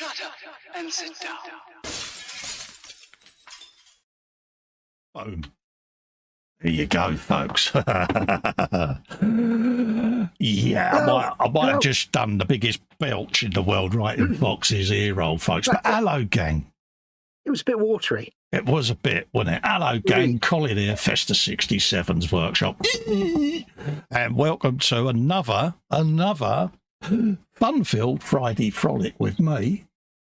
Shut up and sit down. Boom. Here you go, folks. Yeah, I might have just done the biggest belch in the world right in Fox's ear roll, folks. But hello, gang. It was a bit watery. It was a bit, wasn't it? Hello, gang. Colin here, Festa 67's workshop. And welcome to another fun-filled Friday frolic with me,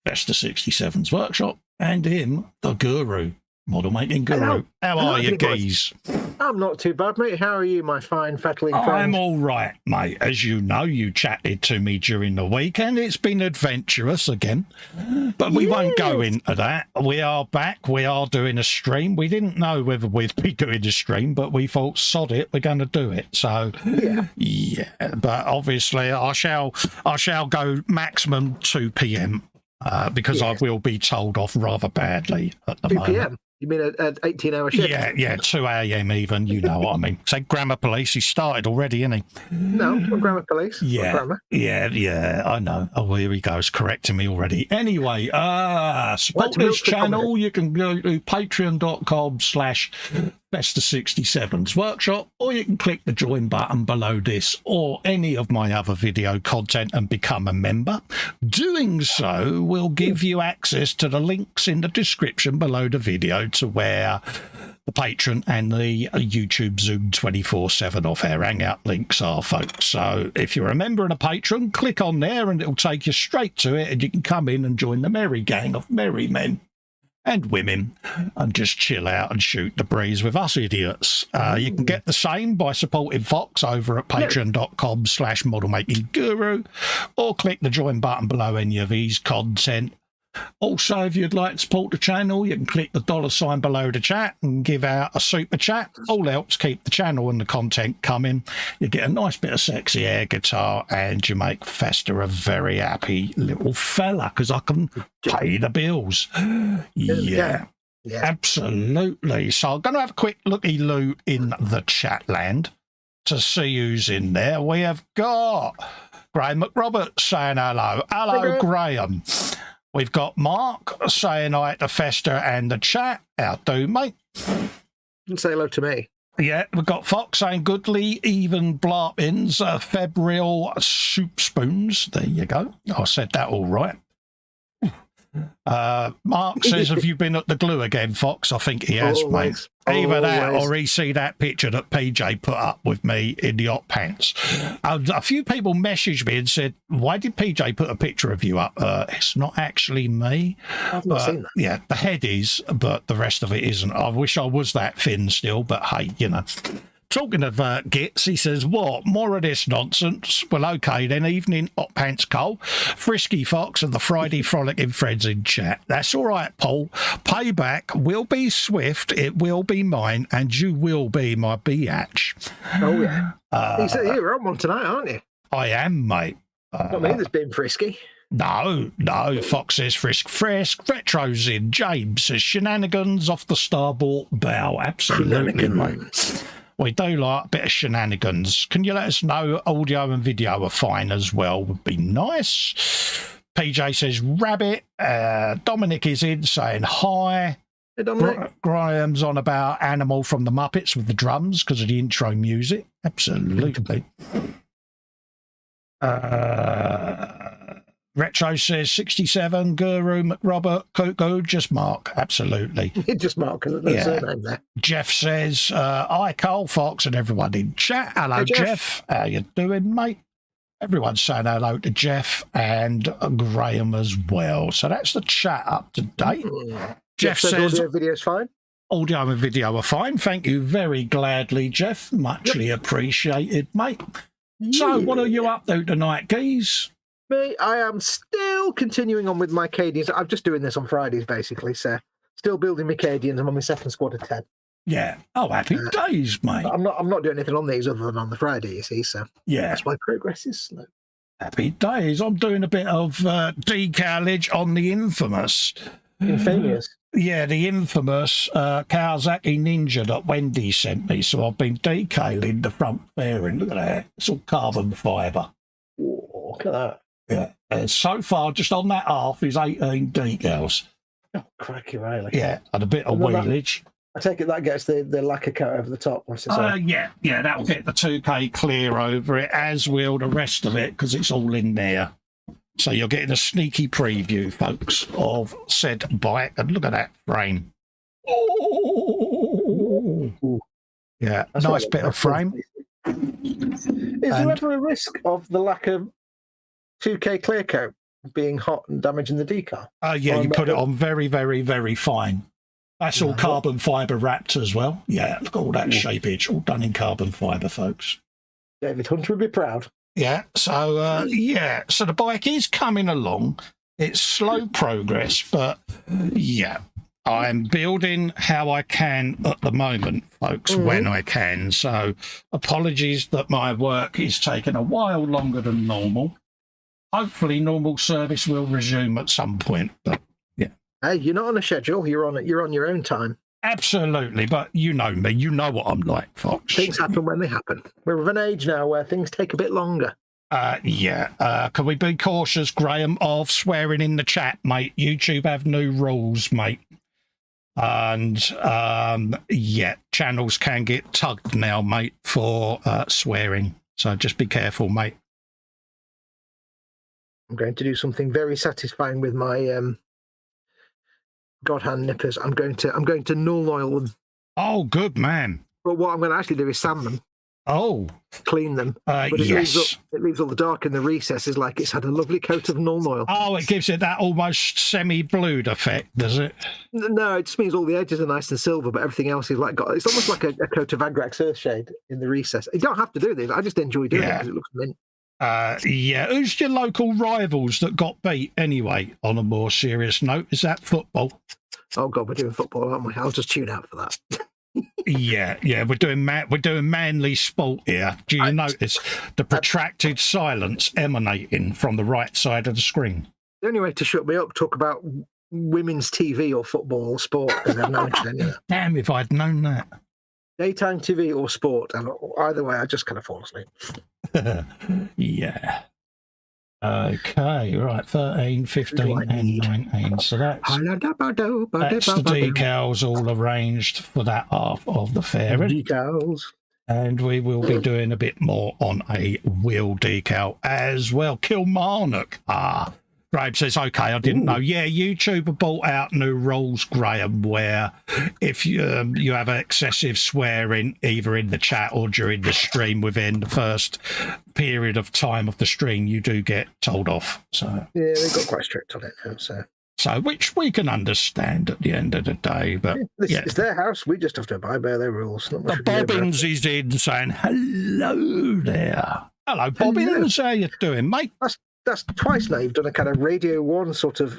Festa 67's workshop, and him, the guru, model making guru. Hello. How Hello, are you, everybody. geez? I'm not too bad, mate. How are you, my fine fettling friend? I'm all right, mate. As you know, you chatted to me during the week, and it's been adventurous again. But we won't go into that. We are back. We are doing a stream. We didn't know whether we'd be doing a stream, but we thought, sod it, we're going to do it. So, yeah. But obviously, I shall go maximum 2 p.m. Because I will be told off rather badly at the 2 moment. p.m. You mean an 18-hour shift? Yeah, 2 a.m. even, you know what I mean. Say Grammar Police, he started already, isn't he? No, not Grammar Police. Yeah, Grammar. yeah, I know. Oh, here he goes, correcting me already. Anyway, support Let's this channel. You can go to patreon.com/Festa67's workshop, or you can click the join button below this or any of my other video content and become a member. Doing so will give you access to the links in the description below the video to where the Patron and the YouTube Zoom 24/7 off-air hangout links are, folks. So if you're a member and a patron, click on there and it'll take you straight to it, and you can come in and join the merry gang of merry men and women and just chill out and shoot the breeze with us idiots. You can get the same by supporting Fox over at patreon.com/modelmakingguru, or click the join button below any of these content. Also, if you'd like to support the channel, you can click the $ below the chat and give out a super chat. All helps keep the channel and the content coming. You get a nice bit of sexy air guitar, and you make Festa a very happy little fella because I can pay the bills. Yeah, absolutely. So I'm going to have a quick looky-loo in the chat land to see who's in there. We have got Graham McRoberts saying hello. Hello, Graham. We've got Mark saying hi to Festa and the chat. How.to, mate? Didn't say hello to me. Yeah, we've got Fox saying goodly, even blarpins, febrile soup spoons. There you go. I said that all right. Mark says, have you been at the glue again, Fox? I think he has, mate. Either that or he see that picture that PJ put up with me in the hot pants. A few people messaged me and said, why did PJ put a picture of you up? It's not actually me. I've not seen that. Yeah, the head is, but the rest of it isn't. I wish I was that thin still, but hey, you know. Talking of gits, he says, what? More of this nonsense? Well, okay, then. Evening, hot pants, Cole. Frisky Fox and the Friday frolicking friends in chat. That's all right, Paul. Payback will be swift. It will be mine, and you will be my biatch. Oh, yeah. You're on one tonight, aren't you? I am, mate. Not me that's been frisky. No, Fox says frisk. Retro's in. James says shenanigans off the starboard bow. Absolutely, mate. We do like a bit of shenanigans. Can you let us know audio and video are fine as well? Would be nice. PJ says rabbit. Dominic is in saying hi. Hey, Dominic. Graham's on about Animal from the Muppets with the drums because of the intro music. Absolutely. Retro says 67, Guru, McRobert, Cuckoo, just Mark. Absolutely. Just Mark, because there's no surname there. Jeff says, hi, Cole, Fox, and everyone in chat. Hello, hey, Jeff. How you doing, mate? Everyone's saying hello to Jeff and Graham as well. So that's the chat up to date. Jeff says audio video's fine. Audio and video are fine. Thank you very gladly, Jeff. Muchly appreciated, mate. So what are you up to tonight, geez? Me, I am still continuing on with my Cadians. I'm just doing this on Fridays, basically. So, still building my Cadians. I'm on my second squad of 10. Yeah. Oh, happy days, mate. I'm not doing anything on these other than on the Friday, you see. So, yeah, that's why progress is slow. Happy days. I'm doing a bit of decalage on the infamous. Infamous. Yeah, the infamous Kawasaki Ninja that Wendy sent me. So I've been decaling the front fairing. Look at that. It's all carbon fibre. Oh, look at that. Yeah, So far, just on that half is 18 decals. Oh, cracky, Riley. Yeah, and a bit of wheelage. I take it that gets the lacquer coat over the top once it's on. Yeah, that'll get the 2K clear over it, as will the rest of it, because it's all in there. So you're getting a sneaky preview, folks, of said bike. And look at that frame. Oh, yeah, that's nice bit of frame. Is there ever a risk of the lacquer 2K clear coat being hot and damaging the decal? Yeah, you put it on very, very, very fine. That's all carbon fibre wrapped as well. Yeah, look at all that shapeage, all done in carbon fibre, folks. David Hunter would be proud. Yeah, so so the bike is coming along. It's slow progress, but yeah, I'm building how I can at the moment, folks, when I can. So apologies that my work is taking a while longer than normal. Hopefully normal service will resume at some point, but yeah. Hey, you're not on a schedule. You're on your own time. Absolutely, but you know me. You know what I'm like, Fox. Things happen when they happen. We're of an age now where things take a bit longer. Can we be cautious, Graham, of swearing in the chat, mate? YouTube have new rules, mate. And channels can get tugged now, mate, for swearing. So just be careful, mate. I'm going to do something very satisfying with my God hand nippers. I'm going to null oil them. Oh, good man. But what I'm going to actually do is sand them. Oh, clean them. But it leaves all the dark in the recesses, like it's had a lovely coat of null oil. Oh, it gives it that almost semi-blued effect, does it? No, it just means all the edges are nice and silver, but everything else is like it's almost like a coat of Agrax Earthshade in the recess. You don't have to do this. I just enjoy doing it because it looks mint. Who's your local rivals that got beat anyway? On a more serious note, is that football? Oh God, we're doing football, aren't we? I'll just tune out for that. yeah, we're doing manly sport here. Do you notice the protracted silence emanating from the right side of the screen? The only way to shut me up, talk about women's TV or football or sport, because I've no interest in it. Damn, if I'd known that. Daytime TV or sport, and either way, I just kind of fall asleep. Yeah. Okay, right, 13, 15, and 19. So that's the decals all arranged for that half of the fairing. Decals. And we will be doing a bit more on a wheel decal as well. Kilmarnock. Graham says, okay, I didn't know. Yeah, YouTube have brought out new rules, Graham, where if you have excessive swearing either in the chat or during the stream within the first period of time of the stream, you do get told off. So yeah, they got quite strict on it now. So which we can understand at the end of the day. But it's their house. We just have to abide by their rules. Not much the Bobbins is in saying, hello there. Hello, Bobbins. How you doing, mate? That's twice now you've done a kind of Radio 1 sort of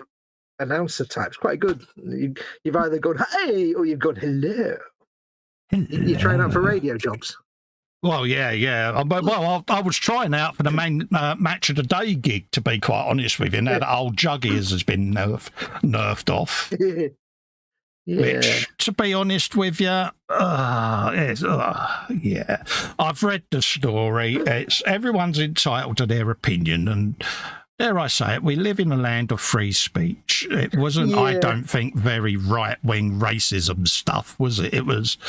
announcer type. It's quite good. You've either gone, hey, or you've gone, hello. You're trying out for radio jobs. Well, yeah. Well, I was trying out for the main match of the day gig, to be quite honest with you. Now that old Juggies has been nerfed off. Which, to be honest with you, I've read the story. Everyone's entitled to their opinion, and dare I say it, we live in a land of free speech. It wasn't, I don't think, very right-wing racism stuff, was it? It was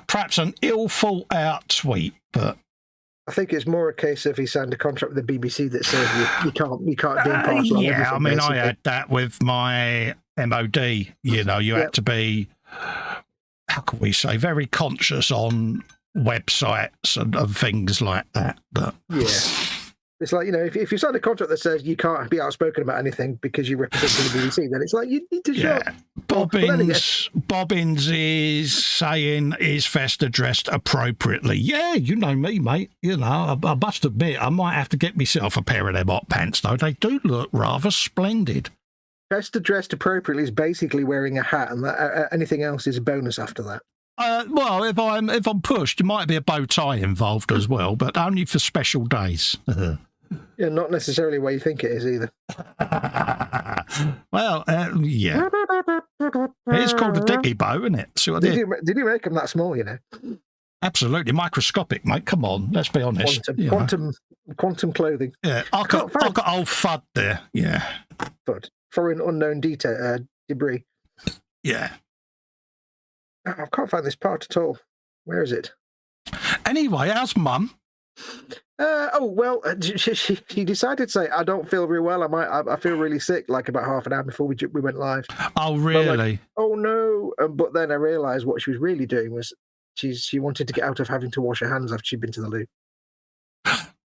perhaps an ill-thought-out tweet, but I think it's more a case of he signed a contract with the BBC that says you can't be impartial. Yeah, I mean, basically. I had that with my MOD. You know, you had to be, how can we say, very conscious on websites and things like that. But yeah, it's like, you know, if you sign a contract that says you can't be outspoken about anything because you represent the BBC, then it's like you need to shut. Bobbins is saying, is Festa dressed appropriately? Yeah, you know me, mate. You know, I must admit, I might have to get myself a pair of them hot pants, though. They do look rather splendid. Festa dressed appropriately is basically wearing a hat, and anything else is a bonus after that. Well, if I'm pushed, there might be a bow tie involved as well, but only for special days. Yeah, not necessarily where you think it is either. Well, yeah. It's called a dicky bow, isn't it? So did you make them that small, you know? Absolutely microscopic, mate. Come on, let's be honest. Quantum clothing. Yeah, I got old FUD there. Yeah. FUD. Foreign unknown debris. Yeah. I can't find this part at all. Where is it? Anyway, how's Mum? She decided to say, I don't feel very well. I feel really sick, like about half an hour before we went live. Oh, really? Like, oh, no. But then I realised what she was really doing was she wanted to get out of having to wash her hands after she'd been to the loo.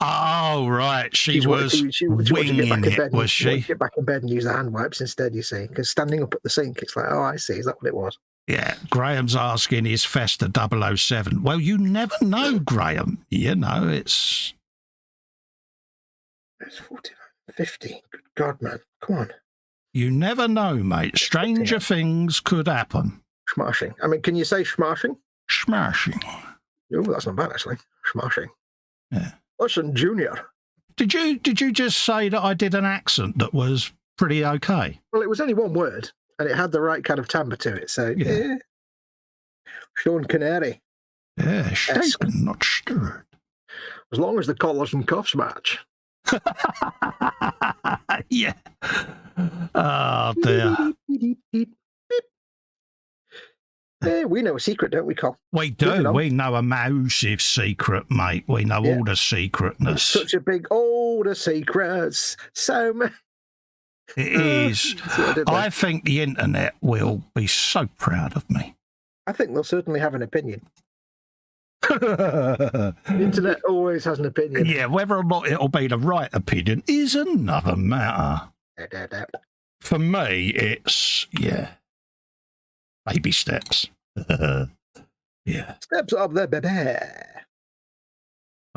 Oh, right. She was winging it, was she? Get back in bed and use the hand wipes instead, you see. Because standing up at the sink, it's like, oh, I see. Is that what it was? Yeah. Graham's asking, is Festa 007? Well, you never know, Graham. You know, it's 49.50. Good God, man. Come on. You never know, mate. Stranger things could happen. Smashing. I mean, can you say smashing? Smashing. Oh, that's not bad, actually. Smashing. Yeah. Listen, Junior. Did you just say that I did an accent that was pretty okay? Well, it was only one word, and it had the right kind of timbre to it, so yeah. Sean Canary. Yeah, shaken, not stirred. As long as the collars and cuffs match. Yeah. Oh, dear. We know a secret, don't we, Col? We do. We know a massive secret, mate. We know all the secretness. Such a big, all the secrets. So many. It is. I think the internet will be so proud of me. I think they'll certainly have an opinion. The internet always has an opinion. Yeah, whether or not it'll be the right opinion is another matter. For me, it's, baby steps. Yeah. Steps up there, baby.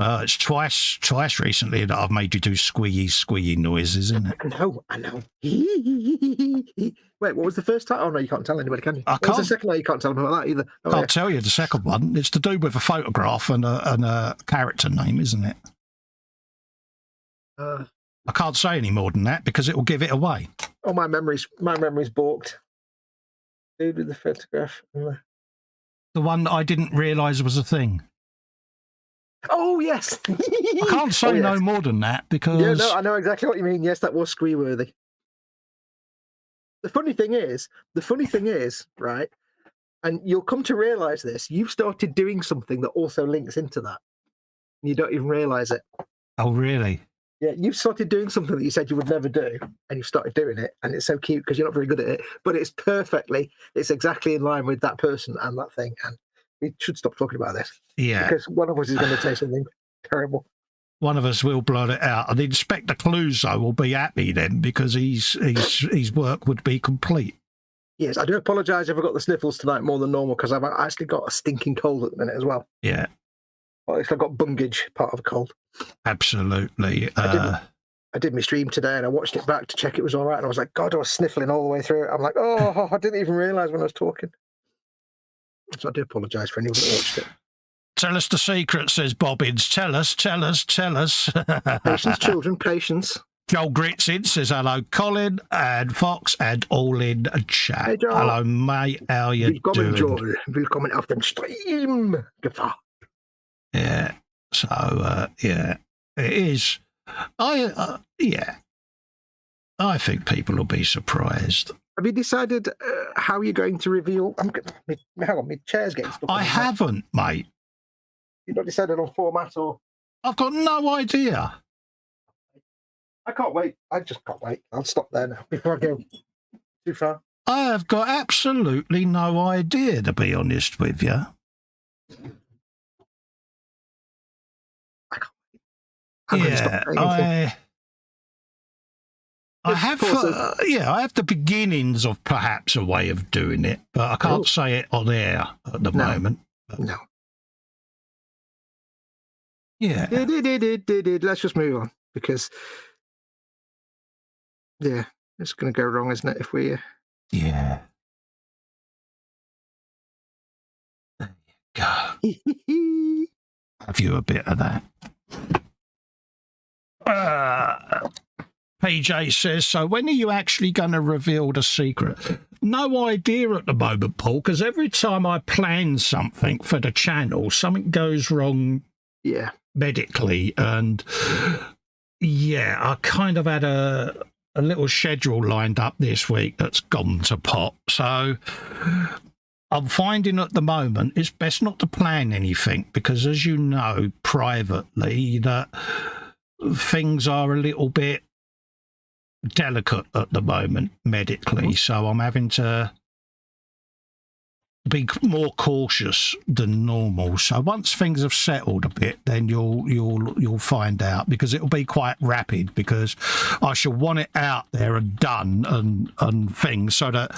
It's twice recently that I've made you do squeaky noises, isn't it? I know. Wait, what was the first time? Oh, no, you can't tell anybody, can you? What was the second one? You can't tell them about that either. I can't tell you the second one. It's to do with a photograph and a character name, isn't it? I can't say any more than that because it will give it away. Oh, my memory's balked. Dude with the photograph. The one that I didn't realise was a thing. Oh, yes. I can't say no more than that because... Yeah, no, I know exactly what you mean. Yes, that was squee-worthy. The funny thing is, right, and you'll come to realise this, you've started doing something that also links into that. And you don't even realise it. Oh, really? Yeah, you've started doing something that you said you would never do, and you've started doing it, and it's so cute because you're not very good at it, but it's exactly in line with that person and that thing, and we should stop talking about this. Yeah. Because one of us is going to say something terrible. One of us will blurt it out, and Inspector Clouseau will be happy then because his work would be complete. Yes, I do apologise if I've got the sniffles tonight more than normal because I've actually got a stinking cold at the minute as well. Yeah. Well, I've got bungage, part of a cold. Absolutely. I did my stream today and I watched it back to check it was all right. And I was like, God, I was sniffling all the way through it. I'm like, oh, I didn't even realise when I was talking. So I do apologise for anyone that watched it. Tell us the secret, says Bobbins. Tell us. Patience, children, patience. Joel Gritsin says hello, Colin and Fox and all in chat. Hey, Joel. Hello, mate. How you doing? Joel. Willkommen auf dem Stream. Gefahr. Yeah. So, it is. I think people will be surprised. Have you decided how you're going to reveal? Hang on, my chair's getting stuck. I haven't, mate. You've not decided on format or? I've got no idea. I can't wait. I just can't wait. I'll stop there now before I go too far. I have got absolutely no idea, to be honest with you. I have the beginnings of perhaps a way of doing it, but I can't say it on air at the moment. No. Yeah. Let's just move on because, it's going to go wrong, isn't it? If we. Yeah. There you go. Have you a bit of that? PJ says, so when are you actually going to reveal the secret? no idea at the moment, Paul, because every time I plan something for the channel, something goes wrong medically. And yeah, I kind of had a little schedule lined up this week that's gone to pot. So I'm finding at the moment it's best not to plan anything because, as you know, privately, that things are a little bit delicate at the moment medically. So I'm having to be more cautious than normal. So once things have settled a bit, then you'll find out, because it'll be quite rapid, because I shall want it out there and done and things so that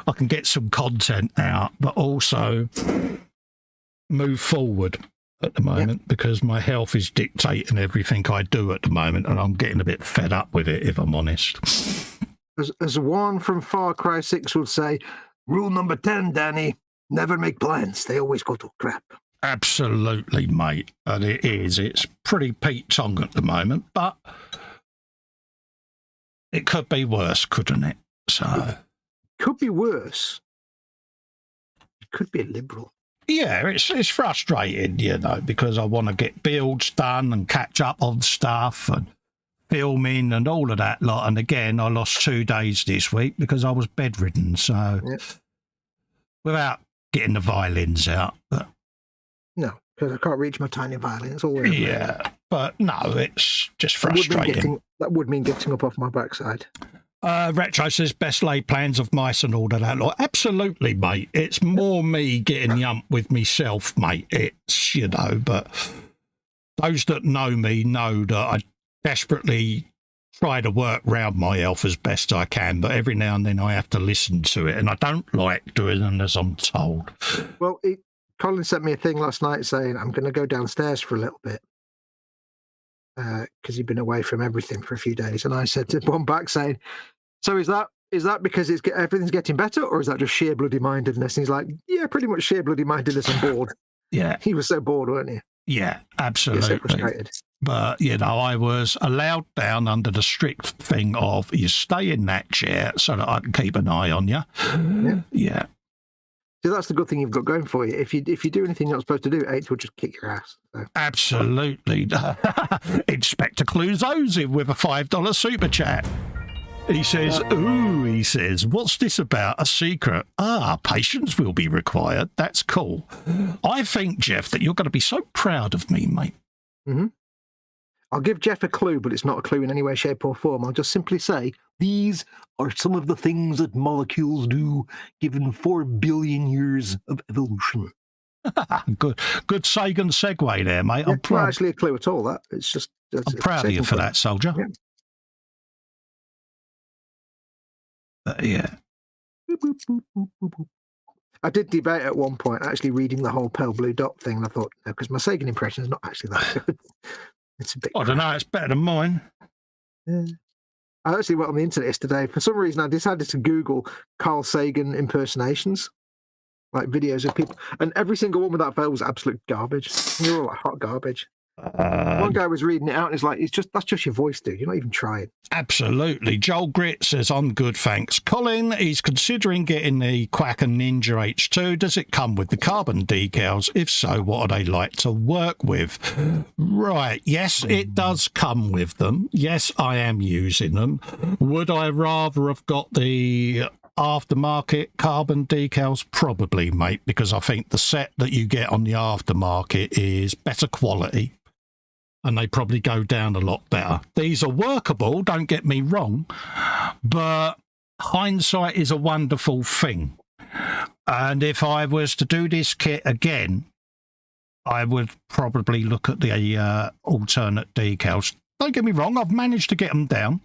I can get some content out, but also move forward at the moment because my health is dictating everything I do at the moment, and I'm getting a bit fed up with it, if I'm honest. As one from Far Cry 6 would say, rule number 10, Danny, never make plans. They always go to crap. Absolutely, mate. And it is. It's pretty Pete Tong at the moment, but it could be worse, couldn't it? So it could be worse. It could be a liberal. Yeah, it's frustrating, you know, because I want to get builds done and catch up on stuff and filming and all of that lot. And again, I lost 2 days this week because I was bedridden. So without getting the violins out. But no, because I can't reach my tiny violins. All but no, it's just frustrating. That would mean getting up off my backside. Retro says best laid plans of mice and all of that lot. Absolutely, mate. It's more me getting yumped with myself, mate. It's, you know, but those that know me know that I desperately try to work round my health as best I can, but every now and then I have to listen to it, and I don't like doing it as I'm told. Well, Colin sent me a thing last night saying I'm going to go downstairs for a little bit because he'd been away from everything for a few days, and I said to one back saying, so is that because everything's getting better, or is that just sheer bloody mindedness? And he's like, yeah, pretty much sheer bloody mindedness and bored. Yeah. He was so bored, weren't he? Yeah, absolutely. So frustrated. But, you know, I was allowed down under the strict thing of you stay in that chair so that I can keep an eye on you. Yeah. So that's the good thing you've got going for you. If you do anything you're not supposed to do, H will just kick your ass. So. Absolutely. Inspector Clouseau's in with a $5 super chat. He says, what's this about? A secret? Patience will be required. That's cool. I think, Jeff, that you're going to be so proud of me, mate. Mm-hmm. I'll give Jeff a clue, but it's not a clue in any way, shape, or form. I'll just simply say, these are some of the things that molecules do, given 4 billion years of evolution. Good Sagan segue there, mate. Yeah, not actually a clue at all, that. It's just... I'm proud of you for that, soldier. Yeah. I did debate at one point actually reading the whole pale blue dot thing, and I thought, no, because my Sagan impression is not actually that good. It's a bit. I don't know. It's better than mine. Yeah. I actually went on the internet yesterday. For some reason, I decided to Google Carl Sagan impersonations, like videos of people, and every single one without fail was absolute garbage. They're all like hot garbage. One guy was reading it out and it's like, that's just your voice, dude. You're not even trying. Absolutely. Joel Grit says, I'm good, thanks. Colin, he's considering getting the Quacker Ninja H2. Does it come with the carbon decals? If so, what are they like to work with? Right. Yes, it does come with them. Yes, I am using them. Would I rather have got the aftermarket carbon decals? Probably, mate, because I think the set that you get on the aftermarket is better quality. And they probably go down a lot better. These are workable, don't get me wrong, but hindsight is a wonderful thing. And if I was to do this kit again, I would probably look at the alternate decals. Don't get me wrong, I've managed to get them down.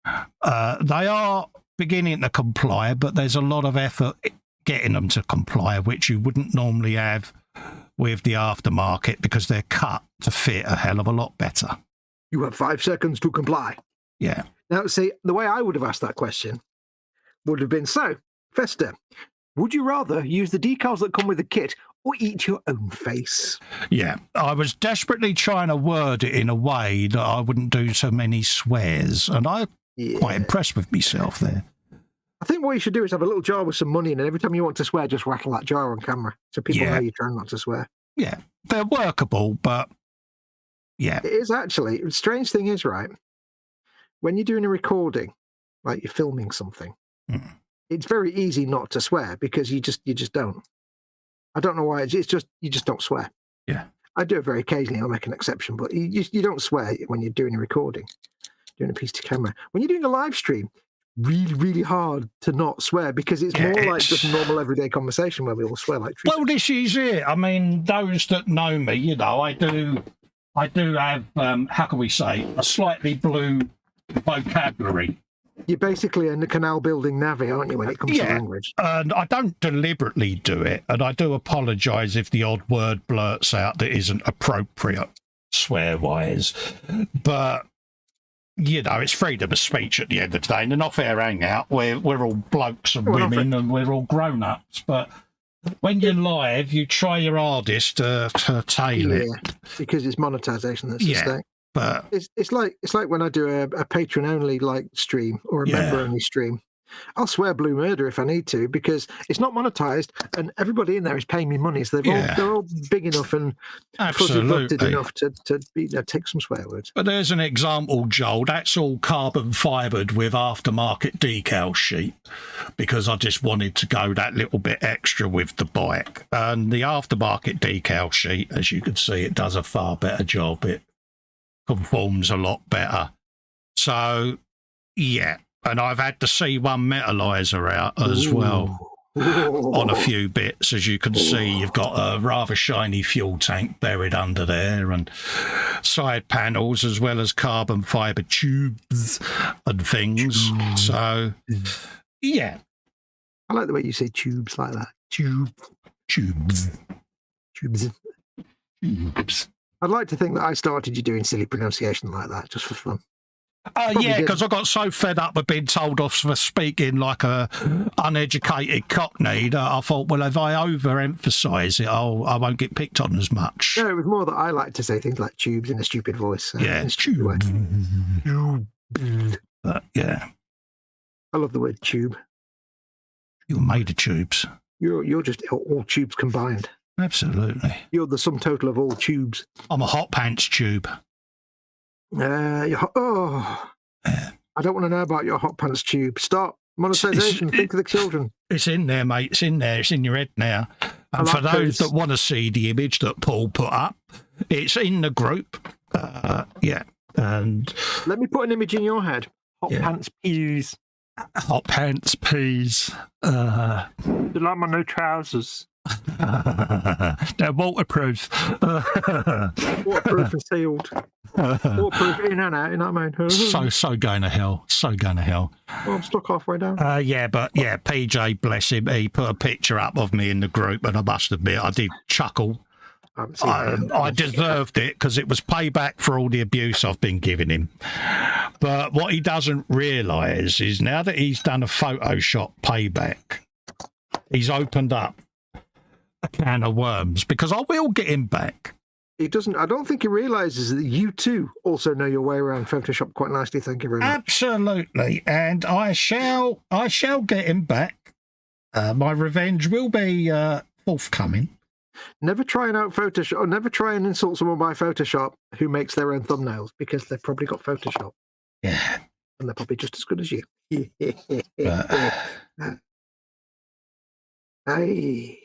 They are beginning to comply, but there's a lot of effort getting them to comply, which you wouldn't normally have with the aftermarket because they're cut to fit a hell of a lot better. You have 5 seconds to comply. Yeah. Now, see, the way I would have asked that question would have been, so, Festa, would you rather use the decals that come with the kit or eat your own face? Yeah, I was desperately trying to word it in a way that I wouldn't do so many swears, and I'm quite impressed with myself there. I think what you should do is have a little jar with some money in it. Every time you want to swear, just rattle that jar on camera so people know you're trying not to swear. Yeah, they're workable, but yeah. It is actually. The strange thing is, right, when you're doing a recording, like you're filming something, it's very easy not to swear because you just don't. I don't know why. It's just, you just don't swear. Yeah. I do it very occasionally. I'll make an exception, but you don't swear when you're doing a recording, doing a piece to camera. When you're doing a live stream, really, really hard to not swear because it's more like just a normal everyday conversation where we all swear like trees. Well, this is it. I mean, those that know me, you know, I do have, how can we say, a slightly blue vocabulary. You're basically a canal building navvy, aren't you, when it comes to language? And I don't deliberately do it, and I do apologise if the odd word blurts out that isn't appropriate swear-wise. But, you know, it's freedom of speech at the end of the day, and an off-air hangout where we're all blokes and women and we're all grown-ups. But when you're live, you try your hardest to tail it. Because it's monetisation that's the stake. But it's like when I do a patron only like stream or a member only stream, I'll swear blue murder if I need to because it's not monetized and everybody in there is paying me money, so they're all big enough and fuzzy-butted enough to take some swear words. But there's an example, Joel. That's all carbon fibered with aftermarket decal sheet because I just wanted to go that little bit extra with the bike. And the aftermarket decal sheet, as you can see, it does a far better job. It conforms a lot better. So, yeah. And I've had the C1 metallizer out as well on a few bits. As you can see, you've got a rather shiny fuel tank buried under there and side panels as well as carbon fibre tubes and things. So, yeah. I like the way you say tubes like that. Tubes. I'd like to think that I started you doing silly pronunciation like that just for fun. Yeah, because I got so fed up with being told off for speaking like a uneducated cockney that I thought, well, if I overemphasise it, I won't get picked on as much. No, it was more that I like to say things like tubes in a stupid voice. It's tube. Yeah. I love the word tube. You're made of tubes. You're just all tubes combined. Absolutely. You're the sum total of all tubes. I'm a hot pants tube. I don't want to know about your hot pants tube. Stop. Monetisation. Think of the children. It's in there, mate. It's in there. It's in your head now. And for those that want to see the image that Paul put up, it's in the group. And let me put an image in your head. Hot pants peas. Hot pants peas. You like my new trousers? They're waterproof. Waterproof and sealed. Waterproof in and out, you know what I mean? so going to hell. So going to hell. Well, I'm stuck halfway down. PJ, bless him, he put a picture up of me in the group, and I must admit, I did chuckle. I deserved it because it was payback for all the abuse I've been giving him. But what he doesn't realise is now that he's done a Photoshop payback, he's opened up a can of worms because I will get him back. He doesn't. I don't think he realises that you too also know your way around Photoshop quite nicely. Thank you very much. Absolutely, and I shall get him back. My revenge will be forthcoming. Never try and out Photoshop, or never try and insult someone by Photoshop who makes their own thumbnails because they've probably got Photoshop. Yeah, and they're probably just as good as you. Hey.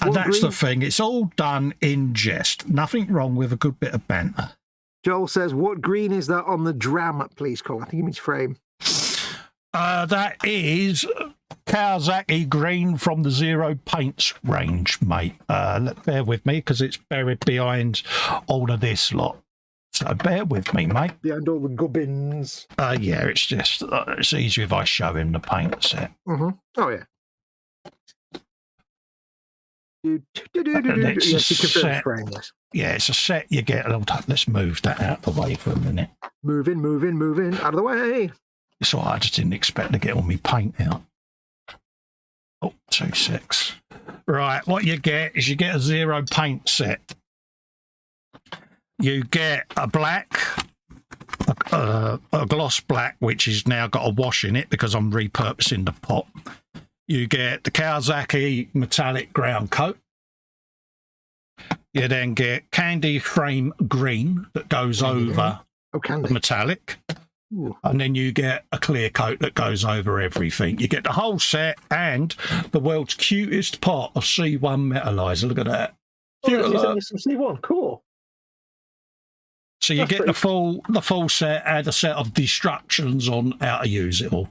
And that's the thing. It's all done in jest. Nothing wrong with a good bit of banter. Joel says, what green is that on the dram, please, Colin? I think he means frame. That is Kawasaki green from the Zero.Paints range, mate. Bear with me because it's buried behind all of this lot. So bear with me, mate. Behind all the gubbins. Yeah, it's just, it's easier if I show him the paint set. Oh, yeah. Yes, it's a set you get. Let's move that out of the way for a minute. Moving, out of the way. It's all right, I just didn't expect to get all my paint out. Oh, 2.6. Right, what you get is you get a Zero paint set. You get a black, a gloss black, which is now got a wash in it because I'm repurposing the pot. You get the Kawasaki metallic ground coat. You then get candy frame green that goes over the metallic. Ooh. And then you get a clear coat that goes over everything. You get the whole set and the world's cutest pot of C1 metallizer. Look at that. Oh, some C1. Cool. So you get the full set and a set of instructions on how to use it all.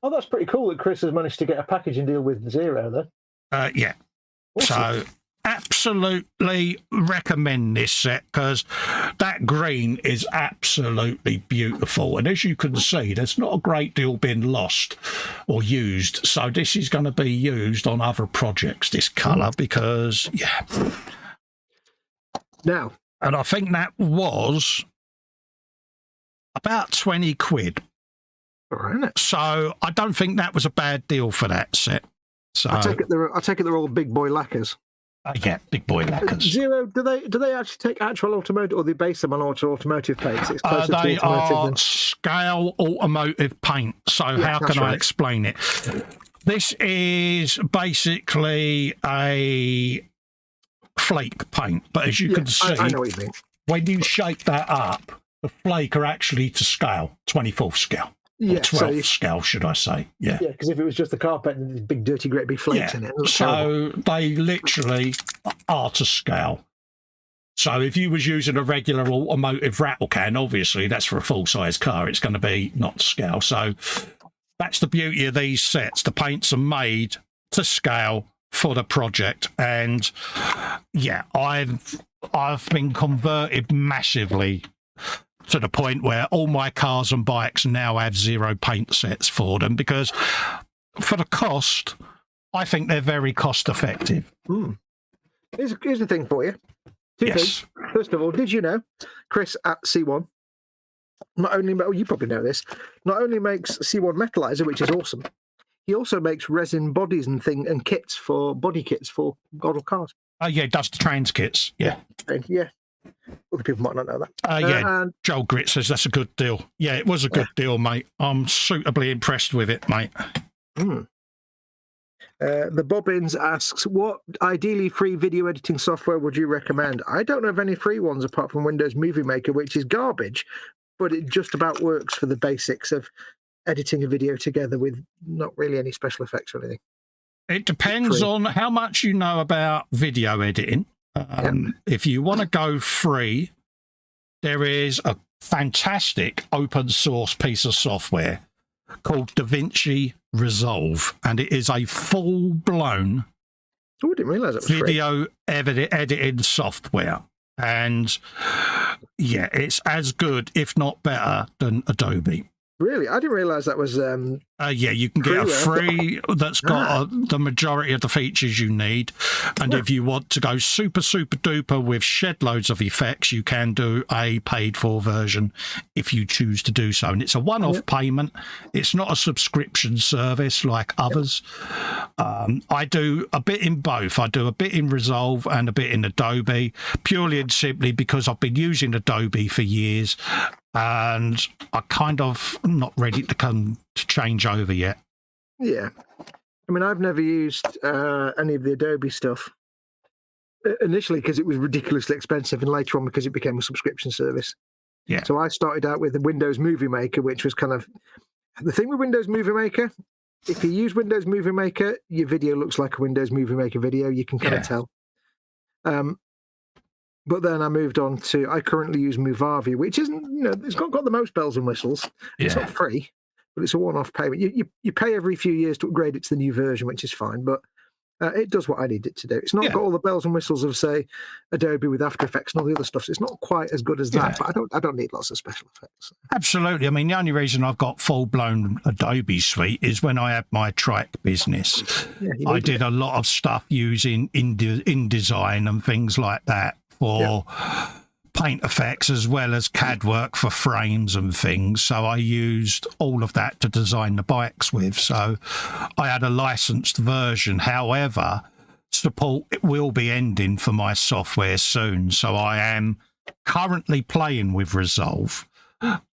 Oh, that's pretty cool that Chris has managed to get a packaging deal with Zero then. Yeah. Awesome. So absolutely recommend this set because that green is absolutely beautiful. And as you can see, there's not a great deal been lost or used. So this is going to be used on other projects, this colour, because, yeah. Now. And I think that was about 20 quid. Right. So I don't think that was a bad deal for that set. So I take it they're all big boy lacquers. Yeah, big boy lacquers. Zero, do they actually take actual automotive, or they base them on automotive paints? It's closer they to automotive are than... scale automotive paint. So how can I explain it? This is basically a flake paint, but as you can see, I know what you mean. When you shake that up, the flake are actually to scale, 24th scale. Yeah, 12th scale, should I say? Yeah. Yeah, because if it was just the carpet and there's big, dirty, great big flakes in it. So they literally are to scale. So if you was using a regular automotive rattle can, obviously that's for a full-size car. It's going to be not to scale. So that's the beauty of these sets. The paints are made to scale for the project. And, yeah, I've been converted massively to the point where all my cars and bikes now have Zero paint sets for them because for the cost, I think they're very cost effective. Here's the thing for you. Two things. First of all, did you know Chris at C1 not only, you probably know this, not only makes C1 metallizer, which is awesome, he also makes resin bodies and kits for body kits for model cars. Oh, yeah, it does the trans kits. Yeah. Yeah. Other people might not know that. And Joel Grit says that's a good deal. Yeah, it was a good deal, mate. I'm suitably impressed with it, mate. The Bobbins asks, what ideally free video editing software would you recommend? I don't know of any free ones apart from Windows Movie Maker, which is garbage, but it just about works for the basics of editing a video together with not really any special effects or anything. It depends on how much you know about video editing. If you want to go free, there is a fantastic open source piece of software called DaVinci Resolve, and it is a full-blown didn't realize it was video editing software. And yeah, it's as good, if not better, than Adobe. Really? I didn't realize that was... yeah, you can get a free that's got the majority of the features you need. And if you want to go super, super duper with shed loads of effects, you can do a paid-for version if you choose to do so. And it's a one-off payment. It's not a subscription service like others. I do a bit in both. I do a bit in Resolve and a bit in Adobe, purely and simply because I've been using Adobe for years. And I kind of not ready to change over yet. Yeah. I mean, I've never used any of the Adobe stuff initially because it was ridiculously expensive, and later on because it became a subscription service. Yeah. So I started out with the Windows Movie Maker, which was kind of the thing with Windows Movie Maker. If you use Windows Movie Maker, your video looks like a Windows Movie Maker video. You can kind of tell. But then I moved on to, I currently use Movavi, which isn't, it's not got the most bells and whistles. It's not free, but it's a one-off payment. You pay every few years to upgrade it to the new version, which is fine, but it does what I need it to do. It's not got all the bells and whistles of, say, Adobe with After Effects and all the other stuff. So it's not quite as good as that, but I don't need lots of special effects. Absolutely. I mean, the only reason I've got full-blown Adobe Suite is when I had my trike business. I did a lot of stuff using InDesign and things like that for paint effects as well as CAD work for frames and things. So I used all of that to design the bikes with. So I had a licensed version. However, support will be ending for my software soon. So I am currently playing with Resolve.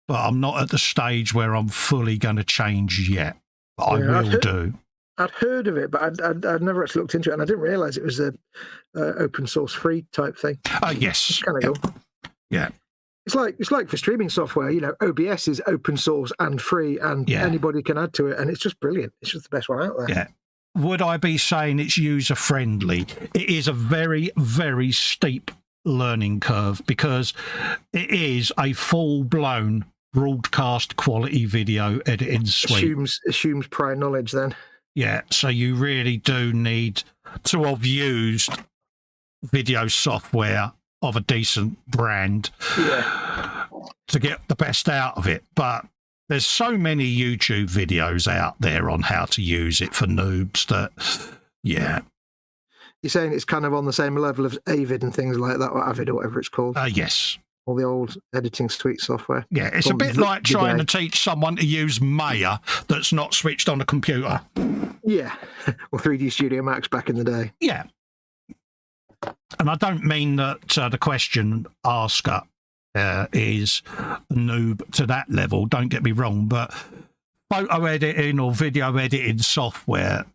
but I'm not at the stage where I'm fully going to change yet. But I Yeah, will do. I'd heard of it, but I'd never actually looked into it, and I didn't realise it was a open source free type thing. Oh, yes. It's kind of cool. Yeah. It's like for streaming software, you know, OBS is open source and free, and anybody can add to it, and it's just brilliant. It's just the best one out there. Yeah. Would I be saying it's user friendly? It is a very, very steep learning curve because it is a full blown broadcast quality video editing suite. Assumes prior knowledge then. Yeah, so you really do need to have used video software of a decent brand to get the best out of it. But there's so many YouTube videos out there on how to use it for noobs that, You're saying it's kind of on the same level as Avid and things like that, or Avid or whatever it's called? Yes. All the old editing suite software. Yeah, it's a bit like trying to teach someone to use Maya that's not switched on a computer. Yeah, or 3D Studio Max back in the day. Yeah. And I don't mean that the question asker is a noob to that level, don't get me wrong, but photo editing or video editing software,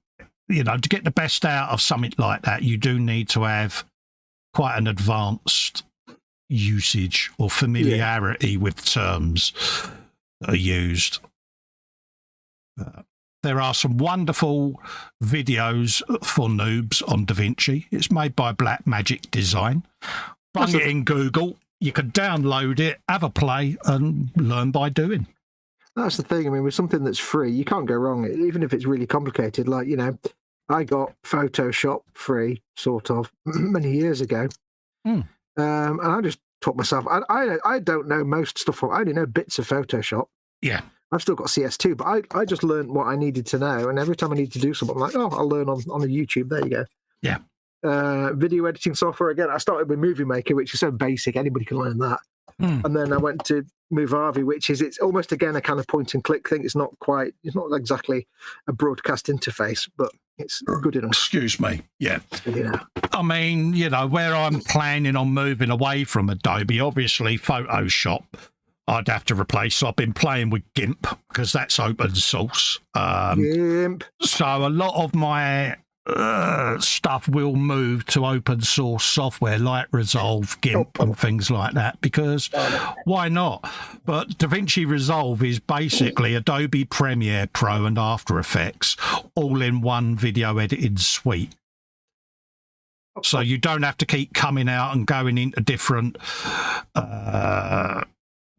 you know, to get the best out of something like that, you do need to have quite an advanced usage or familiarity with terms that are used. There are some wonderful videos for noobs on DaVinci. It's made by Blackmagic.Design. Bung it in Google. You can download it, have a play, and learn by doing. That's the thing. I mean, with something that's free, you can't go wrong, even if it's really complicated. Like, you know, I got Photoshop free, sort of, many years ago. And I just taught myself. I don't know most stuff. I only know bits of Photoshop. Yeah. I've still got CS2, but I just learned what I needed to know. And every time I need to do something, I'm like, oh, I'll learn on the YouTube. There you go. Yeah. Video editing software, again, I started with Movie Maker, which is so basic. Anybody can learn that. And then I went to Movavi, which is, it's almost, again, a kind of point and click thing. It's not exactly a broadcast interface, but it's good enough. Excuse me. Yeah. Yeah. I mean, you know, where I'm planning on moving away from Adobe, obviously Photoshop, I'd have to replace. So I've been playing with GIMP because that's open source. GIMP. So a lot of my stuff will move to open source software like Resolve, GIMP, and things like that, because why not? But DaVinci Resolve is basically Adobe Premiere Pro and After Effects all in one video editing suite. So you don't have to keep coming out and going into different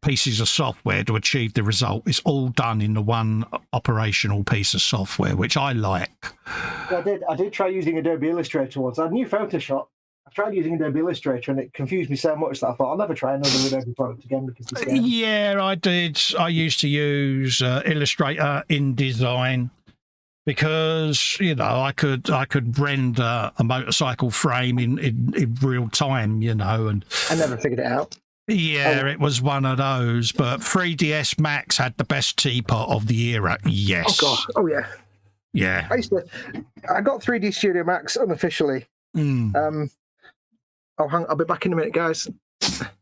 pieces of software to achieve the result. It's all done in the one operational piece of software, which I like. I did try using Adobe Illustrator once. I knew Photoshop. I tried using Adobe Illustrator, and it confused me so much that I thought I'll never try another Adobe product again because it's Yeah, I did. I used to use Illustrator InDesign because, you know, I could render a motorcycle frame in real time, you know, and I never figured it out. Yeah, it was one of those, but 3ds Max had the best teapot of the era. Yes. Oh god. Oh yeah. Yeah. I got 3D Studio Max unofficially. I'll be back in a minute, guys.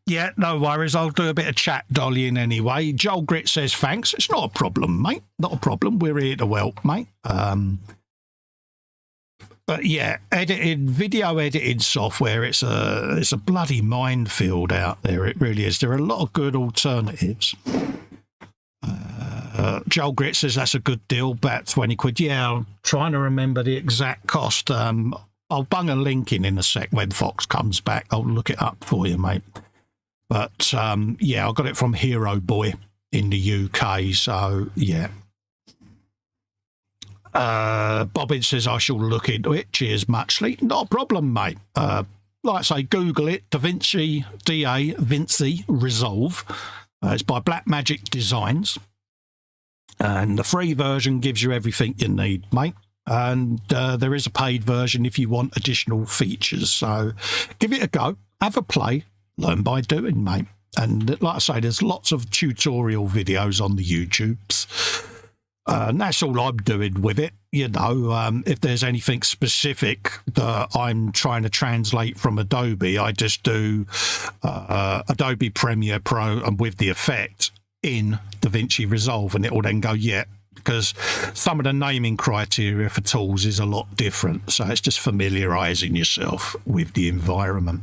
Yeah, no worries. I'll do a bit of chat dollying anyway. Joel Grit says thanks. It's not a problem, mate. Not a problem. We're here to help, mate. But yeah, video editing software, it's a bloody minefield out there. It really is. There are a lot of good alternatives. Joel Grit says that's a good deal, about 20 quid. Yeah, I'm trying to remember the exact cost. I'll bung a link in a sec when Fox comes back. I'll look it up for you, mate. But yeah, I got it from Hero Boy in the UK, so yeah. Bobbin says I shall look into it. Cheers, Muchley. Not a problem, mate. Like I say, Google it. DaVinci, Vinci Resolve. It's by Blackmagic Designs. And the free version gives you everything you need, mate. And there is a paid version if you want additional features. So give it a go. Have a play. Learn by doing, mate. And like I say, there's lots of tutorial videos on the YouTubes. And that's all I'm doing with it. You know, if there's anything specific that I'm trying to translate from Adobe, I just do Adobe Premiere Pro and with the effect, in DaVinci Resolve, and it will then go, yeah, because some of the naming criteria for tools is a lot different. So it's just familiarising yourself with the environment.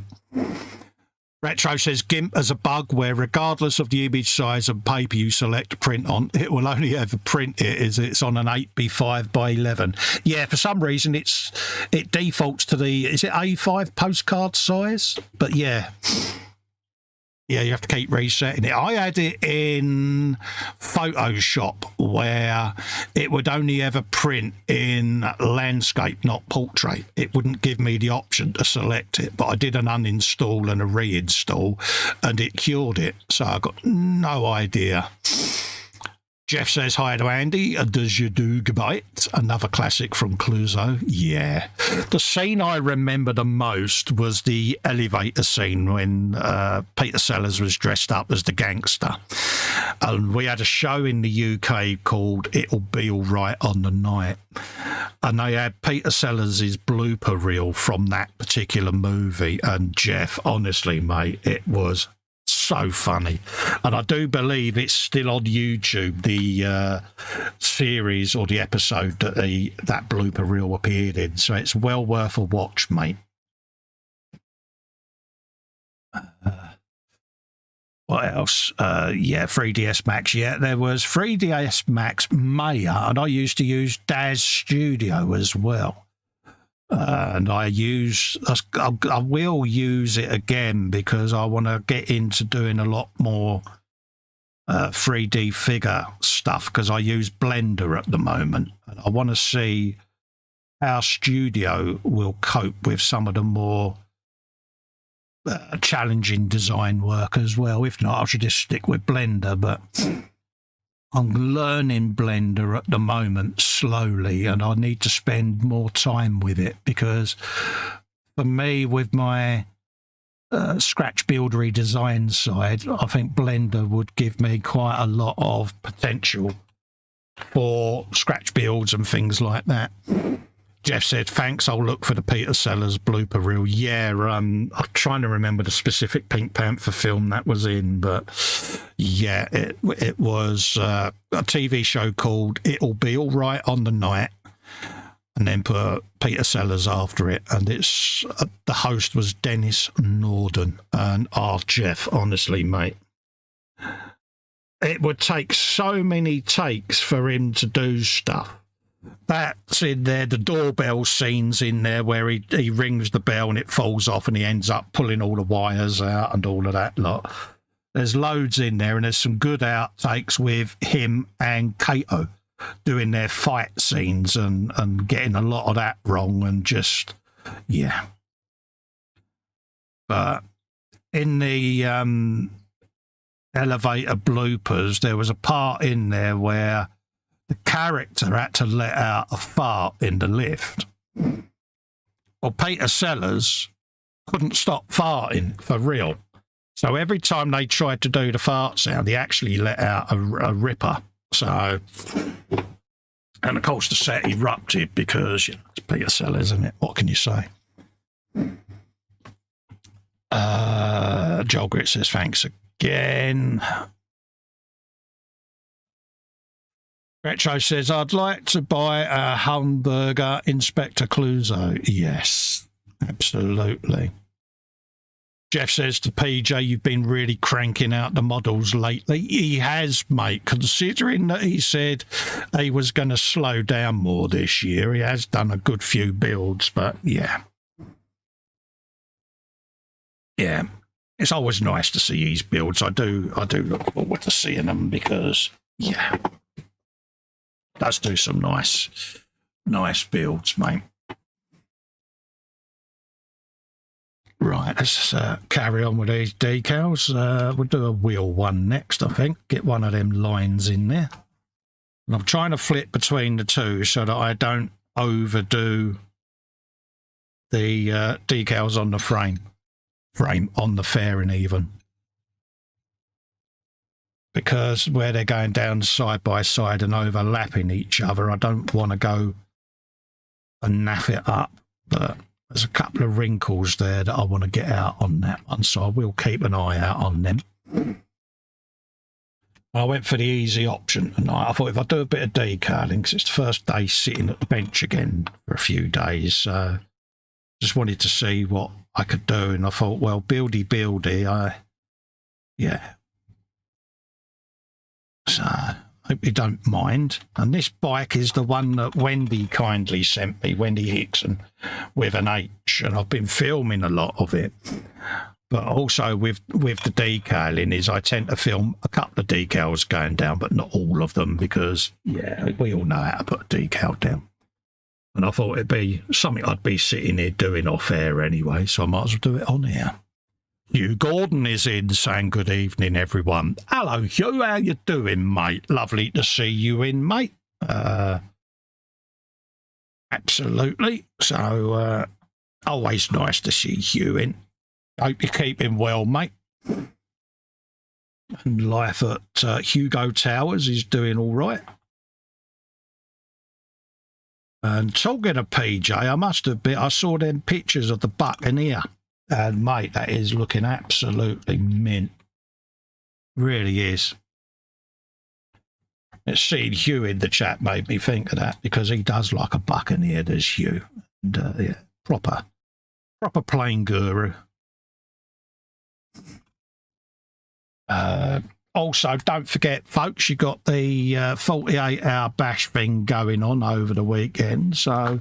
Retro says GIMP has a bug where regardless of the image size and paper you select to print on, it will only ever print it as it's on an 8x5 by 11. Yeah, for some reason it defaults to the, is it A5 postcard size? But yeah. Yeah, you have to keep resetting it. I had it in Photoshop where it would only ever print in landscape, not portrait. It wouldn't give me the option to select it, but I did an uninstall and a reinstall and it cured it. So I got no idea. Jeff says, hi to Andy. Does you do Gebite? Another classic from Clouseau. Yeah. The scene I remember the most was the elevator scene when Peter Sellers was dressed up as the gangster. And we had a show in the UK called It'll Be All Right on the Night. And they had Peter Sellers' blooper reel from that particular movie. And Jeff, honestly, mate, it was so funny, and I do believe it's still on YouTube, the series or the episode that that blooper reel appeared in, so it's well worth a watch, mate. What else? Yeah, 3ds Max. Yeah, there was 3ds Max Maya, and I used to use Daz Studio as well. And I will use it again because I want to get into doing a lot more 3D figure stuff, because I use Blender at the moment, and I want to see how Studio will cope with some of the more challenging design work as well. If not, I should just stick with Blender, but I'm learning Blender at the moment slowly, and I need to spend more time with it, because for me, with my scratch build redesign side, I think Blender would give me quite a lot of potential for scratch builds and things like that. Jeff said, thanks, I'll look for the Peter Sellers blooper reel. Yeah, I'm trying to remember the specific Pink Panther film that was in, but yeah, it was a TV show called It'll Be All Right on the Night, and then put Peter Sellers after it, and it's the host was Dennis Norden. And Jeff, honestly, mate, it would take so many takes for him to do stuff. That's in there. The doorbell scene's in there where he rings the bell and it falls off and he ends up pulling all the wires out and all of that lot. There's loads in there, and there's some good outtakes with him and Kato doing their fight scenes and getting a lot of that wrong, and just, yeah. But in the elevator bloopers, there was a part in there where the character had to let out a fart in the lift. Well, Peter Sellers couldn't stop farting for real. So every time they tried to do the fart sound, he actually let out a ripper. So, and of course the set erupted because, you know, it's Peter Sellers, isn't it? What can you say? Joel Grit says, thanks again. Retro says, I'd like to buy a hamburger Inspector Clouseau. Yes, absolutely. Jeff says to PJ, you've been really cranking out the models lately. He has, mate, considering that he said he was going to slow down more this year. He has done a good few builds, but yeah. Yeah, it's always nice to see his builds. I do look forward to seeing them because, yeah, does do some nice builds, mate. Right, let's carry on with these decals. We'll do a wheel one next, I think. Get one of them lines in there. And I'm trying to flip between the two so that I don't overdo the decals on the frame on the fairing even. Because where they're going down side by side and overlapping each other, I don't want to go and naff it up. But there's a couple of wrinkles there that I want to get out on that one, so I will keep an eye out on them. I went for the easy option tonight. I thought if I do a bit of decaling, because it's the first day sitting at the bench again for a few days, just wanted to see what I could do. And I thought, well, buildy, yeah. So I hope you don't mind. And this bike is the one that Wendy kindly sent me, Wendy Hickson, with an H. And I've been filming a lot of it. But also with the decaling is I tend to film a couple of decals going down, but not all of them because, yeah, we all know how to put a decal down. And I thought it'd be something I'd be sitting here doing off air anyway, so I might as well do it on here. Hugh Gordon is in saying good evening, everyone. Hello, Hugh. How you doing, mate? Lovely to see you in, mate. Absolutely. So always nice to see you in. Hope you're keeping well, mate. And life at Hugo Towers is doing all right. And talking of PJ, I must admit, I saw them pictures of the Buccaneer. And, mate, that is looking absolutely mint. Really is. It's seeing Hugh in the chat made me think of that because he does like a Buccaneer, does Hugh. And, yeah, proper plane guru. Also, don't forget, folks, you got the 48-hour bash thing going on over the weekend. So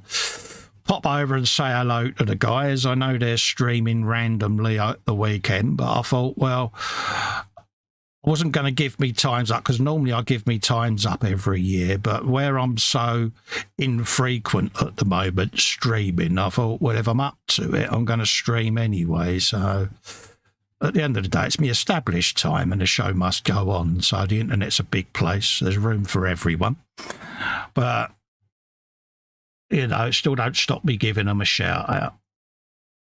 pop over and say hello to the guys. I know they're streaming randomly at the weekend, but I thought, well, I wasn't going to give me times up because normally I give me times up every year. But where I'm so infrequent at the moment streaming, I thought, well, if I'm up to it, I'm going to stream anyway. So at the end of the day, it's my established time and the show must go on. So the internet's a big place. There's room for everyone. But, you know, it still don't stop me giving them a shout out.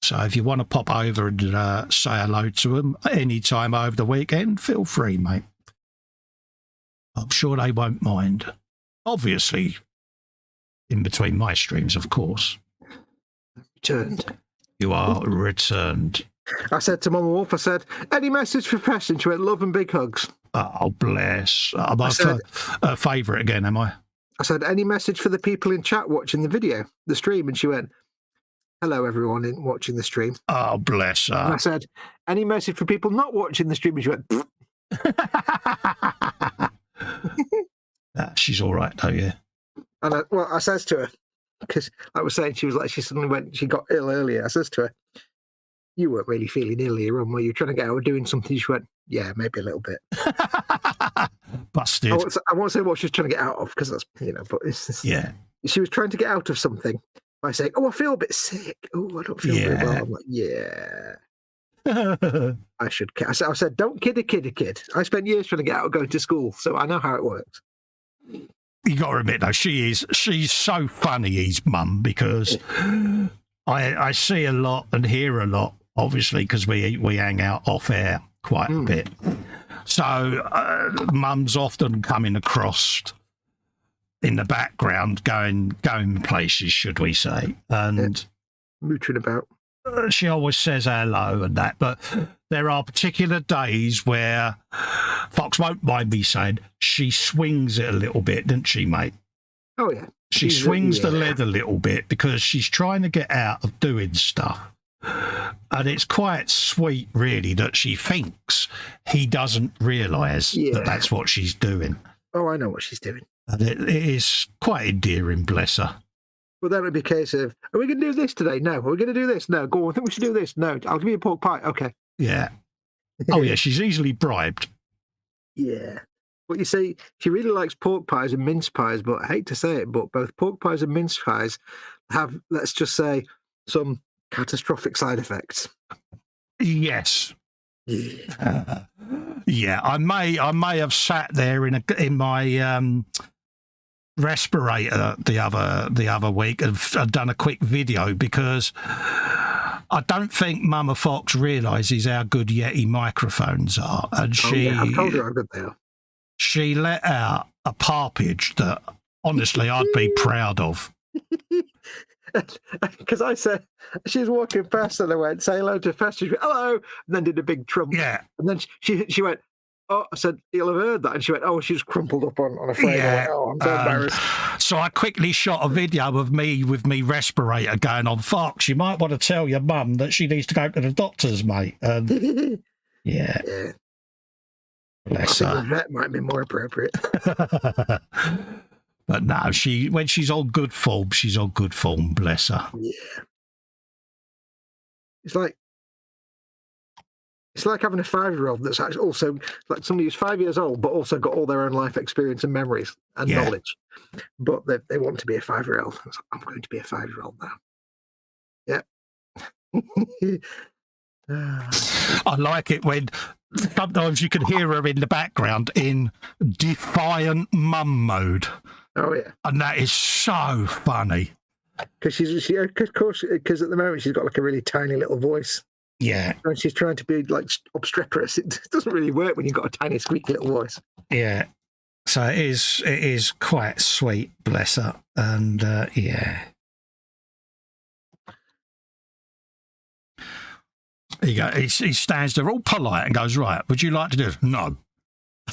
So if you want to pop over and say hello to them any time over the weekend, feel free, mate. I'm sure they won't mind. Obviously, in between my streams, of course. Returned. You are returned. I said to Mama Wolf, I said, any message for Preston? She went, love and big hugs. Oh, bless. I'm a favourite again, am I? I said, any message for the people in chat watching the video, the stream? And she went, hello, everyone watching the stream. Oh, bless her. And I said, any message for people not watching the stream? And she went, she's all right, though, yeah. And I says to her, because I was saying she got ill earlier. I says to her, you weren't really feeling ill here, were you? Trying to get out of doing something? She went, yeah, maybe a little bit. Busted. I won't say what she was trying to get out of because that's, but yeah. She was trying to get out of something by saying, oh, I feel a bit sick. Oh, I don't feel very well. I'm like, yeah. I should. I said, don't kid a kid. I spent years trying to get out of going to school, so I know how it works. You got to admit, though, she's so funny, his mum, because I see a lot and hear a lot, obviously, because we hang out off air quite a bit. So mum's often coming across in the background, going places, should we say, and mooching about. She always says hello and that, but there are particular days where Fox won't mind me saying she swings it a little bit, doesn't she, mate? Oh, yeah. She swings the lead a little bit because she's trying to get out of doing stuff. And it's quite sweet, really, that she thinks he doesn't realise that that's what she's doing. Oh, I know what she's doing. And it is quite endearing, bless her. Well, then it would be a case of, are we going to do this today? No. Are we going to do this? No. Go on, I think we should do this. No. I'll give you a pork pie. Okay. Yeah. Oh, yeah, she's easily bribed. Yeah. But you see, she really likes pork pies and mince pies, but I hate to say it, but both pork pies and mince pies have, let's just say, some catastrophic side effects. Yes. Yeah, I may have sat there in my respirator the other week and done a quick video because I don't think Mama Fox realises how good Yeti microphones are, and I've told her how good they are. She let out a parpage that honestly I'd be proud of. Because I said, she was walking past and I went, say hello to Festa. She went, hello, and then did a big trump. Yeah. And then she went, oh, I said, you'll have heard that. And she went, oh, she was crumpled up on a frame. I went, oh, I'm so embarrassed. So I quickly shot a video of me with me respirator going on. Fox, you might want to tell your mum that she needs to go to the doctors, mate. Yeah. Bless I think her. the vet might be more appropriate. But no, when she's on good form, she's on good form. Bless her. Yeah. It's like having a 5-year-old that's actually also like somebody who's 5 years old, but also got all their own life experience and memories and knowledge. But they want to be a 5-year-old. Like, I'm going to be a 5-year-old now. Yeah. I like it when sometimes you can hear her in the background in defiant mum mode. Oh yeah, and that is so funny. Because because at the moment she's got like a really tiny little voice. Yeah, and she's trying to be like obstreperous. It doesn't really work when you've got a tiny squeaky little voice. Yeah, so it is quite sweet, bless her, and yeah. There you go. He stands there all polite and goes, right, would you like to do it? No.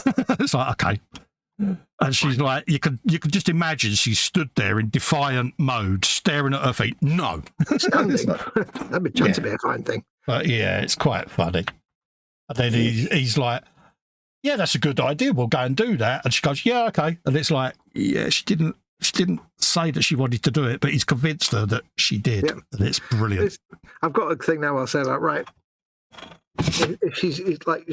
It's like, okay. And she's like, you could just imagine she stood there in defiant mode, staring at her feet. No. Standing. That'd be chance to be a fine thing. But yeah, it's quite funny. And then he's like, yeah, that's a good idea. We'll go and do that. And she goes, yeah, okay. And it's like, yeah, she didn't say that she wanted to do it, but he's convinced her that she did. Yeah. And it's brilliant. I've got a thing now. I'll say like, right. If she's like,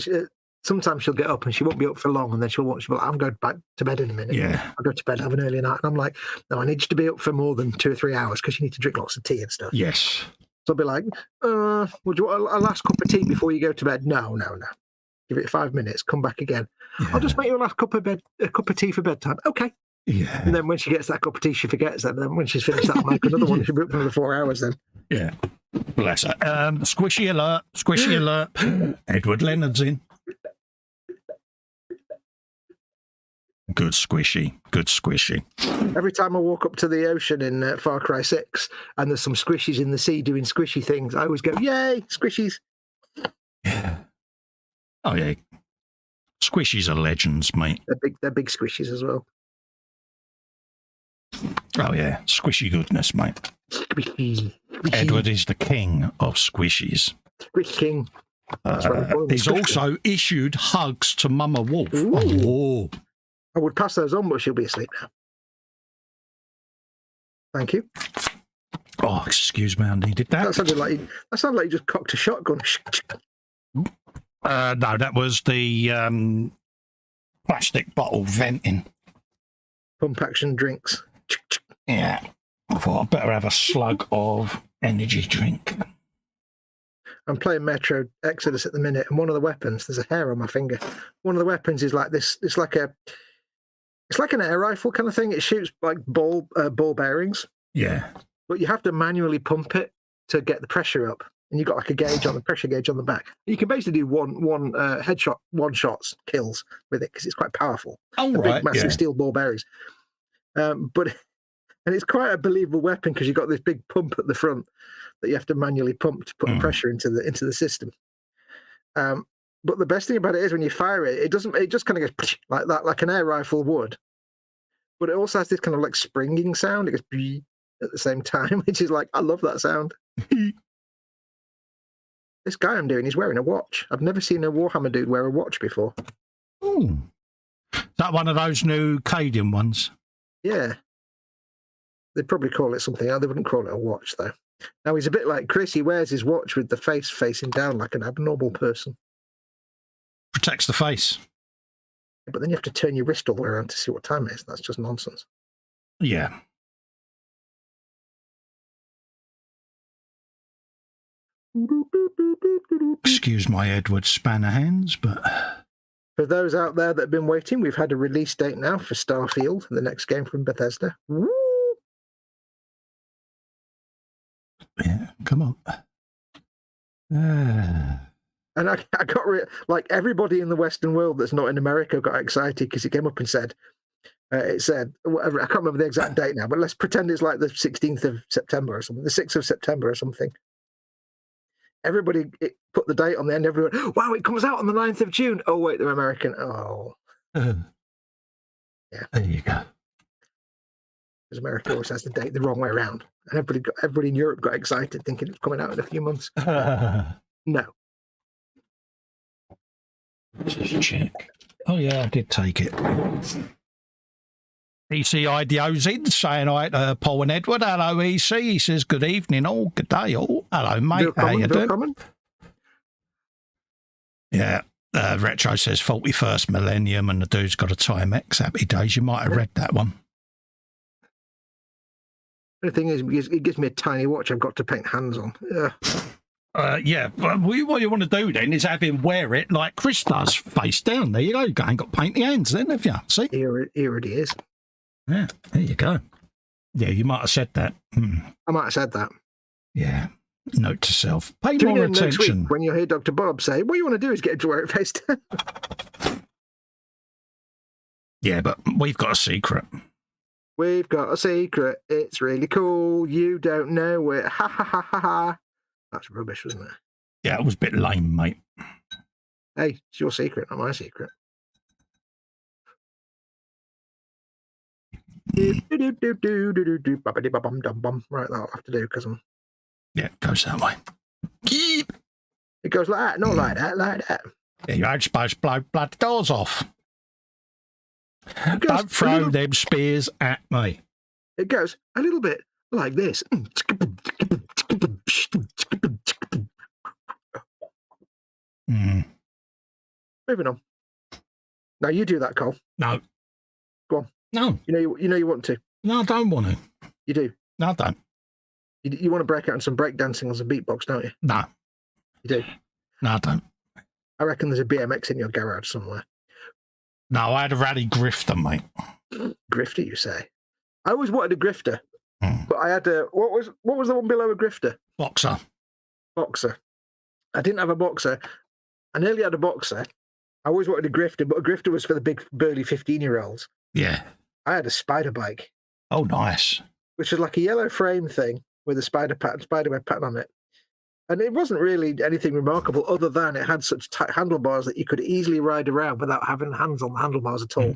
sometimes she'll get up and she won't be up for long, and then she'll be like, I'm going back to bed in a minute. Yeah. I'll go to bed, have an early night. And I'm like, no, I need you to be up for more than 2 or 3 hours because you need to drink lots of tea and stuff. Yes. So I'll be like, would you want a last cup of tea before you go to bed? No. Give it 5 minutes, come back again. Yeah. I'll just make you a last cup of tea for bedtime. Okay. Yeah. And then when she gets that cup of tea, she forgets that. And then when she's finished that, I'll make another one. She'll be up for another 4 hours then. Yeah. Bless her. Squishy alert. Squishy alert. Edward Leonard's in. Good squishy. Good squishy. Every time I walk up to the ocean in Far Cry 6 and there's some squishies in the sea doing squishy things, I always go, yay, squishies. Yeah. Oh, yeah. Squishies are legends, mate. They're big squishies as well. Oh, yeah. Squishy goodness, mate. Squishy. Edward is the king of squishies. Squish king. He's also issued hugs to Mama Wolf. Oh. I would pass those on, but she'll be asleep now. Thank you. Oh, excuse me, I needed that. That sounded like you just cocked a shotgun. No, that was the plastic bottle venting. Pump action drinks. Yeah. I thought I'd better have a slug of energy drink. I'm playing Metro Exodus at the minute, and one of the weapons, there's a hair on my finger. One of the weapons is like this. It's like an air rifle kind of thing. It shoots like ball bearings. Yeah. But you have to manually pump it to get the pressure up. And you've got like a gauge on the pressure gauge on the back. You can basically do one headshot, one shots, kills with it because it's quite powerful. Oh, the right. Big, massive steel ball bearings. And it's quite a believable weapon because you've got this big pump at the front that you have to manually pump to put the pressure into the system. But the best thing about it is when you fire it, it just kind of goes like that, like an air rifle would. But it also has this kind of like springing sound. It goes at the same time, which is like, I love that sound. This guy I'm doing, he's wearing a watch. I've never seen a Warhammer dude wear a watch before. Ooh. Is that one of those new Cadian ones? Yeah. They'd probably call it something else. They wouldn't call it a watch, though. Now, he's a bit like Chris. He wears his watch with the face facing down like an abnormal person. Protects the face. But then you have to turn your wrist all the way around to see what time it is. That's just nonsense. Yeah. Excuse my Edward Spanner hands, but... For those out there that have been waiting, we've had a release date now for Starfield, the next game from Bethesda. Woo! Yeah, come on. And I got like everybody in the Western world that's not in America got excited because it came up and said, whatever, I can't remember the exact date now, but let's pretend it's like the 16th of September or something, the 6th of September or something. put the date on the end. Everyone, wow, it comes out on the 9th of June. Oh, wait, they're American. Oh. Yeah. There you go. Because America always has the date the wrong way around. And everybody in Europe got excited thinking it's coming out in a few months. No. Just check. Oh, yeah, I did take it. ECIDO's in saying hi to Paul and Edward. Hello, EC. He says, good evening, all. Good day, all. Hello, mate. How you doing? Yeah. Retro says 41st millennium and the dude's got a Timex. Happy days. You might have read that one. The thing is, it gives me a tiny watch I've got to paint hands on. Yeah, but what you want to do then is have him wear it like Chris does, face down. There you go. You ain't got painty hands then, have you? See? Here it is. Yeah, there you go. Yeah, you might have said that. I might have said that. Yeah. Note to self. Pay more attention. When you hear Dr. Bob say, what you want to do is get him to wear it face down. Yeah, but we've got a secret. We've got a secret. It's really cool. You don't know it. Ha ha ha ha ha. That's rubbish, wasn't it? Yeah, it was a bit lame, mate. Hey, it's your secret, not my secret. Right, that'll have to do because I'm. Yeah, it goes that way. It goes like that, not like that, like that. Yeah, you ain't supposed to blow blood doors off. Don't throw them spears at me. It goes a little bit like this. Moving on. Now you do that, Cole. No. Go on. No. You know you want to. No, I don't want to. You do. No, I don't. You want to break out in some breakdancing or some beatbox, don't you? No. You do. No, I don't. I reckon there's a BMX in your garage somewhere. No, I had a rally grifter, mate. Grifter, you say? I always wanted a grifter, but I had a what was the one below a grifter? Boxer. I didn't have a boxer. I nearly had a boxer. I always wanted a grifter, but a grifter was for the big burly 15-year-olds. Yeah. I had a spider bike. Oh, nice. Which was like a yellow frame thing with a spiderweb pattern on it. And it wasn't really anything remarkable other than it had such tight handlebars that you could easily ride around without having hands on the handlebars at all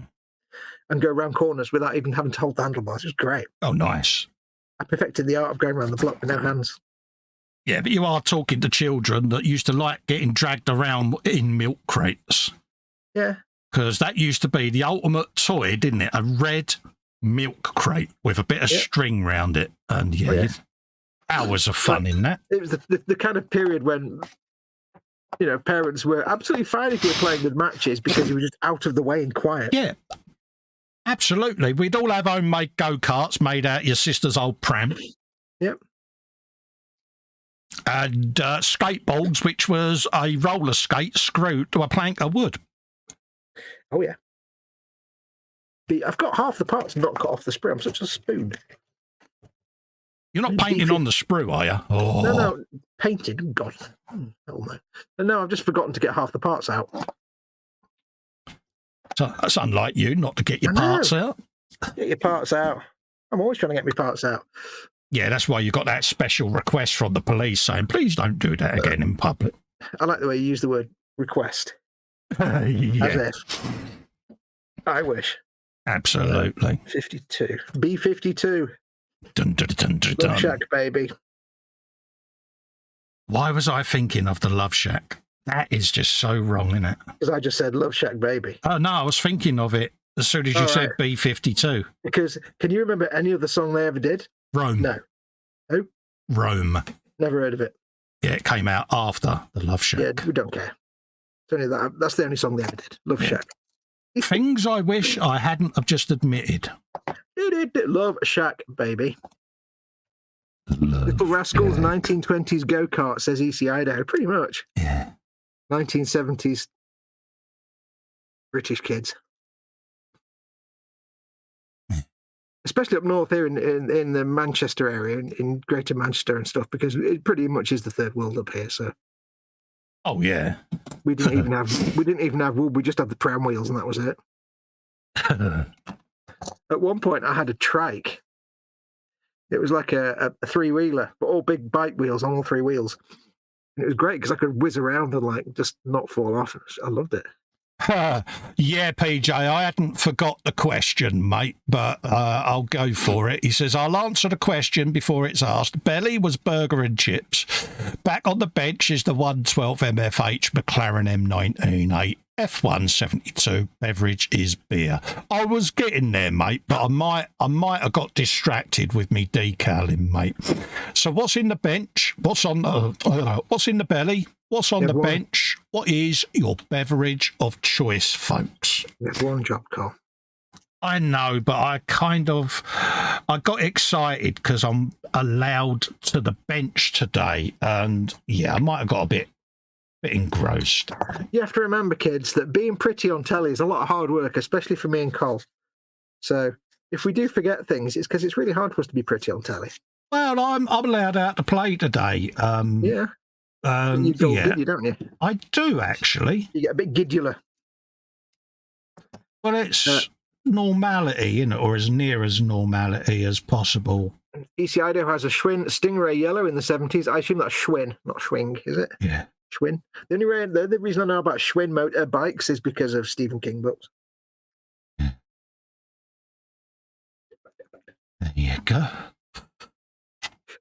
and go around corners without even having to hold the handlebars. It was great. Oh, nice. I perfected the art of going around the block with no hands. Yeah, but you are talking to children that used to like getting dragged around in milk crates. Yeah. Because that used to be the ultimate toy, didn't it? A red milk crate with a bit of string round it. And hours of fun in that. It was the kind of period when, parents were absolutely fine if you were playing with matches because you were just out of the way and quiet. Yeah, absolutely. We'd all have homemade go-karts made out of your sister's old pram. Yep. And skateboards, which was a roller skate screwed to a plank of wood. Oh, yeah. I've got half the parts not cut off the sprue. I'm such a spoon. You're not painting on the sprue, are you? Oh. No, painted. God. Hell no. No, I've just forgotten to get half the parts out. So that's unlike you, not to get your parts out. Get your parts out. I'm always trying to get my parts out. Yeah, that's why you got that special request from the police saying, please don't do that again in public. I like the way you use the word request. Yeah. As if. I wish. Absolutely. 52. B52. Dun, dun, dun, dun, Love Shack, baby. Why was I thinking of the Love Shack? That is just so wrong, isn't it? Because I just said Love Shack, baby. Oh, no, I was thinking of it as soon as you said B52. Because can you remember any other song they ever did? Rome. No. Who? Rome. Never heard of it. Yeah, it came out after the Love Shack. Yeah, we don't care. It's only that. That's the only song they ever did. Love Shack. Things I wish I hadn't have just admitted. Love Shack, baby. Love Little Rascals, Shack. 1920s go-kart, says EC Idaho. Pretty much. Yeah. 1970s British kids. Especially up north here in the Manchester area, in Greater Manchester and stuff, because it pretty much is the third world up here. So, oh yeah, we didn't even have wood. We just had the pram wheels, and that was it. At one point, I had a trike. It was like a three-wheeler, but all big bike wheels on all three wheels. And it was great because I could whiz around and like just not fall off. I loved it. Yeah, PJ, I hadn't forgot the question, mate, but I'll go for it. He says, I'll answer the question before it's asked. Belly was burger and chips. Back on the bench is the 112 MFH McLaren M198 F172. Beverage is beer. I was getting there, mate, but I might have got distracted with me decaling, mate. So what's in the bench? What's in the belly? What's on the bench? What is your beverage of choice, folks? It's one job, Carl. I know, but I got excited because I'm allowed to the bench today, and yeah, I might have got a bit engrossed. You have to remember, kids, that being pretty on telly is a lot of hard work, especially for me and Cole. So if we do forget things, it's because it's really hard for us to be pretty on telly. Well, I'm allowed out to play today. Yeah. You go, yeah, you don't you? I do actually. You get a bit gidula. Well, it's normality, or as near as normality as possible. Idaho has a Schwinn Stingray yellow in the 70s. I assume that's Schwinn, not Schwing, is it? Yeah. Schwinn. The only reason I know about Schwinn motor bikes is because of Stephen King books. Yeah. There you go.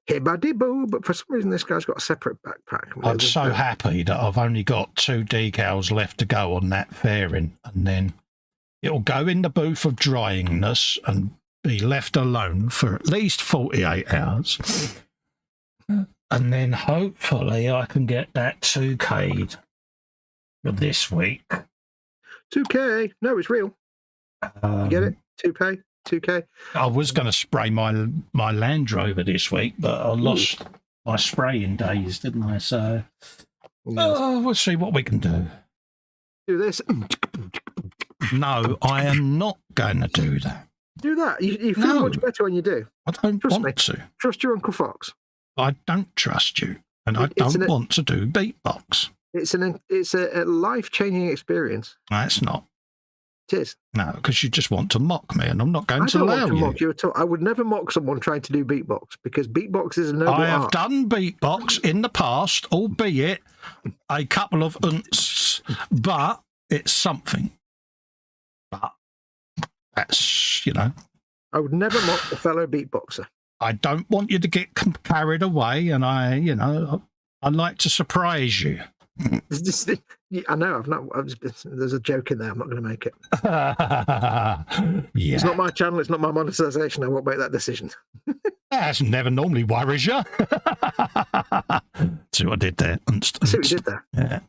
Hey, buddy boo, but for some reason this guy's got a separate backpack. I'm so happy that I've only got 2 decals left to go on that fairing, and then it'll go in the booth of dryingness and be left alone for at least 48 hours. And then hopefully I can get that 2K'd for this week. 2K? No, it's real. You get it? 2K? I was going to spray my Land Rover this week, but I lost my spraying days, didn't I? So we'll see what we can do. Do this. No, I am not going to do that. Do that. You feel much better when you do. I don't want to. Trust your Uncle Fox. I don't trust you, and I don't want to do beatbox. It's a life-changing experience. No, it's not. It is. No, because you just want to mock me, and I'm not going to allow you. I don't want to mock you at all. I would never mock someone trying to do beatbox, because beatbox is a noble art. I have done beatbox in the past, albeit a couple of but it's something. But that's, I would never mock a fellow beatboxer. I don't want you to get carried away, and I'd like to surprise you. I know. There's a joke in there. I'm not going to make it. Yeah. It's not my channel. It's not my monetization. I won't make that decision. That never normally worries you. See what I did there? See what you did there? Yeah.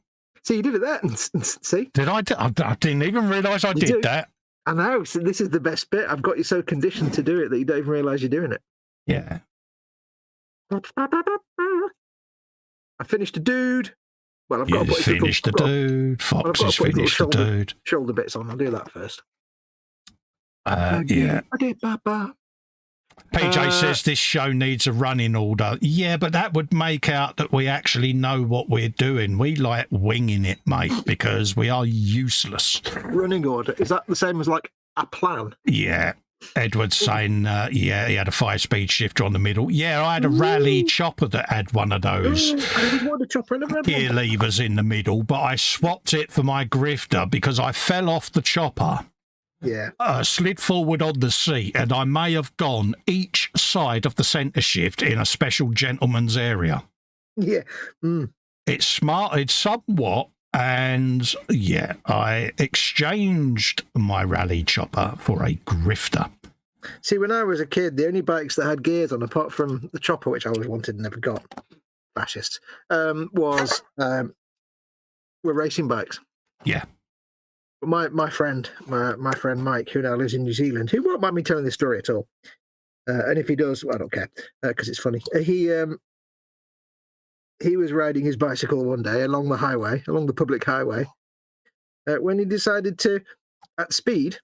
See, you did it there. See? Did I? I didn't even realise I did that. I know. So this is the best bit. I've got you so conditioned to do it that you don't even realise you're doing it. Yeah. I finished a dude. Well, I've got to put finished the dude. Fox has finished the dude. Shoulder bits on. I'll do that first. Yeah. PJ says this show needs a running order. Yeah, but that would make out that we actually know what we're doing. We like winging it, mate, because we are useless. Running order? Is that the same as like a plan? Yeah. Edward's saying, he had a 5-speed shifter on the middle. Yeah, I had a rally chopper that had one of those gear levers in the middle, but I swapped it for my grifter because I fell off the chopper. Yeah. Slid forward on the seat, and I may have gone each side of the centre shift in a special gentleman's area. Yeah. It smarted somewhat. And yeah, I exchanged my rally chopper for a grifter. See, when I was a kid, the only bikes that had gears on, apart from the chopper, which I always wanted and never got, fascists, were racing bikes. Yeah. My friend Mike, who now lives in New Zealand, who won't mind me telling this story at all. And if he does, I don't care, because it's funny. He was riding his bicycle one day along the public highway, when he decided to, at speed,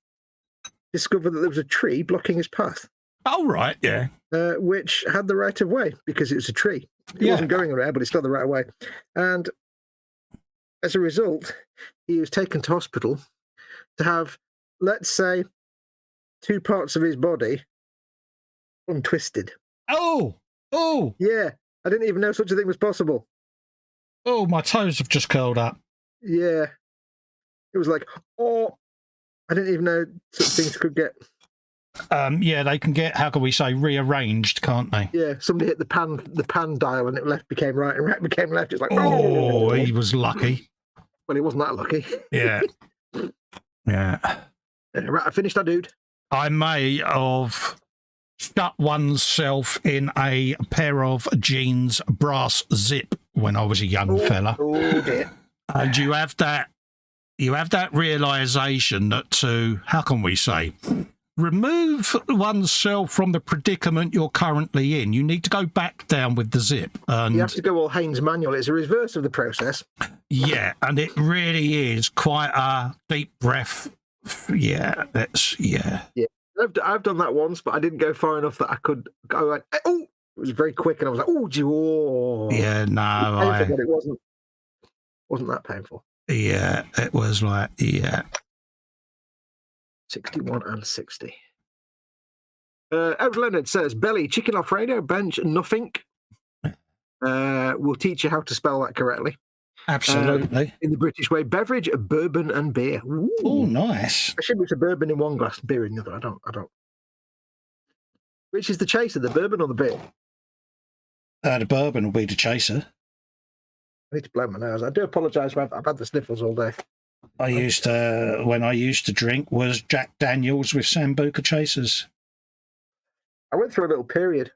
discover that there was a tree blocking his path. Oh, right, yeah. Which had the right of way because it was a tree. He wasn't going around, but it's got the right of way. And as a result, he was taken to hospital to have, let's say, 2 parts of his body untwisted. Oh! Yeah. I didn't even know such a thing was possible. Oh, my toes have just curled up. Yeah. It was like, oh, I didn't even know certain things could get. Yeah, they can get, how can we say, rearranged, can't they? Yeah, somebody hit the pan dial and it left became right and right became left. It's like, oh, he was lucky. Well, he wasn't that lucky. Yeah. Yeah. Right, I finished that, dude. I may have shut oneself in a pair of jeans brass zip when I was a young fella. Oh dear. And you have that realization that to, how can we say, remove oneself from the predicament you're currently in, you need to go back down with the zip. And you have to go all Haynes manual. It's a reverse of the process. Yeah, and it really is quite a deep breath. Yeah, yeah. I've done that once, but I didn't go far enough that I could go. Like, oh, it was very quick, and I was like, oh, yeah, no, but it wasn't that painful. Yeah, it was like, yeah. 61 and 60. Out Leonard says, Belly, chicken Alfredo, bench, nothing. We'll teach you how to spell that correctly. Absolutely. In the British way, beverage, bourbon and beer. Oh, nice. I should be a bourbon in one glass, beer in the other. I don't. Which is the chaser, the bourbon or the beer? The bourbon will be the chaser. I need to blow my nose. I do apologise. I've had the sniffles all day. When I used to drink was Jack Daniels with Sambuca chasers. I went through a little period,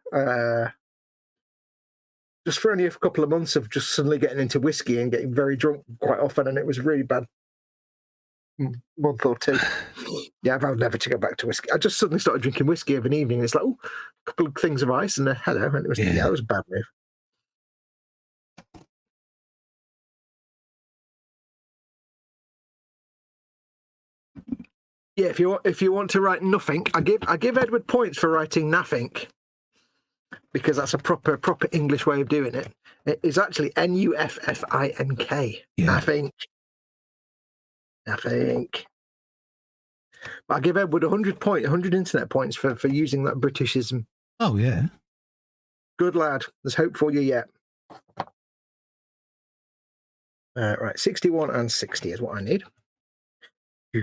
just for only a couple of months of just suddenly getting into whiskey and getting very drunk quite often, and it was really bad. Month or two. Yeah, I vowed never to go back to whiskey. I just suddenly started drinking whiskey of an evening, and it's like, oh, a couple of things of ice and a hello, and it was it was a bad move. Yeah, if you want to write nothing, I give Edward points for writing nothing, because that's a proper English way of doing it. It is actually Nuffink. Yeah. Nothing. But I give Edward 100 internet points for using that Britishism. Oh yeah. Good lad. There's hope for you yet. Right, 61 and 60 is what I need. They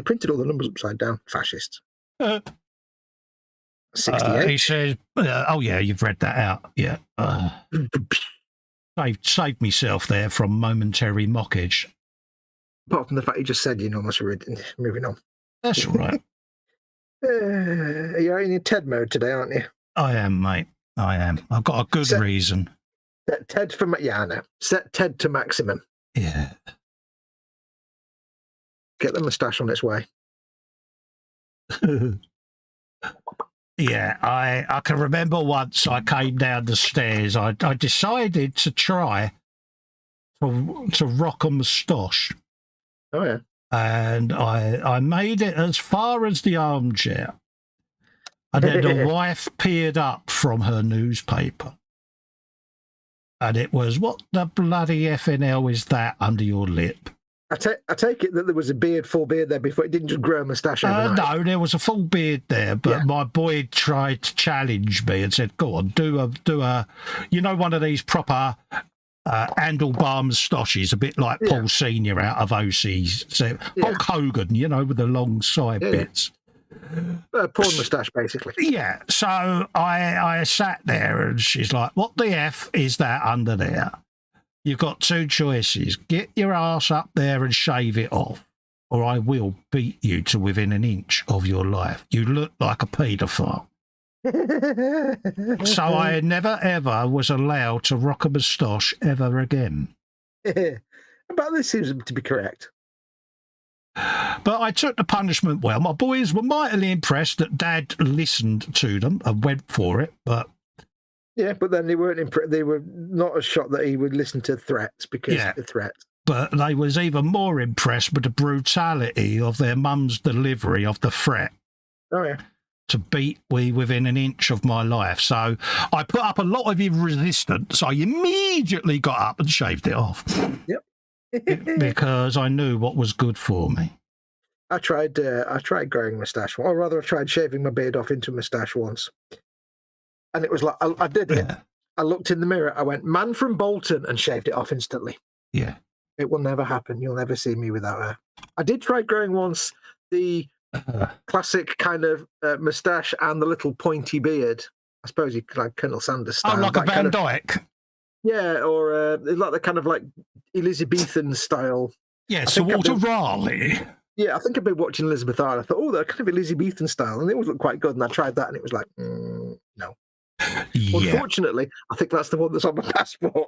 printed all the numbers upside down. Fascists. 68. He says, oh yeah, you've read that out. Yeah. Saved myself there from momentary mockage. Apart from the fact you just said, almost moving on. That's all right. You're in TED mode today, aren't you? I am, mate. I am. I've got a good reason. Set TED for I know. Set TED to maximum. Yeah. Get the moustache on its way. Yeah, I can remember once I came down the stairs. I decided to try to rock a moustache. Oh yeah. And I made it as far as the armchair. And then the wife peered up from her newspaper. And it was, what the bloody effing hell is that under your lip? I take it that there was a full beard there before. It didn't just grow a moustache overnight. No, there was a full beard there, but my boy tried to challenge me and said, go on, do a one of these proper handlebar moustaches, a bit like Paul Senior out of OC's. So Hulk Hogan, with the long side bits. Porn moustache, basically. Yeah, so I sat there and she's like, what the F is that under there? You've got two choices. Get your ass up there and shave it off, or I will beat you to within an inch of your life. You look like a paedophile. So I never, ever was allowed to rock a moustache ever again. But this seems to be correct. But I took the punishment well. My boys were mightily impressed that Dad listened to them and went for it, but... Yeah, but then they weren't they were not as shocked that he would listen to threats because of the threats. But they was even more impressed with the brutality of their mum's delivery of the threat. Oh, yeah. To beat me within an inch of my life. So I put up a lot of resistance. I immediately got up and shaved it off. Yep. Because I knew what was good for me. I tried growing a moustache, or rather I tried shaving my beard off into a moustache once. And it was like, I did it. I looked in the mirror. I went, man from Bolton, and shaved it off instantly. Yeah. It will never happen. You'll never see me without hair. I did try growing once the classic kind of moustache and the little pointy beard. I suppose you could like Colonel Sanders style. Oh, like a Van Dyke. Yeah, or like the kind of like Elizabethan style. Yeah, so Walter Raleigh. Yeah, I think I've been watching Elizabeth Arden. I thought, oh, they're kind of Elizabethan style, and it always looked quite good. And I tried that, and it was like, no. Yeah. Unfortunately, I think that's the one that's on my passport.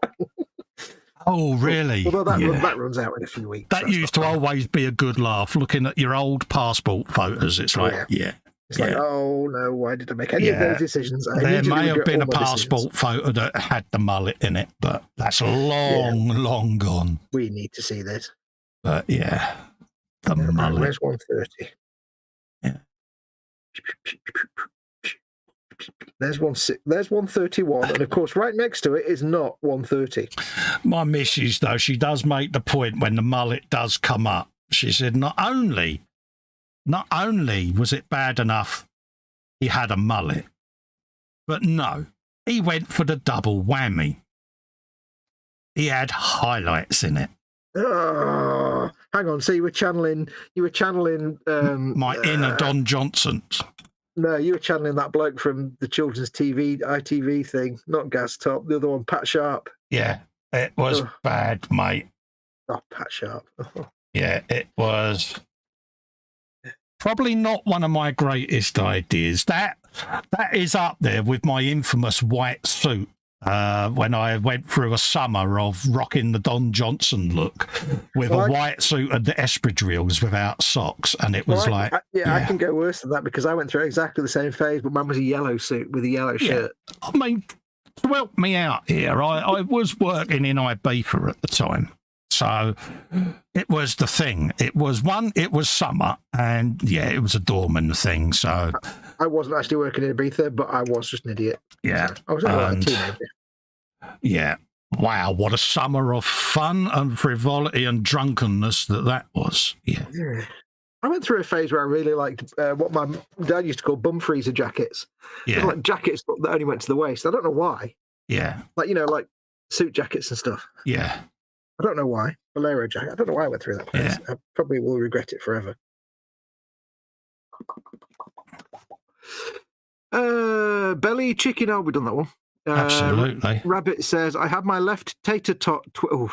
Oh, really? Although that runs out in a few weeks. That used to always be a good laugh, looking at your old passport photos. It's like, It's like, oh, no, why did I make any of those decisions? There may have been a passport photo that had the mullet in it, but that's long gone. We need to see this. But, yeah, the mullet. Where's 130? Yeah. There's 131, and of course, right next to it is not 130. My missus, though, she does make the point when the mullet does come up. She said, not only was it bad enough he had a mullet, but no, he went for the double whammy. He had highlights in it. Oh, hang on. So you were channeling my inner Don Johnsons. No, you were channeling that bloke from the children's TV, ITV thing, not Gas Top, the other one, Pat Sharp. Yeah, it was bad, mate. Oh, Pat Sharp. Yeah, it was probably not one of my greatest ideas. That is up there with my infamous white suit when I went through a summer of rocking the Don Johnson look with a white suit and the espadrilles without socks, and it was I can go worse than that because I went through exactly the same phase, but mine was a yellow suit with a yellow shirt. I mean, to help me out here, I was working in Ibiza at the time. So it was the thing. It was summer, and it was a doorman thing. So I wasn't actually working in Ibiza, but I was just an idiot. Yeah, so I was a teenager. Yeah, wow, what a summer of fun and frivolity and drunkenness that was. Yeah. I went through a phase where I really liked what my dad used to call bum freezer jackets. Yeah, like jackets that only went to the waist. I don't know why. Yeah, like like suit jackets and stuff. Yeah. I don't know why. Bolero jacket. I don't know why I went through that phase. I probably will regret it forever. Belly chicken. Oh, we've done that one. Absolutely. Rabbit says, I had my left tater tot.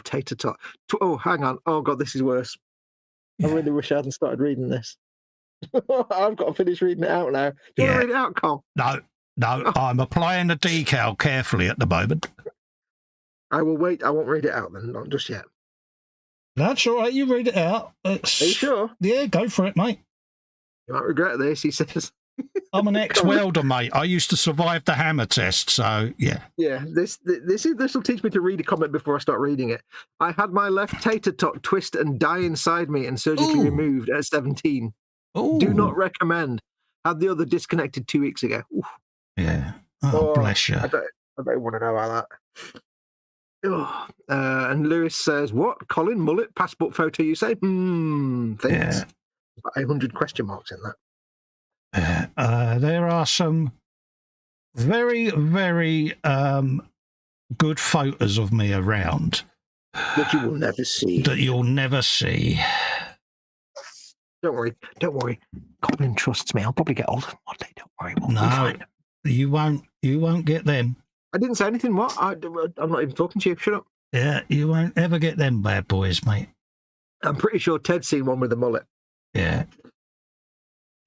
Tater tot. Oh, hang on. Oh, God, this is worse. I really wish I hadn't started reading this. I've got to finish reading it out now. Do you want to read it out, Col? No. I'm applying the decal carefully at the moment. I will wait. I won't read it out then, not just yet. That's all right. You read it out. Are you sure? Yeah, go for it, mate. You might regret this, he says. I'm an ex-welder, mate. I used to survive the hammer test, so yeah. Yeah, this will teach me to read a comment before I start reading it. I had my left tater tot twist and die inside me and surgically removed at 17. Ooh. Do not recommend. Had the other disconnected 2 weeks ago. Oof. Yeah. Oh, bless you. I don't want to know about that. And Lewis says, what? Colin, mullet, passport photo, you say? Thanks. Yeah. 100 question marks in that. There are some very, very good photos of me around. That you will never see. That you'll never see. Don't worry. Colin trusts me. I'll probably get older one day. Don't worry. No, you won't. You won't get them. I didn't say anything. What? I'm not even talking to you. Shut up. Yeah, you won't ever get them bad boys, mate. I'm pretty sure Ted's seen one with a mullet. Yeah.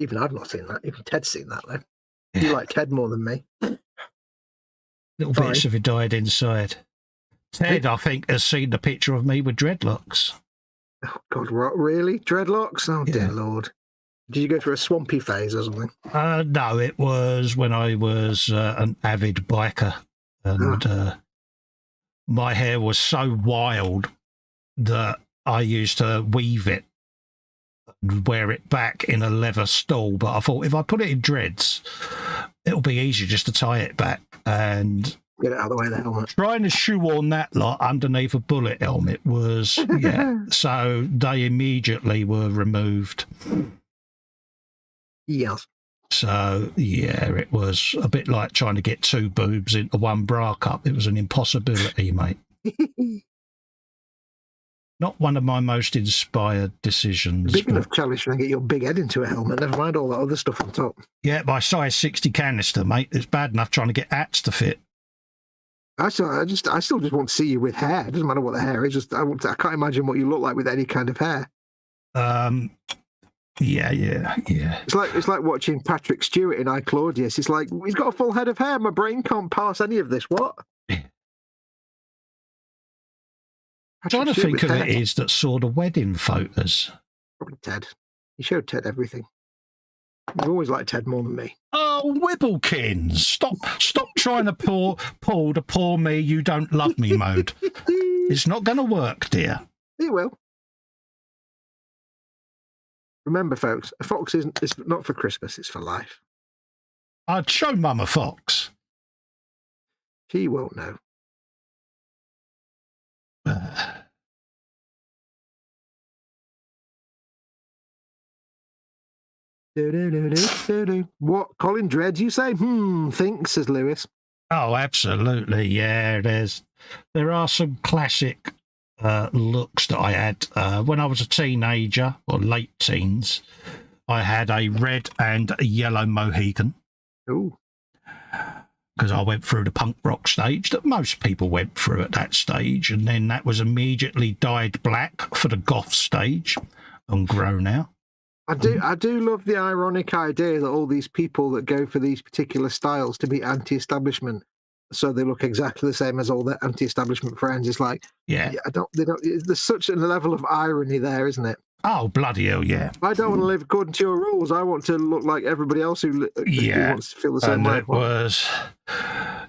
Even I've not seen that. Even Ted's seen that, though. Yeah. You like Ted more than me. Little bits of it died inside. Ted, I think, has seen the picture of me with dreadlocks. Oh, God, really? Dreadlocks? Oh, dear Lord. Did you go through a swampy phase or something? No, it was when I was an avid biker. And my hair was so wild that I used to weave it and wear it back in a leather stole. But I thought if I put it in dreads, it'll be easier just to tie it back and get it out of the way of the helmet. Trying to shoehorn that lot underneath a bullet helmet was, so they immediately were removed. Yes. So, yeah, it was a bit like trying to get two boobs into one bra cup. It was an impossibility, mate. Not one of my most inspired decisions. Big enough challenge trying to get your big head into a helmet, never mind all that other stuff on top. Yeah, my size 60 canister, mate. It's bad enough trying to get hats to fit. I still just want to see you with hair. It doesn't matter what the hair is. I can't imagine what you look like with any kind of hair. Yeah. It's like watching Patrick Stewart in I, Claudius. It's like, he's got a full head of hair. My brain can't pass any of this. What? I'm trying to think of it is that saw the wedding photos. Probably Ted. He showed Ted everything. You've always liked Ted more than me. Oh, Wibblekins! Stop trying to pull the poor me, you don't love me mode. It's not going to work, dear. It will. Remember, folks, a fox it's not for Christmas, it's for life. I'd show Mum a fox. She won't know. What, Colin dreads, you say? Think, says Lewis. Oh, absolutely, yeah. There are some classic looks that I had when I was a teenager, or late teens. I had a red and a yellow Mohican. Ooh. Because I went through the punk rock stage that most people went through at that stage, and then that was immediately dyed black for the goth stage and grown out. I do love the ironic idea that all these people that go for these particular styles to be anti-establishment, so they look exactly the same as all their anti-establishment friends. It's like, there's such a level of irony there, isn't it? Oh, bloody hell, yeah. I don't want to live according to your rules. I want to look like everybody else who wants to feel the same way.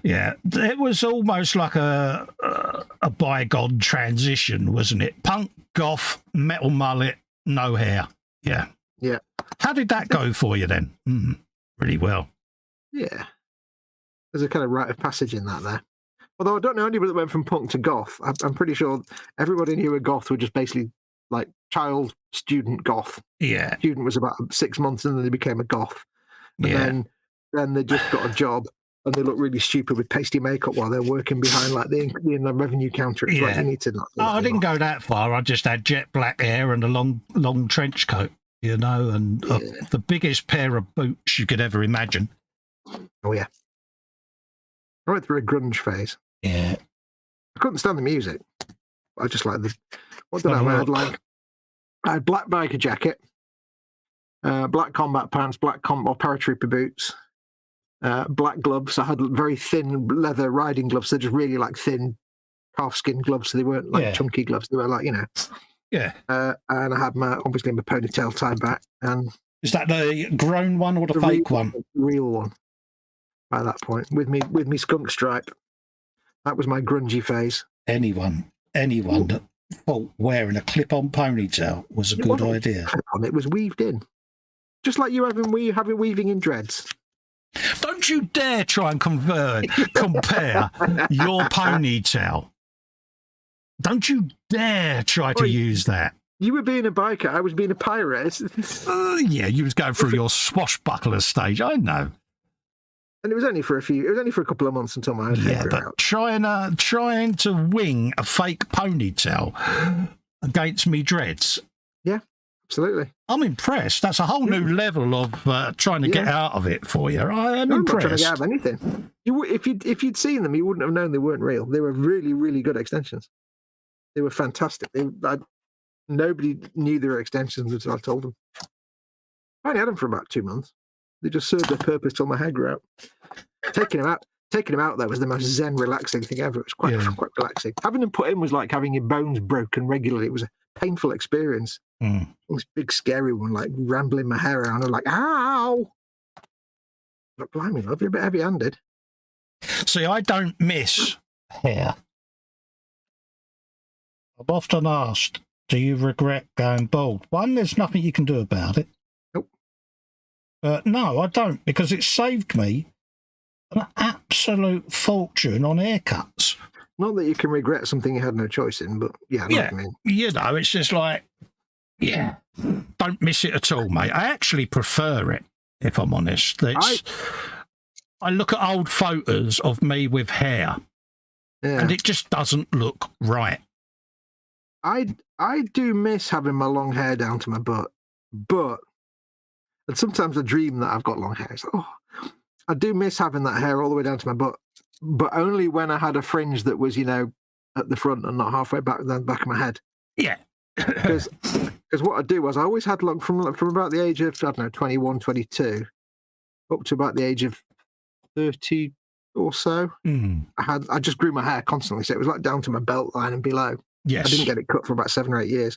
It was almost like a bygone transition, wasn't it? Punk, goth, metal mullet, no hair. Yeah. Yeah. How did that go for you then? Really well. Yeah. There's a kind of rite of passage in that there. Although I don't know anybody that went from punk to goth. I'm pretty sure everybody who were goth were just basically like child student goth. Yeah. Student was about 6 months and then they became a goth. And then they just got a job and they look really stupid with pasty makeup while they're working behind like the revenue counter. It's like you need to I didn't go that far. I just had jet black hair and a long trench coat, you know, and the biggest pair of boots you could ever imagine. Oh, yeah. I went through a grunge phase. Yeah. I couldn't stand the music. I just like what did I wear? I had black biker jacket, black combat pants, black or paratrooper boots, black gloves. I had very thin leather riding gloves. They're just really like thin calfskin gloves. So they weren't like chunky gloves. They were like, you know. Yeah. And I had obviously my ponytail tied back. And is that the grown one or the fake one? Real one. By that point, with me skunk stripe. That was my grungy phase. Anyone that thought wearing a clip-on ponytail was a good idea. Clip-on, it was weaved in, just like you having weaving in dreads. Don't you dare try and compare your ponytail. Don't you dare try to use that. You were being a biker, I was being a pirate. Yeah, you was going through your swashbuckler stage. I know. And it was only for a couple of months until my head grew out. Trying to wing a fake ponytail against me dreads. Yeah, absolutely. I'm impressed. That's a whole new level of trying to get out of it for you. I am impressed. I'm not trying to get out of anything. If you'd seen them, you wouldn't have known they weren't real. They were really, really good extensions. They were fantastic. Nobody knew they were extensions until I told them. I only had them for about 2 months. They just served their purpose till my hair grew out. Taking them out though was the most zen, relaxing thing ever. It was quite relaxing. Having them put in was like having your bones broken regularly. It was a painful experience. It was a big, scary one, like rambling my hair around. I'm like, ow! But blimey, love, you're a bit heavy-handed. See, I don't miss hair. I'm often asked, do you regret going bald? One, there's nothing you can do about it. No, I don't, because it saved me an absolute fortune on haircuts. Not that you can regret something you had no choice in, but I know what I mean. You know, it's just like, don't miss it at all, mate. I actually prefer it. if I'm honest. I look at old photos of me with hair, and it just doesn't look right. I do miss having my long hair down to my butt, and sometimes I dream that I've got long hair. It's like, oh, I do miss having that hair all the way down to my butt, but only when I had a fringe that was, at the front and not halfway back down the back of my head. Yeah. Because what I do was I always had long from about the age of, I don't know, 21, 22, up to about the age of 30 or so. I just grew my hair constantly, so it was like down to my belt line and below. Yes. I didn't get it cut for about 7 or 8 years,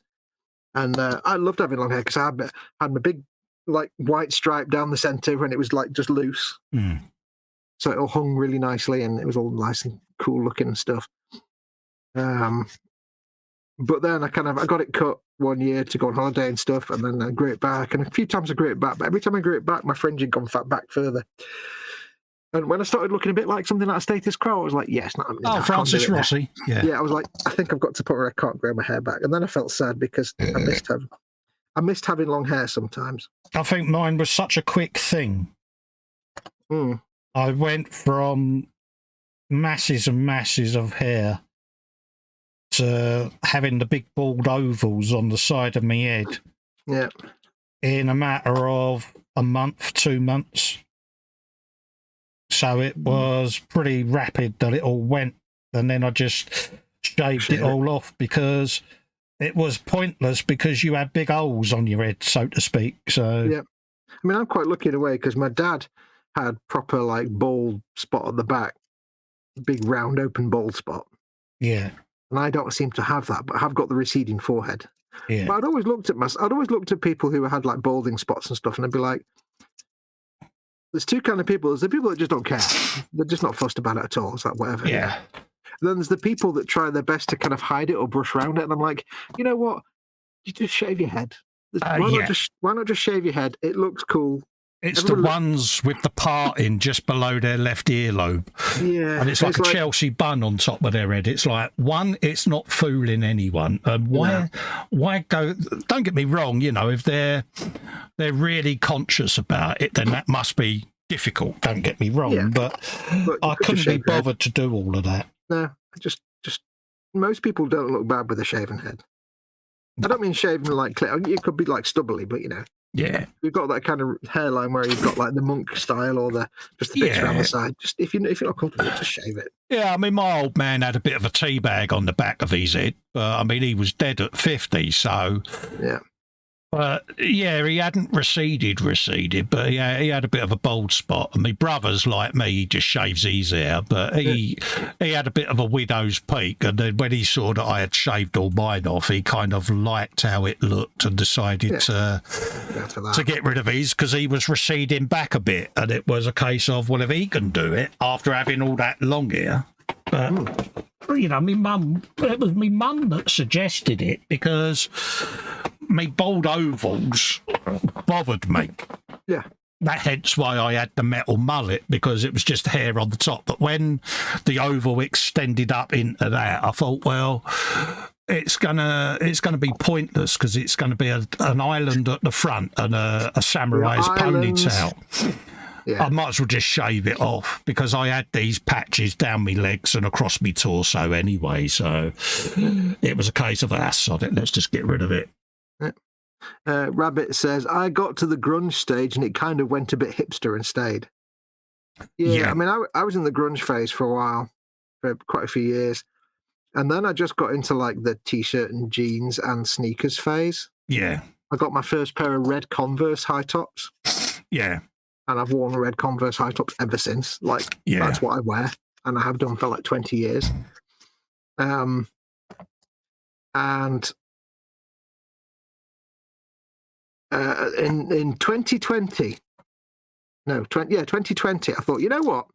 and I loved having long hair because I had my big like white stripe down the center when it was like just loose, so it all hung really nicely and it was all nice and cool looking and stuff. But then I got it cut one year to go on holiday and stuff, and then I grew it back, and a few times I grew it back, but every time I grew it back, my fringe had gone back further. And when I started looking a bit like something like a Status Quo, I was like, yes, not happening. Oh, Francis Rossi. Yeah, I was like, I think I've got to put where I can't grow my hair back. And then I felt sad because I missed having long hair sometimes. I think mine was such a quick thing. I went from masses and masses of hair to having the big bald ovals on the side of my head. Yeah. In a matter of a month, 2 months. So it was pretty rapid that it all went, and then I just shaved it all off because it was pointless because you had big holes on your head, so to speak. So yeah, I mean, I'm quite lucky in a way because my dad had proper like bald spot at the back, big round open bald spot. Yeah, and I don't seem to have that, but I have got the receding forehead. Yeah, but I'd always looked at people who had like balding spots and stuff, and I'd be like, there's two kind of people. There's the people that just don't care. They're just not fussed about it at all. It's like, whatever. Yeah. And then there's the people that try their best to kind of hide it or brush around it. And I'm like, you know what? You just shave your head. Why not just shave your head? It looks cool. It's the ones with the parting just below their left earlobe. Yeah. And it's like a Chelsea bun on top of their head. It's like, one, it's not fooling anyone. And why go? Don't get me wrong, if they're really conscious about it, then that must be difficult. Don't get me wrong. But I couldn't be bothered to do all of that. No, just most people don't look bad with a shaven head. I don't mean shaven like it could be like stubbly, but yeah, you've got that kind of hairline where you've got like the monk style or just the bits around the side. Just if you're not comfortable, just shave it. Yeah, I mean, my old man had a bit of a tea bag on the back of his head, but I mean, he was dead at 50, so yeah. But yeah, he hadn't receded, but he had a bit of a bald spot. And my brother's like me, he just shaves his hair, but he had a bit of a widow's peak. And then when he saw that I had shaved all mine off, he kind of liked how it looked and decided to get rid of his because he was receding back a bit. And it was a case of, well, if he can do it after having all that long hair. But, it was my mum that suggested it because my bald ovals bothered me. Yeah. Hence why I had the metal mullet, because it was just hair on the top. But when the oval extended up into that, I thought, well, it's gonna be pointless because it's going to be an island at the front and a samurai's ponytail. Yeah. I might as well just shave it off because I had these patches down my legs and across my torso anyway. So it was a case of, sod it, let's just get rid of it. Rabbit says, I got to the grunge stage and it kind of went a bit hipster and stayed. Yeah. I mean, I was in the grunge phase for a while, for quite a few years. And then I just got into like the t-shirt and jeans and sneakers phase. Yeah. I got my first pair of red Converse high tops. Yeah. And I've worn red Converse high tops ever since. That's what I wear. And I have done for like 20 years. And in 2020, 2020, I thought, you know what?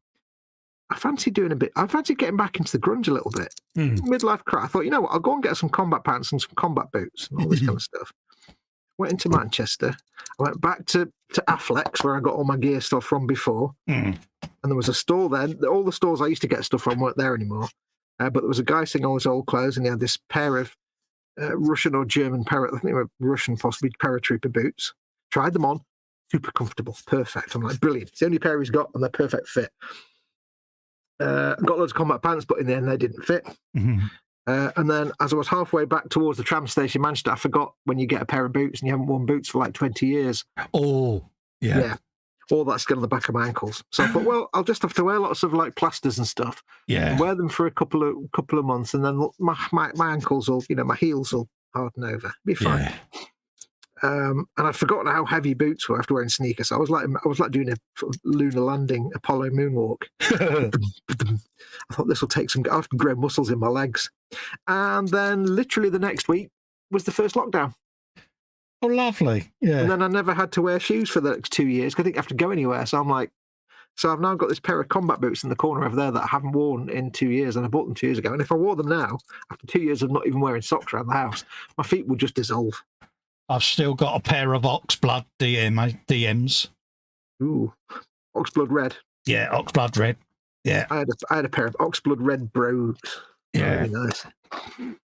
I fancy getting back into the grunge a little bit. Midlife cry. I thought, you know what? I'll go and get some combat pants and some combat boots and all this kind of stuff. Went into Manchester. I went back to Affleck's where I got all my gear stuff from before. And there was a store there. All the stores I used to get stuff from weren't there anymore. But there was a guy selling all his old clothes, and he had this pair of Russian or German I think they were Russian, possibly paratrooper boots. Tried them on. super comfortable, perfect. I'm like, brilliant. It's the only pair he's got, and they're perfect fit. Got loads of combat pants, but in the end they didn't fit. Mm-hmm. And then as I was halfway back towards the tram station in Manchester, I forgot when you get a pair of boots and you haven't worn boots for like 20 years. Oh, yeah. All that skin on the back of my ankles. So I thought, well, I'll just have to wear lots of like plasters and stuff. Yeah. And wear them for a couple of months, and then my ankles will, my heels will harden over. Be fine. Yeah. And I'd forgotten how heavy boots were after wearing sneakers. So I was like doing a sort of lunar landing, Apollo moonwalk. I thought this will take some. I have to grow muscles in my legs. And then literally the next week was the first lockdown. Oh, lovely. Yeah. And then I never had to wear shoes for the next 2 years because I didn't have to go anywhere. So I'm like, so I've now got this pair of combat boots in the corner over there that I haven't worn in 2 years, and I bought them 2 years ago. And if I wore them now, after 2 years of not even wearing socks around the house, my feet would just dissolve. I've still got a pair of Oxblood DMs. Ooh, Oxblood Red. Yeah, Oxblood Red. Yeah. I had a pair of Oxblood Red Bros. Yeah. Really nice.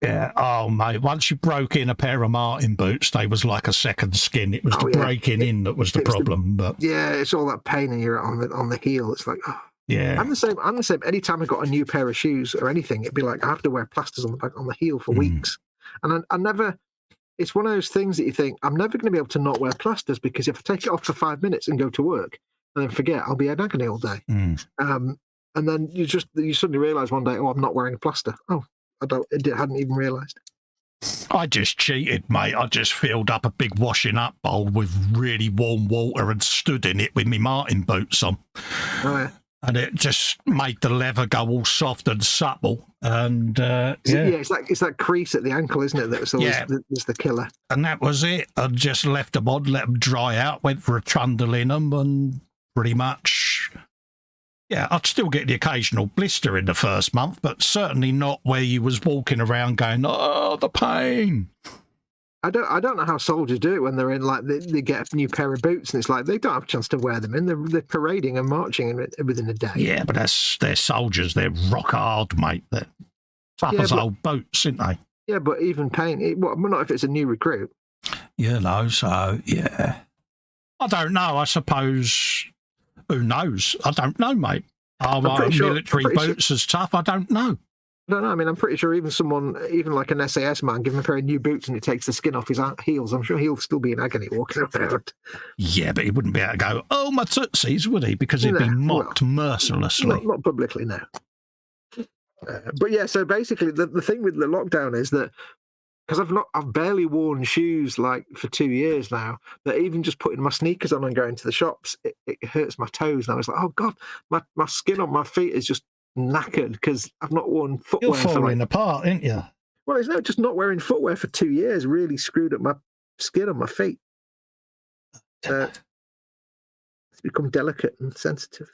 Yeah. Oh, mate, once you broke in a pair of Martin boots, they was like a second skin. It was the breaking in that was the problem. But yeah, it's all that pain in your on the heel. It's like, oh. Yeah. I'm the same. Anytime I got a new pair of shoes or anything, it'd be like I have to wear plasters on the heel for weeks. And I never. It's one of those things that you think, I'm never going to be able to not wear plasters, because if I take it off for 5 minutes and go to work and then forget, I'll be in agony all day. And then you suddenly realise one day, oh, I'm not wearing a plaster. Oh, I hadn't even realised. I just cheated, mate. I just filled up a big washing up bowl with really warm water and stood in it with me Martin boots on. Oh, yeah. And it just made the leather go all soft and supple. And it's that crease at the ankle, isn't it? That's always the killer. And that was it. I just left them on, let them dry out, went for a trundle in them, and pretty much, yeah, I'd still get the occasional blister in the first month, but certainly not where you was walking around going, oh, the pain. I don't know how soldiers do it when they're in, like, they get a new pair of boots and it's like they don't have a chance to wear them in. They're parading and marching within a day. Yeah, but they're soldiers. They're rock hard, mate. They're tough as old boats, aren't they? Yeah, but even pain, not if it's a new recruit. You know, so, yeah. I don't know. I suppose, who knows? I don't know, mate. Are military boots as tough? I don't know. I don't know. I mean, I'm pretty sure even like an SAS man, give him a pair of new boots and it takes the skin off his heels, I'm sure he'll still be in agony walking around. Yeah, but he wouldn't be able to go, oh, my tootsies, would he? Because he'd be mocked mercilessly. Not publicly, no. But yeah, so basically the thing with the lockdown is that, because I've barely worn shoes like for 2 years now, that even just putting my sneakers on and going to the shops, it hurts my toes. And I was like, oh God, my skin on my feet is just knackered because I've not worn footwear. You're falling apart, ain't you? Well, it's not just not wearing footwear for 2 years really screwed up my skin on my feet. It's become delicate and sensitive.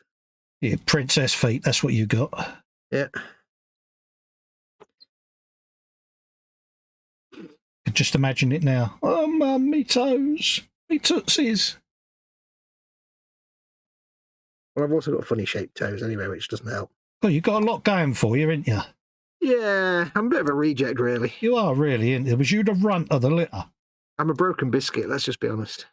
Yeah, princess feet, that's what you got. Yeah. Just imagine it now. Oh, Mum, me toes, me tootsies. Well, I've also got funny shaped toes anyway, which doesn't help. Well, you've got a lot going for you, ain't you? Yeah, I'm a bit of a reject, really. You are, really, ain't you? Was you the runt of the litter? I'm a broken biscuit, let's just be honest.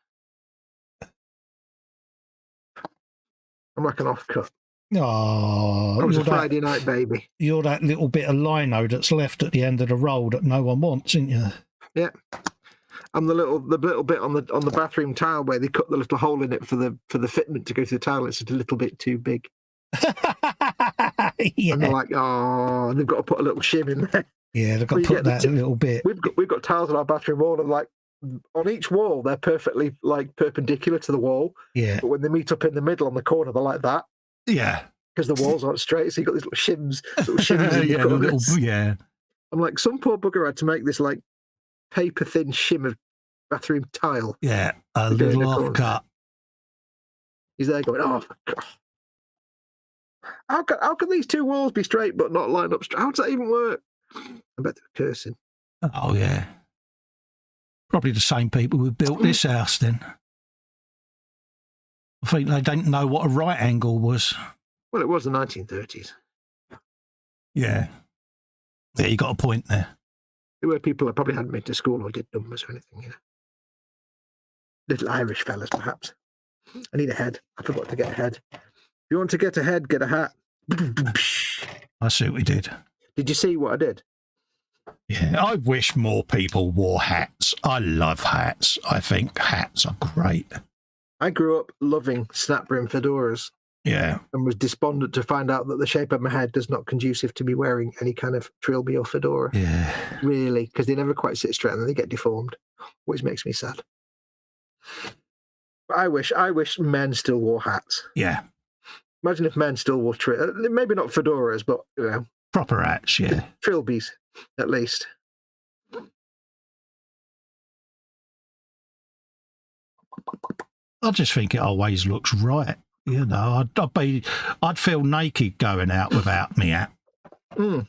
I'm like an offcut. Oh, I was a Friday night baby. You're that little bit of lino that's left at the end of the roll that no one wants, ain't you? Yeah. I'm the little bit on the bathroom tile where they cut the little hole in it for the fitment to go to the tile. It's just a little bit too big. Yeah. And they're like, oh, they've got to put a little shim in there. Yeah, they've got to put that little bit. We've got tiles on our bathroom wall, and like on each wall, they're perfectly like perpendicular to the wall. Yeah. But when they meet up in the middle on the corner, they're like that. Yeah. Because the walls aren't straight, so you've got these little shims. Yeah. I'm like, some poor bugger had to make this like paper thin shim of bathroom tile. Yeah, a little offcut. He's there going, oh, God. How can these two walls be straight but not lined up straight? How does that even work? I bet they're cursing. Oh, yeah. Probably the same people who built this house then. I think they didn't know what a right angle was. Well, it was the 1930s. Yeah. Yeah, you got a point there. There were people that probably hadn't been to school or did numbers or anything, you know. Little Irish fellas, perhaps. I need a head. I forgot to get a head. If you want to get a head, get a hat. I see what we did. Did you see what I did? Yeah, I wish more people wore hats. I love hats. I think hats are great. I grew up loving snap brim fedoras. Yeah. And was despondent to find out that the shape of my head does not conducive to me wearing any kind of trilby or fedora. Yeah. Really, because they never quite sit straight and then they get deformed. Always makes me sad. But I wish men still wore hats. Yeah. Imagine if men still wore maybe not fedoras, but Proper hats, yeah. Trilbies, at least. I just think it always looks right. You know, I'd feel naked going out without me hat. Mm.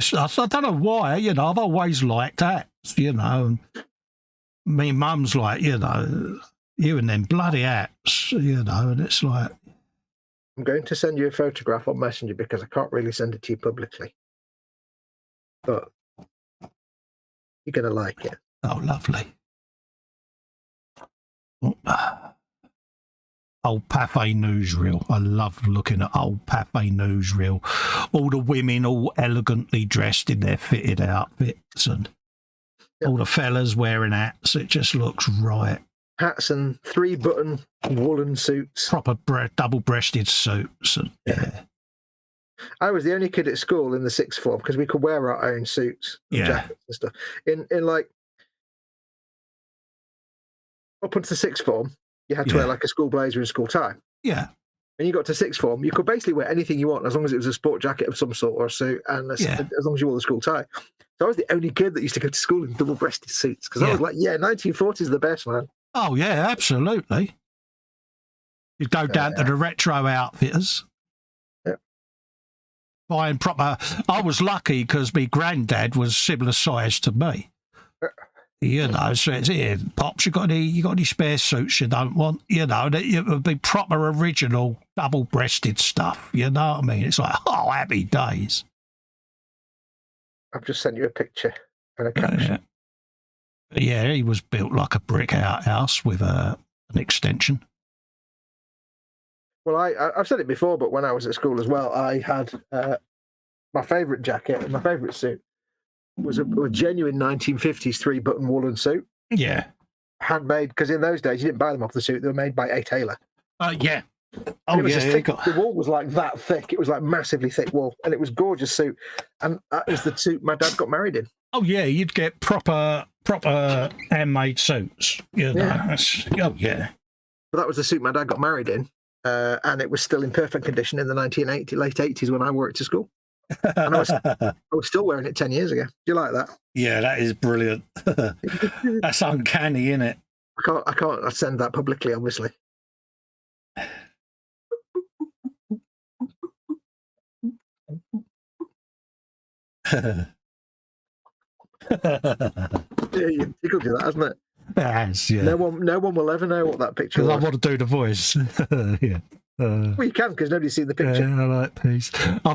I don't know why. You know, I've always liked hats. You know, me mum's like, you know, you and them bloody hats. You know, and it's like. I'm going to send you a photograph on Messenger because I can't really send it to you publicly. But you're going to like it. Oh, lovely. Old Pathé newsreel. I love looking at old Pathé newsreel. All the women all elegantly dressed in their fitted outfits and all the fellas wearing hats. It just looks right. Hats and 3-button woolen suits. Proper double-breasted suits. And, yeah. I was the only kid at school in the sixth form because we could wear our own suits and jackets and stuff. In like up until the sixth form, you had to wear like a school blazer and school tie. Yeah. And you got to sixth form, you could basically wear anything you want as long as it was a sport jacket of some sort or a suit, and as long as you wore the school tie. So I was the only kid that used to go to school in double-breasted suits because I was like, 1940s is the best, man. Oh, yeah, absolutely. You'd go down to the retro outfitters. Yep. Buying proper. I was lucky because my granddad was similar size to me. You know, so it's here, Pops, you got any spare suits you don't want? You know, it would be proper original double-breasted stuff. You know what I mean? It's like, oh, happy days. I've just sent you a picture and a caption. Yeah, he was built like a brick outhouse with an extension. Well, I've said it before, but when I was at school as well, I had my favourite jacket and my favourite suit was a genuine 1950s 3-button woolen suit. Yeah. Handmade, because in those days you didn't buy them off the suit, they were made by a tailor. Yeah. And it was thick, the wool was like that thick. It was like massively thick wool, and it was a gorgeous suit. And that was the suit my dad got married in. Oh yeah, you'd get proper handmade suits. You know? Yeah. But that was the suit my dad got married in, and it was still in perfect condition in the late 80s when I worked at school. And I was still wearing it 10 years ago. Do you like that? Yeah, that is brilliant. That's uncanny, isn't it? I can't send that publicly, obviously. Yeah, you tickled you that, hasn't it? It has, yeah. No one will ever know what that picture was. I want to do the voice. Yeah. Well, you can because nobody's seen the picture. Yeah, I like peace. I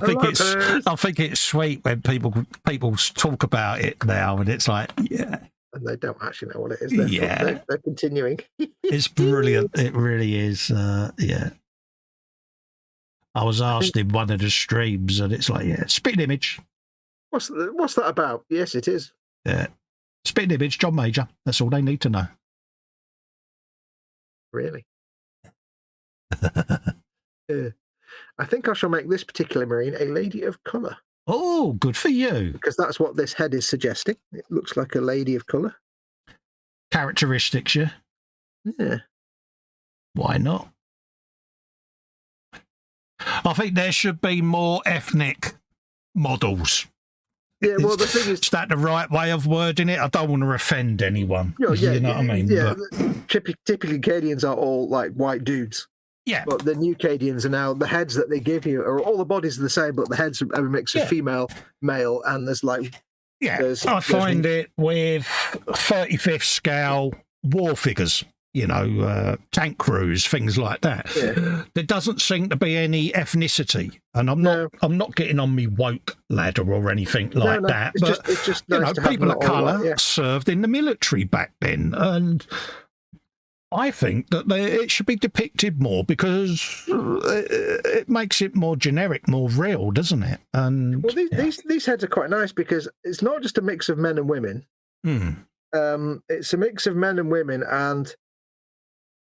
think it's sweet when people talk about it now, and it's like, yeah. And they don't actually know what it is. They're continuing. It's brilliant. It really is. Yeah. I was asked in one of the streams, and it's like, yeah, spitting image. What's that about? Yes, it is. Yeah. Spitting image, John Major. That's all they need to know. Really? I think I shall make this particular marine a lady of colour. Oh, good for you. Because that's what this head is suggesting. It looks like a lady of colour. Characteristics, yeah? Yeah. Why not? I think there should be more ethnic models. Yeah, well, the thing is... Is that the right way of wording it? I don't want to offend anyone. You know what I mean? Yeah, typically Cadians are all like white dudes. Yeah. But the new Cadians are now, the heads that they give you are all the bodies are the same, but the heads are a mix of female, male, and there's like... Yeah, I find it with 35th scale war figures, you know, tank crews, things like that. Yeah. There doesn't seem to be any ethnicity, and I'm not getting on me woke ladder or anything like that. It's just nice you know, people of colour served in the military back then, and I think that it should be depicted more because it makes it more generic, more real, doesn't it? And well, these heads are quite nice because it's not just a mix of men and women. It's a mix of men and women, and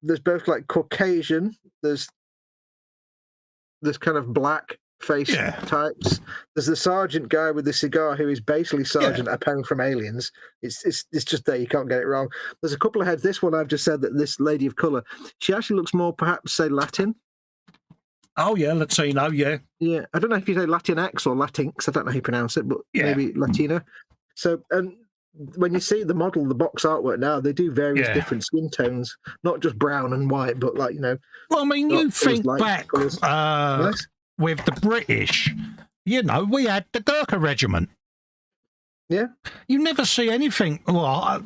there's both like Caucasian. There's kind of black face types. There's the sergeant guy with the cigar who is basically Sergeant Apeng from Aliens. It's just there, you can't get it wrong. There's a couple of heads. This one I've just said that this lady of color, she actually looks more perhaps say Latin. Oh yeah, Latino, yeah. I don't know if you say Latinx or Latinx, I don't know how you pronounce it, but maybe Latino. So and when you see the model, the box artwork now, they do various different skin tones, not just brown and white, but like, well, I mean, you think back with the British, we had the Gurkha Regiment. Yeah. You never see anything. Well, I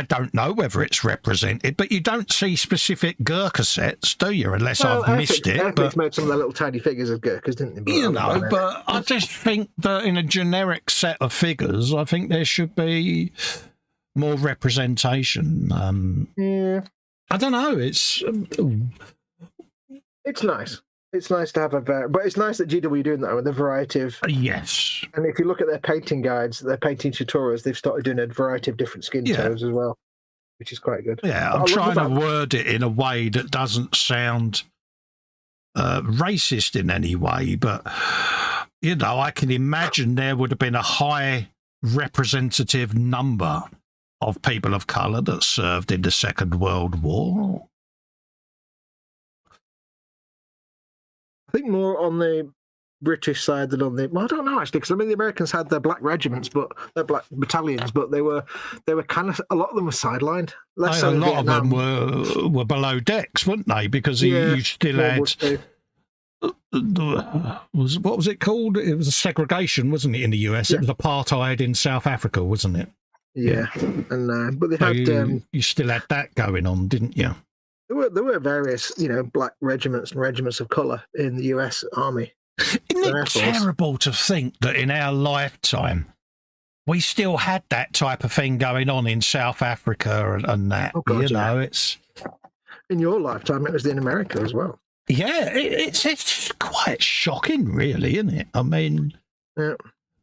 don't know whether it's represented, but you don't see specific Gurkha sets, do you? Unless I've missed it. Epics made some of the little tiny figures of Gurkhas, didn't they? But I just think that in a generic set of figures, I think there should be more representation. I don't know. It's nice. It's nice to have but it's nice that GW are doing that with a variety of... Yes. And if you look at their painting guides, their painting tutorials, they've started doing a variety of different skin tones as well, which is quite good. Yeah, I'm trying to word it in a way that doesn't sound racist in any way, but, I can imagine there would have been a high representative number of people of colour that served in the Second World War. I think more on the British side than on the... Well, I don't know, actually, because, the Americans had their black regiments, but their black battalions, but they were kind of... A lot of them were sidelined. A lot of them were below decks, weren't they? Because you still had... what was it called? It was a segregation, wasn't it, in the US? Yeah. It was apartheid in South Africa, wasn't it? Yeah. And but they had... you still had that going on, didn't you? There were various, black regiments and regiments of colour in the US Army. Isn't it terrible to think that in our lifetime we still had that type of thing going on in South Africa and that? Oh, God, it's... In your lifetime, it was in America as well. Yeah, it's quite shocking, really, isn't it? I mean,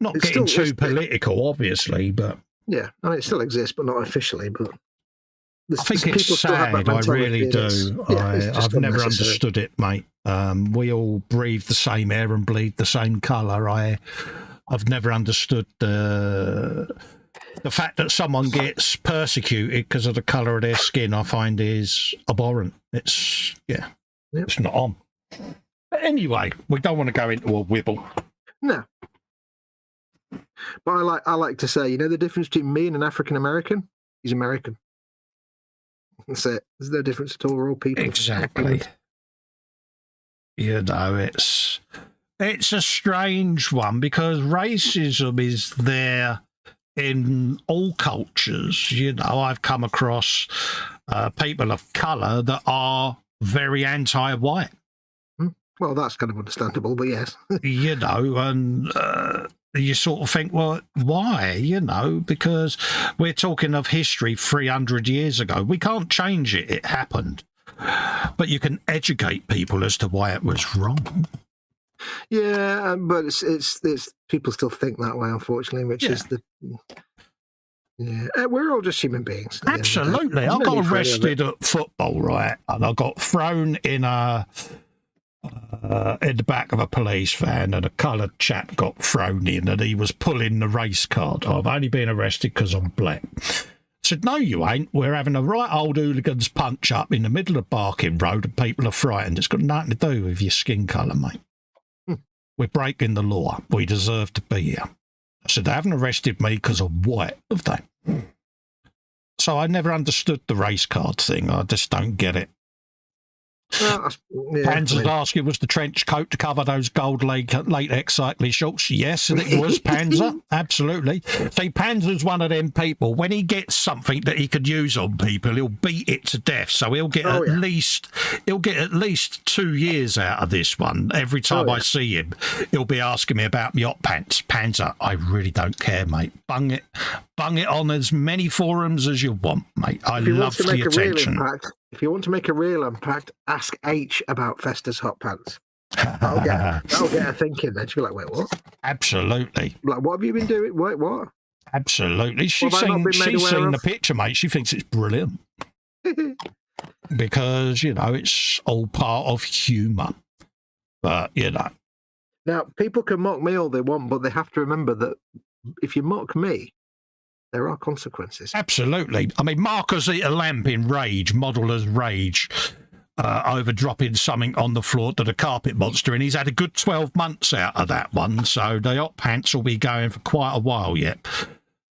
not getting too political, obviously, but... Yeah, it still exists, but not officially, but... I think it's sad, I really do. I've never understood it, mate. We all breathe the same air and bleed the same colour. I've never understood the fact that someone gets persecuted because of the colour of their skin. I find is abhorrent. It's not on. But anyway, we don't want to go into a wibble. No. But I like to say, the difference between me and an African American? He's American. That's it. There's no difference at all. We're all people. Exactly. It's a strange one because racism is there in all cultures. I've come across people of colour that are very anti-white. Well, that's kind of understandable, but yes. And you sort of think, well, why? Because we're talking of history 300 years ago. We can't change it. It happened. But you can educate people as to why it was wrong. Yeah, but it's people still think that way, unfortunately, which is the... Yeah, we're all just human beings. Absolutely. I got arrested at football, right? And I got thrown in the back of a police van, and a coloured chap got thrown in, and he was pulling the race card. I've only been arrested because I'm black. I said, no, you ain't. We're having a right old hooligans punch up in the middle of Barking Road, and people are frightened. It's got nothing to do with your skin colour, mate. We're breaking the law. We deserve to be here. I said, they haven't arrested me because I'm white, have they? So I never understood the race card thing. I just don't get it. Panzer's asking, was the trench coat to cover those gold latex cycling shorts? Yes, and it was Panzer. Absolutely. See, Panzer's one of them people. When he gets something that he could use on people, he'll beat it to death. So he'll get at least 2 years out of this one. Every time I see him, he'll be asking me about my hot pants. Panzer, I really don't care, mate. Bung it on as many forums as you want, mate. I love the attention. if you want to make a real unpacked, ask H about Festa's hot pants. That'll get her thinking. Then she'll be like, "Wait, what?" Absolutely. Like, what have you been doing? Wait, what? Absolutely. She's What have I not been made seen aware the of? picture, mate. She thinks it's brilliant because, you know, it's all part of humour. But, you know. Now, people can mock me all they want, but they have to remember that if you mock me, there are consequences. Absolutely. I mean, Marcus eat a lamp in rage, modeller's rage, over dropping something on the floor to the carpet monster, and he's had a good 12 months out of that one, so the hot pants will be going for quite a while yet.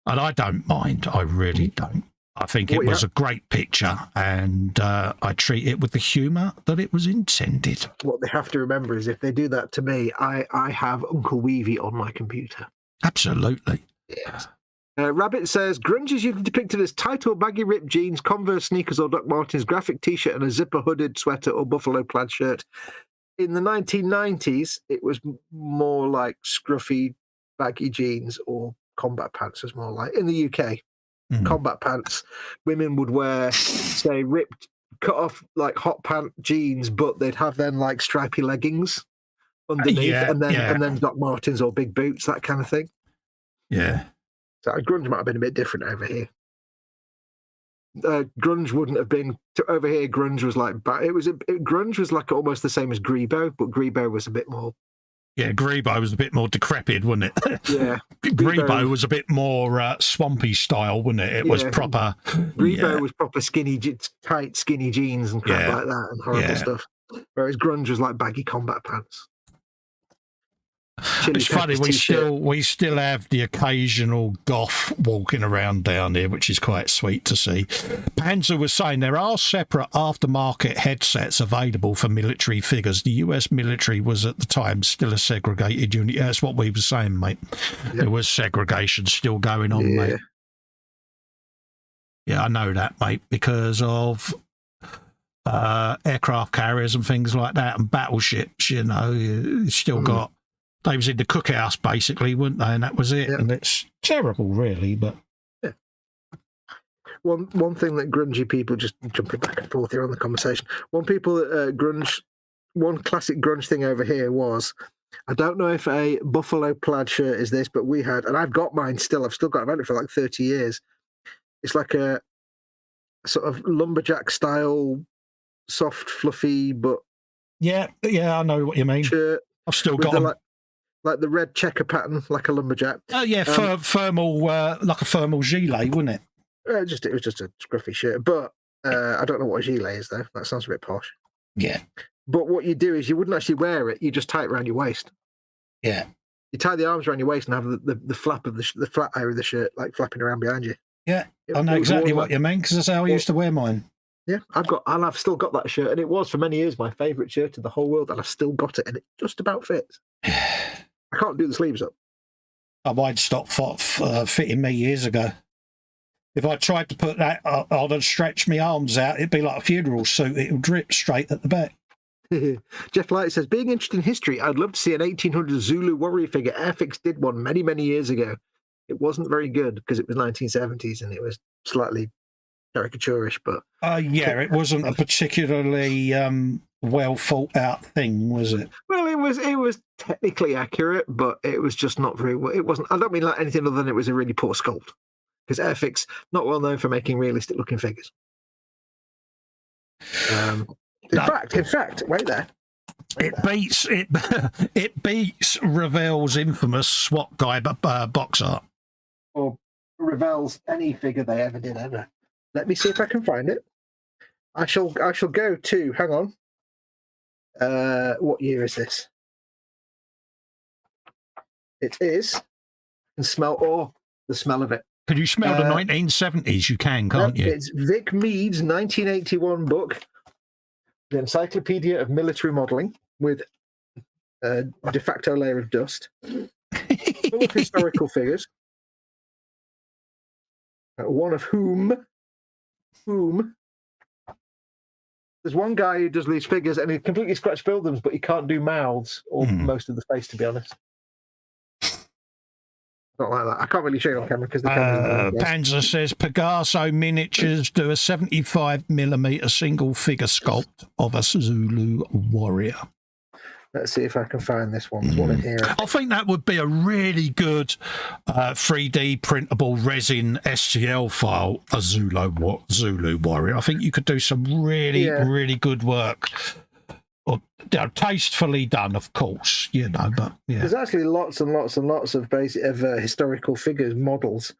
And I don't mind. I really don't. I think it was a great picture, and I treat it with the humour that it was intended. What they have to remember is if they do that to me, I have Uncle Weevy on my computer. Absolutely. Yes. Rabbit says, grunge is usually depicted as tight or baggy ripped jeans, Converse sneakers or Doc Martens, graphic T-shirt and a zipper hooded sweater or buffalo plaid shirt. In the 1990s, it was more like scruffy, baggy jeans or combat pants was more like. In the UK, combat pants, women would wear, say, ripped, cut off, like hot pant jeans, but they'd have then like stripy leggings underneath and then Doc Martens or big boots, that kind of thing. Yeah. So grunge might have been a bit different over here. Grunge wouldn't have been over here. Grunge was like, grunge was like almost the same as Grebo, but Grebo was a bit more. Yeah, Grebo was a bit more decrepit, wasn't it? Yeah, Grebo was a bit more swampy style, wasn't it? It was proper. Grebo was proper skinny, tight, skinny jeans and crap like that, and horrible stuff. Whereas grunge was like baggy combat pants. It's funny, we still have the occasional goth walking around down here, which is quite sweet to see. Panzer was saying there are separate aftermarket headsets available for military figures. The US military was at the time still a segregated unit. Yeah, that's what we were saying, mate. Yep. There was segregation still going on, mate. Yeah, I know that, mate, because of aircraft carriers and things like that and battleships, you know, you still got. They was in the cookhouse, basically, weren't they? And that was it. Yep. And it's terrible, really. But one thing that grungy people, just jumping back and forth here on the conversation, one classic grunge thing over here was, I don't know if a buffalo plaid shirt is this, but we had, and I've got mine still. I've still got it. I've had it for like 30 years. It's like a sort of lumberjack style, soft, fluffy, but yeah, I know what you mean. Shirt. I've still got them. Like the red checker pattern, like a lumberjack. Oh yeah, thermal, like a thermal gilet, wasn't it? It was just a scruffy shirt, but I don't know what a gilet is though. That sounds a bit posh. Yeah. But what you do is you wouldn't actually wear it; you just tie it around your waist. Yeah. You tie the arms around your waist and have the flap of the flat area of the shirt like flapping around behind you. Yeah, I know exactly what you mean because that's how I used to wear mine. Yeah, I've still got that shirt, and it was for many years my favourite shirt in the whole world, and I've still got it, and it just about fits. I can't do the sleeves up. Mine stopped fitting me years ago. If I tried to put that, I'd have stretched my arms out. It'd be like a funeral suit. It would drip straight at the back. Jeff Light says, being interested in history, I'd love to see an 1800 Zulu warrior figure. Airfix did one many, many years ago. It wasn't very good because it was 1970s and it was slightly caricaturish, but... yeah, it wasn't a particularly... well thought out thing, was it? Well, it was technically accurate, but it was just not very well. It wasn't. I don't mean like anything other than it was a really poor sculpt. Because Airfix not well known for making realistic looking figures. In fact, wait there. It beats Revell's infamous SWAT guy box art. Or Revell's any figure they ever did ever. Let me see if I can find it. I shall go to. Hang on. What year is this? It is. I can smell the smell of it. Can you smell the 1970s? You can't you? It's Vic Mead's 1981 book, The Encyclopedia of Military Modelling, with a de facto layer of dust, full of historical figures. One of whom there's one guy who does these figures and he completely scratch build them, but he can't do mouths or most of the face, to be honest. Not like that. I can't really show you on camera because the camera's Panzer says Pegaso Miniatures do a 75mm single figure sculpt of a Zulu warrior. Let's see if I can find this one. There's one in here. I think that would be a really good 3D printable resin STL file, a Zulu warrior. I think you could do some really good work. Or, tastefully done, of course, but there's actually lots and lots and lots of historical figures models,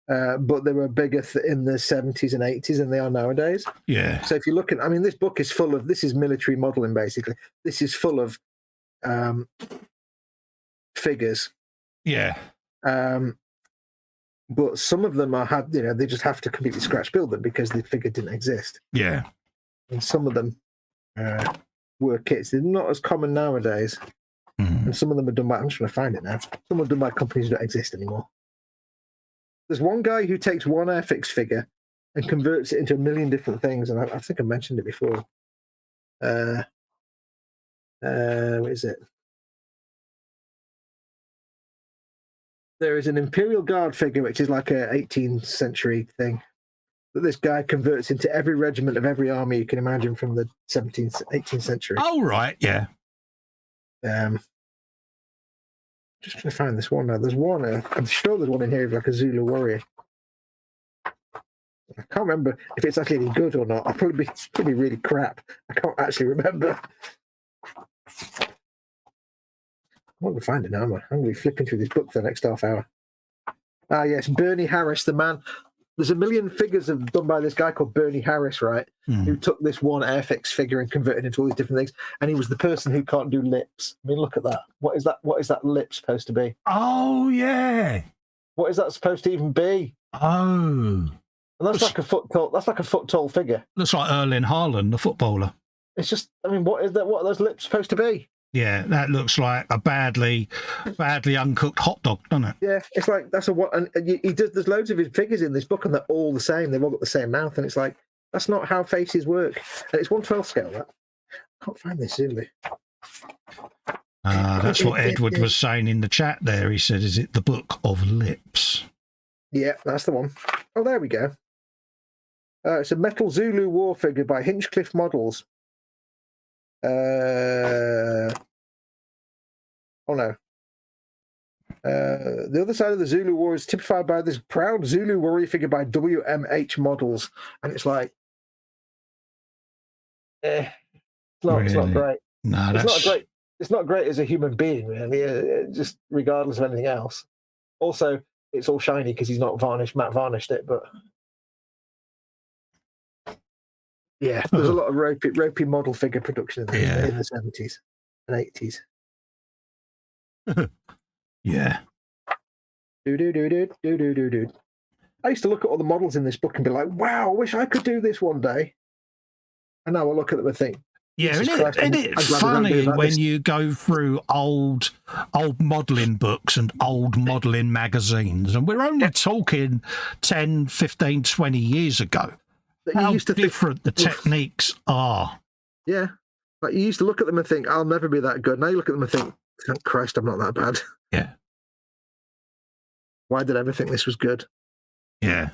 but they were bigger in the 70s and 80s than they are nowadays. Yeah. So if you look at, this book is full of, this is military modeling basically. This is full of figures. Yeah. But some of them they just have to completely scratch build them because the figure didn't exist. Yeah. And some of them were kits. They're not as common nowadays. And some of them are done by, I'm just trying to find it now. Some are done by companies that don't exist anymore. There's one guy who takes one Airfix figure and converts it into a million different things. And I think I mentioned it before. What is it? There is an Imperial Guard figure, which is like a 18th century thing, that this guy converts into every regiment of every army you can imagine from the 17th, 18th century. Oh, right, yeah. Just trying to find this one now. There's one, I'm sure there's one in here like a Zulu warrior. I can't remember if it's actually any good or not. I'll probably be really crap. I can't actually remember. I want to find it now. I'm going to be flipping through this book for the next half hour. Ah, yes, Bernie Harris, the man. There's a million figures done by this guy called Bernie Harris, right? Who took this one Airfix figure and converted it into all these different things. And he was the person who can't do lips. Look at that. What is that? What is that lip supposed to be? Oh, yeah. What is that supposed to even be? Oh. And that's like a foot tall. That's like a foot tall figure. Looks like Erling Haaland, the footballer. It's just, what is that? What are those lips supposed to be? Yeah, that looks like a badly uncooked hot dog, doesn't it? Yeah, it's like that's what. And he does. There's loads of his figures in this book, and they're all the same. They've all got the same mouth, and it's like that's not how faces work. And it's 1/12 scale. That I can't find this Zulu. That's what Edward was saying in the chat there. He said, "Is it the Book of Lips?" Yeah, that's the one. Oh, there we go. It's a metal Zulu war figure by Hinchcliffe Models. Oh no. The other side of the Zulu war is typified by this proud Zulu warrior figure by WMH Models, and it's like, it's not great. No, it's not great as a human being, really. Just regardless of anything else. Also, it's all shiny because he's not matte varnished it, but. Yeah, there's a lot of ropey model figure production in the 70s and 80s. Yeah. I used to look at all the models in this book and be like, wow, I wish I could do this one day. And now I look at them and think, yeah, isn't it funny when you go through old modelling books and old modelling magazines, and we're only talking 10, 15, 20 years ago. How different the techniques are. Yeah. Like you used to look at them and think, I'll never be that good. Now you look at them and think, thank Christ, I'm not that bad. Yeah. Why did I ever think this was good? Yeah.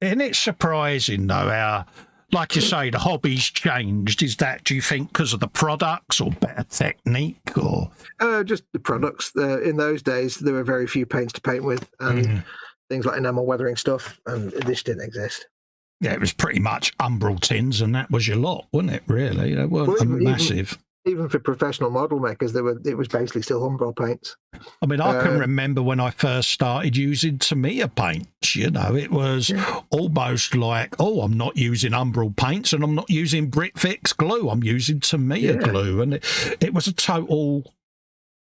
And it's surprising, though, how, like you say, the hobby's changed. Is that, do you think, because of the products or better technique? Or just the products. In those days, there were very few paints to paint with and things like enamel weathering stuff, and this didn't exist. Yeah, it was pretty much umbral tins, and that was your lot, wasn't it, really? They weren't massive. Even for professional model makers, it was basically still umbral paints. I mean, I can remember when I first started using Tamiya paints, it was almost like, oh, I'm not using umbral paints and I'm not using Brit-Fix glue, I'm using Tamiya glue. And it was a total,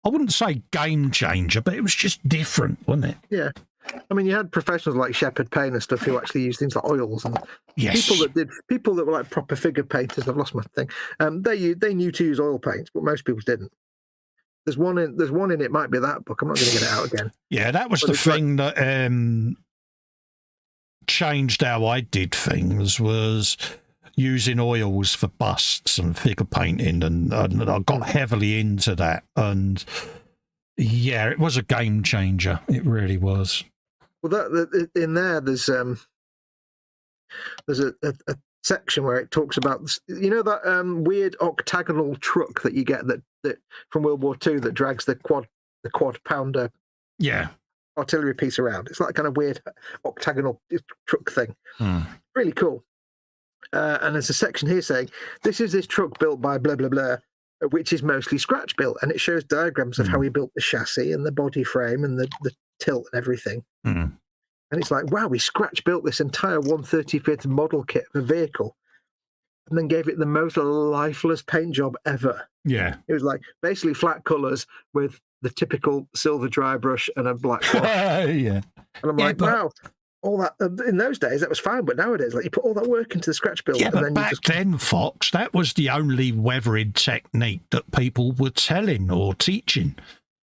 I wouldn't say game changer, but it was just different, wasn't it? Yeah. I mean, you had professionals like Shepherd Payne and stuff who actually used things like oils, and people that were like proper figure painters. I've lost my thing. They knew to use oil paints, but most people didn't. There's one in it. Might be that book. I'm not going to get it out again. Yeah, that was the thing that changed how I did things, was using oils for busts and figure painting, and I got heavily into that. And Yeah, it was a game changer. It really was. Well, that in there's a section where it talks about, you know, that weird octagonal truck that you get that from World War II that drags the quad pounder artillery piece around. It's like kind of weird octagonal truck thing. Really cool. And there's a section here saying this truck built by blah blah blah, which is mostly scratch built, and it shows diagrams of how he built the chassis and the body frame and the tilt and everything. And it's like, wow, we scratch built this entire 1/35th model kit of a vehicle and then gave it the most lifeless paint job ever. Yeah. It was like basically flat colours with the typical silver dry brush and a black wash. Yeah. And I'm like, wow, all that in those days that was fine, but nowadays, like, you put all that work into the scratch build. Yeah, and but then back then, Fox, that was the only weathering technique that people were telling or teaching.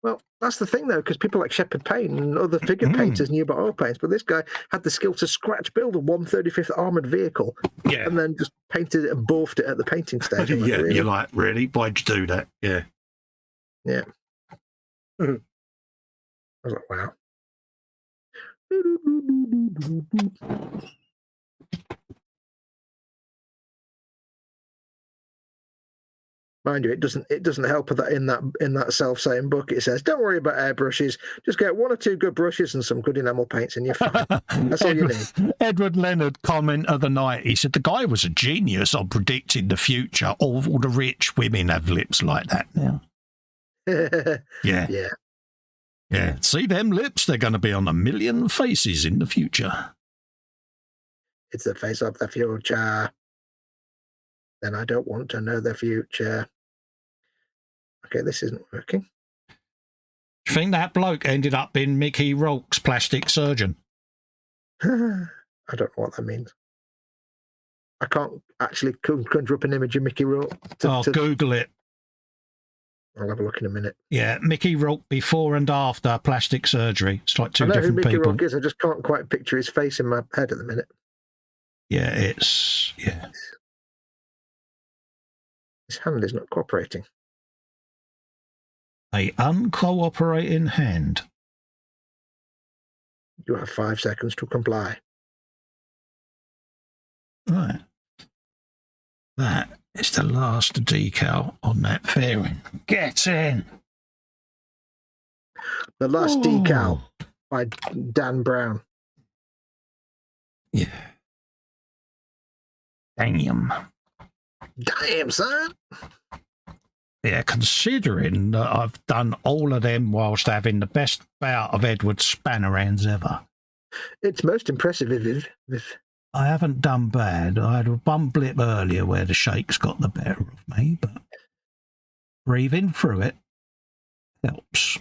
Well, that's the thing, though, because people like Shepherd Paint and other figure painters knew about oil paints, but this guy had the skill to scratch build a 1/35th armoured vehicle, and then just painted it and morphed it at the painting stage. Yeah, really? You're like, really? Why'd you do that? Yeah. Yeah. I was like, wow. Mind you, it doesn't help that in that self-same book it says, don't worry about airbrushes, just get 1 or 2 good brushes and some good enamel paints and you're fine. That's all you need. Edward Leonard comment of the night, he said the guy was a genius on predicting the future. All the rich women have lips like that now. Yeah. See them lips? They're going to be on 1 million faces in the future. It's the face of the future. Then I don't want to know the future. Okay, this isn't working. Do you think that bloke ended up being Mickey Rourke's plastic surgeon? I don't know what that means. I can't actually conjure up an image of Mickey Rourke. Google it. I'll have a look in a minute. Yeah, Mickey Rourke before and after plastic surgery. It's like 2 different people. I know who Mickey Rourke is. I just can't quite picture his face in my head at the minute. Yeah, His hand is not cooperating. A uncooperating hand. You have 5 seconds to comply. Right. That is the last decal on that fairing. Get in. The last decal by Dan Brown. Yeah. Damn, son. Yeah, considering that I've done all of them whilst having the best bout of Edward Spannerhands ever. It's most impressive, I haven't done bad. I had a bum blip earlier where the shakes got the better of me, but breathing through it helps.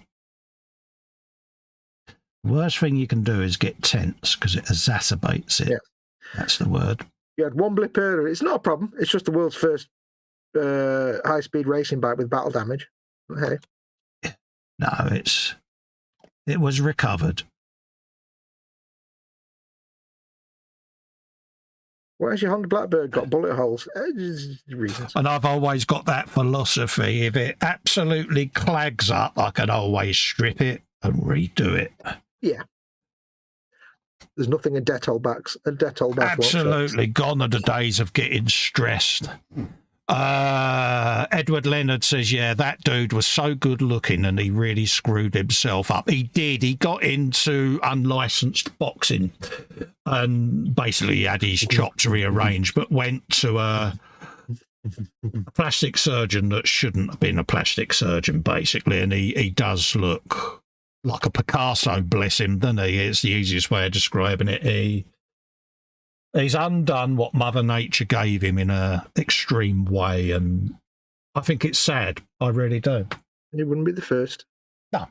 The worst thing you can do is get tense because it exacerbates it. Yeah. That's the word. You had one blip earlier. It's not a problem. It's just the world's first high-speed racing bike with battle damage. Hey. No, it was recovered. Where's your Honda Blackbird got bullet holes? Reasons. And I've always got that philosophy. If it absolutely clags up, I can always strip it and redo it. Yeah. There's nothing a Dettol bath. Absolutely. Gone are the days of getting stressed. Edward Leonard says, yeah, that dude was so good looking and he really screwed himself up. He did. He got into unlicensed boxing and basically had his chops rearranged, but went to a plastic surgeon that shouldn't have been a plastic surgeon, basically. And he does look like a Picasso, bless him, doesn't he? It's the easiest way of describing it. He's undone what Mother Nature gave him in an extreme way, and I think it's sad. I really do. He wouldn't be the first. No.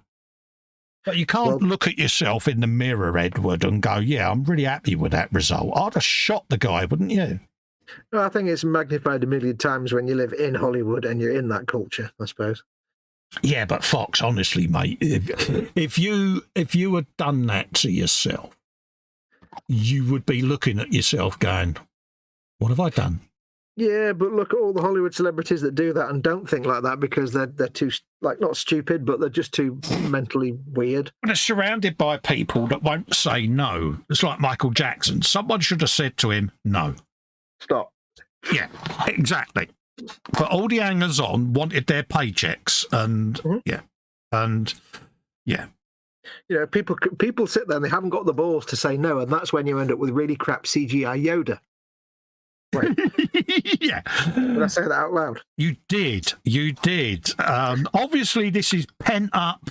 But you can't look at yourself in the mirror, Edward, and go, yeah, I'm really happy with that result. I'd have shot the guy, wouldn't you? No, I think it's magnified 1,000,000 times when you live in Hollywood and you're in that culture, I suppose. Yeah, but Fox, honestly, mate, if you had done that to yourself, you would be looking at yourself going, what have I done? Yeah, but look at all the Hollywood celebrities that do that and don't think like that because they're too, like, not stupid, but they're just too mentally weird. And it's surrounded by people that won't say no. It's like Michael Jackson. Someone should have said to him, no. Stop. Yeah, exactly. But all the hangers-on wanted their paychecks, and yeah. You know, people sit there and they haven't got the balls to say no, and that's when you end up with really crap CGI Yoda. Right. Yeah. Did I say that out loud? You did. Obviously, this is pent up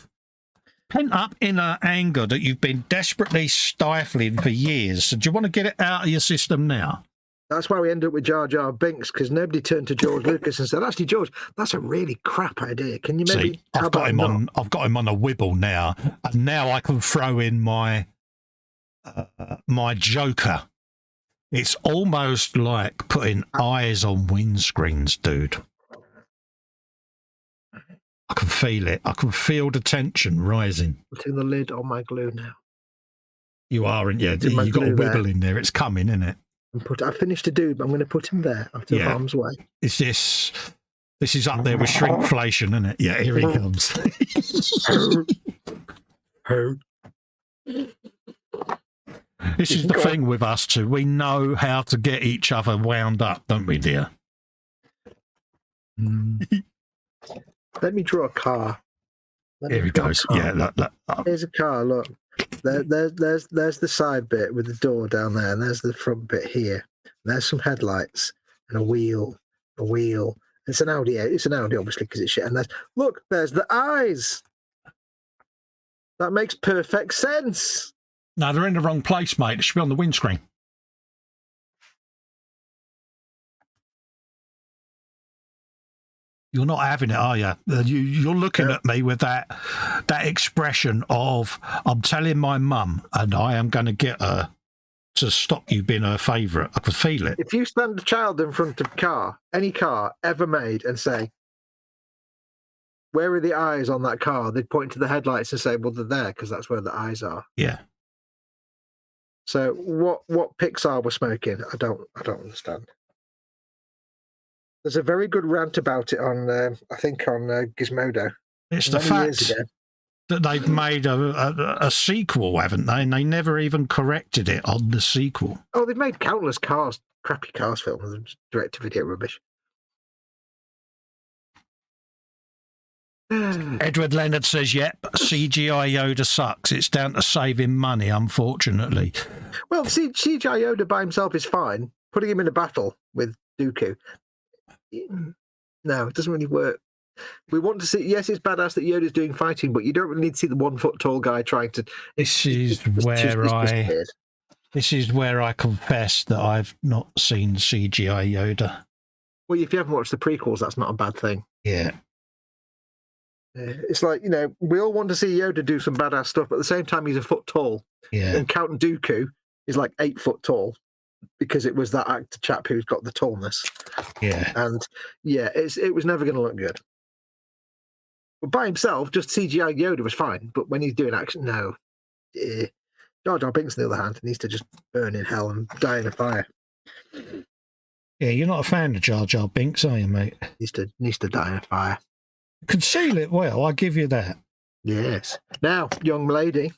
inner anger that you've been desperately stifling for years. So do you want to get it out of your system now? That's why we ended up with Jar Jar Binks, because nobody turned to George Lucas and said, "Actually, George, that's a really crap idea. Can you maybe?" See, I've got him on a wibble now, and now I can throw in my Joker. It's almost like putting eyes on windscreens, dude. I can feel it. I can feel the tension rising. Putting the lid on my glue now. You aren't, yeah. You've got a wibble in there. It's coming, isn't it? I finished a dude, but I'm going to put him there out of harm's way. This is up there with shrinkflation, isn't it? Yeah, here he comes. This is the thing with us two. We know how to get each other wound up, don't we, dear? Let me draw a car. Here he goes. Yeah, look. Here's a car. Look, there's the side bit with the door down there, and there's the front bit here. And there's some headlights and a wheel. It's an Audi. It's an Audi, obviously, because it's shit. And there's the eyes. That makes perfect sense. No, they're in the wrong place, mate. It should be on the windscreen. You're not having it, are you? You're looking at me with that expression of, I'm telling my mum and I am going to get her to stop you being her favourite. I could feel it. If you stand a child in front of any car ever made, and say, where are the eyes on that car? They'd point to the headlights and say, well, they're there because that's where the eyes are. Yeah. So what Pixar was smoking, I don't understand. There's a very good rant about it on, I think, on Gizmodo. It's the fact that they've made a sequel, haven't they? And they never even corrected it on the sequel. Oh, they've made countless crappy Cars films, direct-to-video rubbish. Edward Leonard says, yep, CGI Yoda sucks. It's down to saving money, unfortunately. Well, CGI Yoda by himself is fine. Putting him in a battle with Dooku, no, it doesn't really work. We want to see, yes, it's badass that Yoda's doing fighting, but you don't really need to see the 1 foot tall guy trying to... This is where I confess that I've not seen CGI Yoda. Well, if you haven't watched the prequels, that's not a bad thing. Yeah. It's like, we all want to see Yoda do some badass stuff, but at the same time, he's a foot tall. Yeah. And Count Dooku is like 8 foot tall because it was that actor chap who's got the tallness. Yeah. And yeah, it was never going to look good. But by himself, just CGI Yoda was fine. But when he's doing action, no. Jar Jar Binks, on the other hand, needs to just burn in hell and die in a fire. Yeah, you're not a fan of Jar Jar Binks, are you, mate? Needs to die in a fire. Conceal it well, I give you that. Yes. Now, young lady.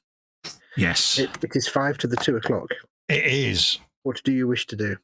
Yes. It is 5 to the 2 o'clock. It is. What do you wish to do?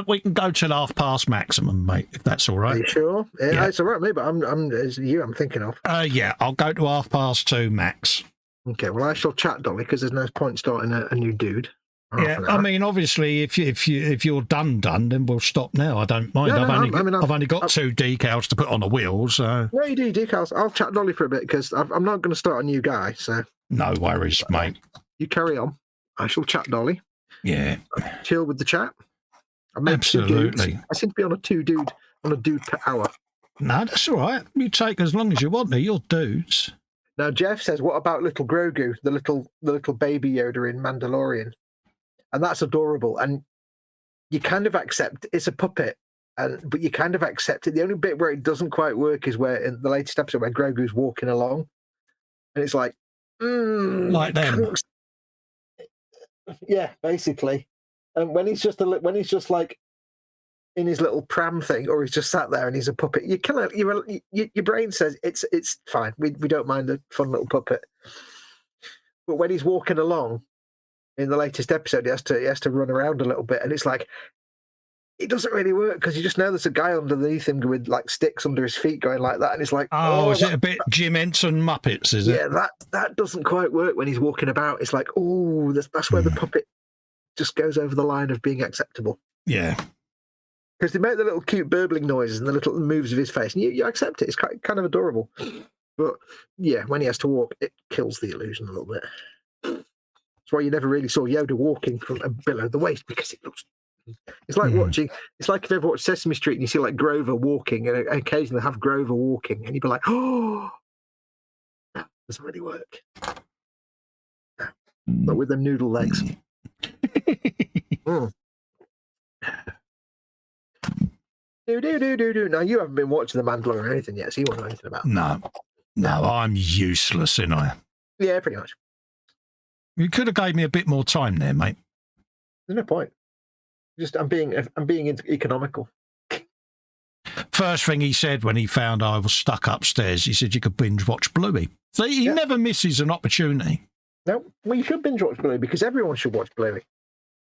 We can go till half-past maximum, mate, if that's all right. Are you sure? Yeah. It's all right, mate, but it's you I'm thinking of. Yeah, I'll go to 2:30 max. Okay, well, I shall chat, Dolly, because there's no point starting a new dude. Yeah, I mean, obviously, if you're done, then we'll stop now. I don't mind. I've only got 2 decals to put on the wheel, so... No, you do decals. I'll chat Dolly for a bit, because I'm not going to start a new guy, so... No worries, mate. You carry on. I shall chat Dolly. Yeah. Chill with the chat. Absolutely. I seem to be on a dude per hour. No, that's all right. You take as long as you want. They're your dudes. Now, Jeff says, what about little Grogu, the little baby Yoda in Mandalorian? And that's adorable. And you kind of accept it's a puppet, but you kind of accept it. The only bit where it doesn't quite work is where in the latest episode where Grogu's walking along, and it's like, like them. Yeah, basically. And when he's just like in his little pram thing, or he's just sat there and he's a puppet, you kind of your brain says it's fine. We don't mind a fun little puppet. But when he's walking along in the latest episode, he has to run around a little bit, and it's like it doesn't really work because you just know there's a guy underneath him with like sticks under his feet going like that, and it's like, is it a bit Jim Henson Muppets? Is it? Yeah, that doesn't quite work when he's walking about. It's like, that's where the puppet just goes over the line of being acceptable. Yeah. Because they make the little cute burbling noises and the little moves of his face, and you accept it. It's kind of adorable. But yeah, when he has to walk, it kills the illusion a little bit. That's why you never really saw Yoda walking from below the waist, because it looks. It's like watching. It's like if you ever watch Sesame Street and you see like Grover walking, and occasionally have Grover walking, and you'd be like, "Oh, that doesn't really work." But with them noodle legs. Do. Now, you haven't been watching The Mandalorian or anything yet, so you won't know anything about it. No, I'm useless, ain't I? Yeah, pretty much. You could have gave me a bit more time there, mate. There's no point. Just I'm being economical. First thing he said when he found I was stuck upstairs, he said you could binge watch Bluey. So he never misses an opportunity. No, well, you should binge watch Bluey because everyone should watch Bluey.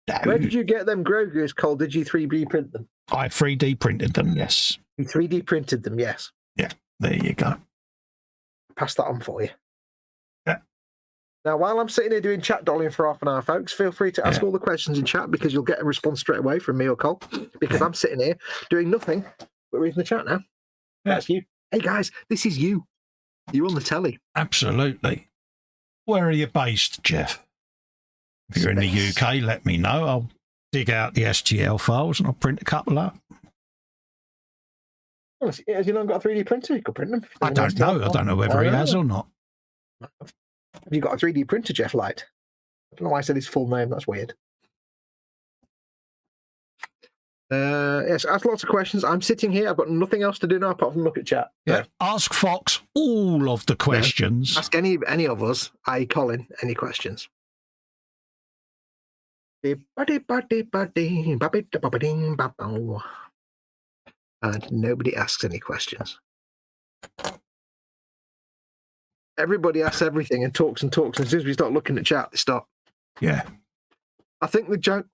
No. Where did you get them Grogu's, Cole? Did you 3D print them? I 3D printed them, yes. You 3D printed them, yes. Yeah, there you go. Pass that on for you. Yeah. Now, while I'm sitting here doing chat dolling for half an hour, folks, feel free to ask all the questions in chat because you'll get a response straight away from me or Cole, because I'm sitting here doing nothing but reading the chat now. Yeah. That's you. Hey, guys, this is you. You're on the telly. Absolutely. Where are you based, Jeff? If you're in the UK, let me know. I'll dig out the STL files and I'll print a couple up. Has he not got a 3D printer? You could print them. I don't know. I don't know whether he has or not. Have you got a 3D printer, Jeff Light? I don't know why I said his full name. That's weird. Yes, ask lots of questions. I'm sitting here. I've got nothing else to do now apart from look at chat. Yeah. Ask Fox all of the questions. Ask any of us, i.e. Colin, any questions. And nobody asks any questions. Everybody asks everything and talks and talks, and as soon as we start looking at chat, they stop. Yeah. I think Rabbit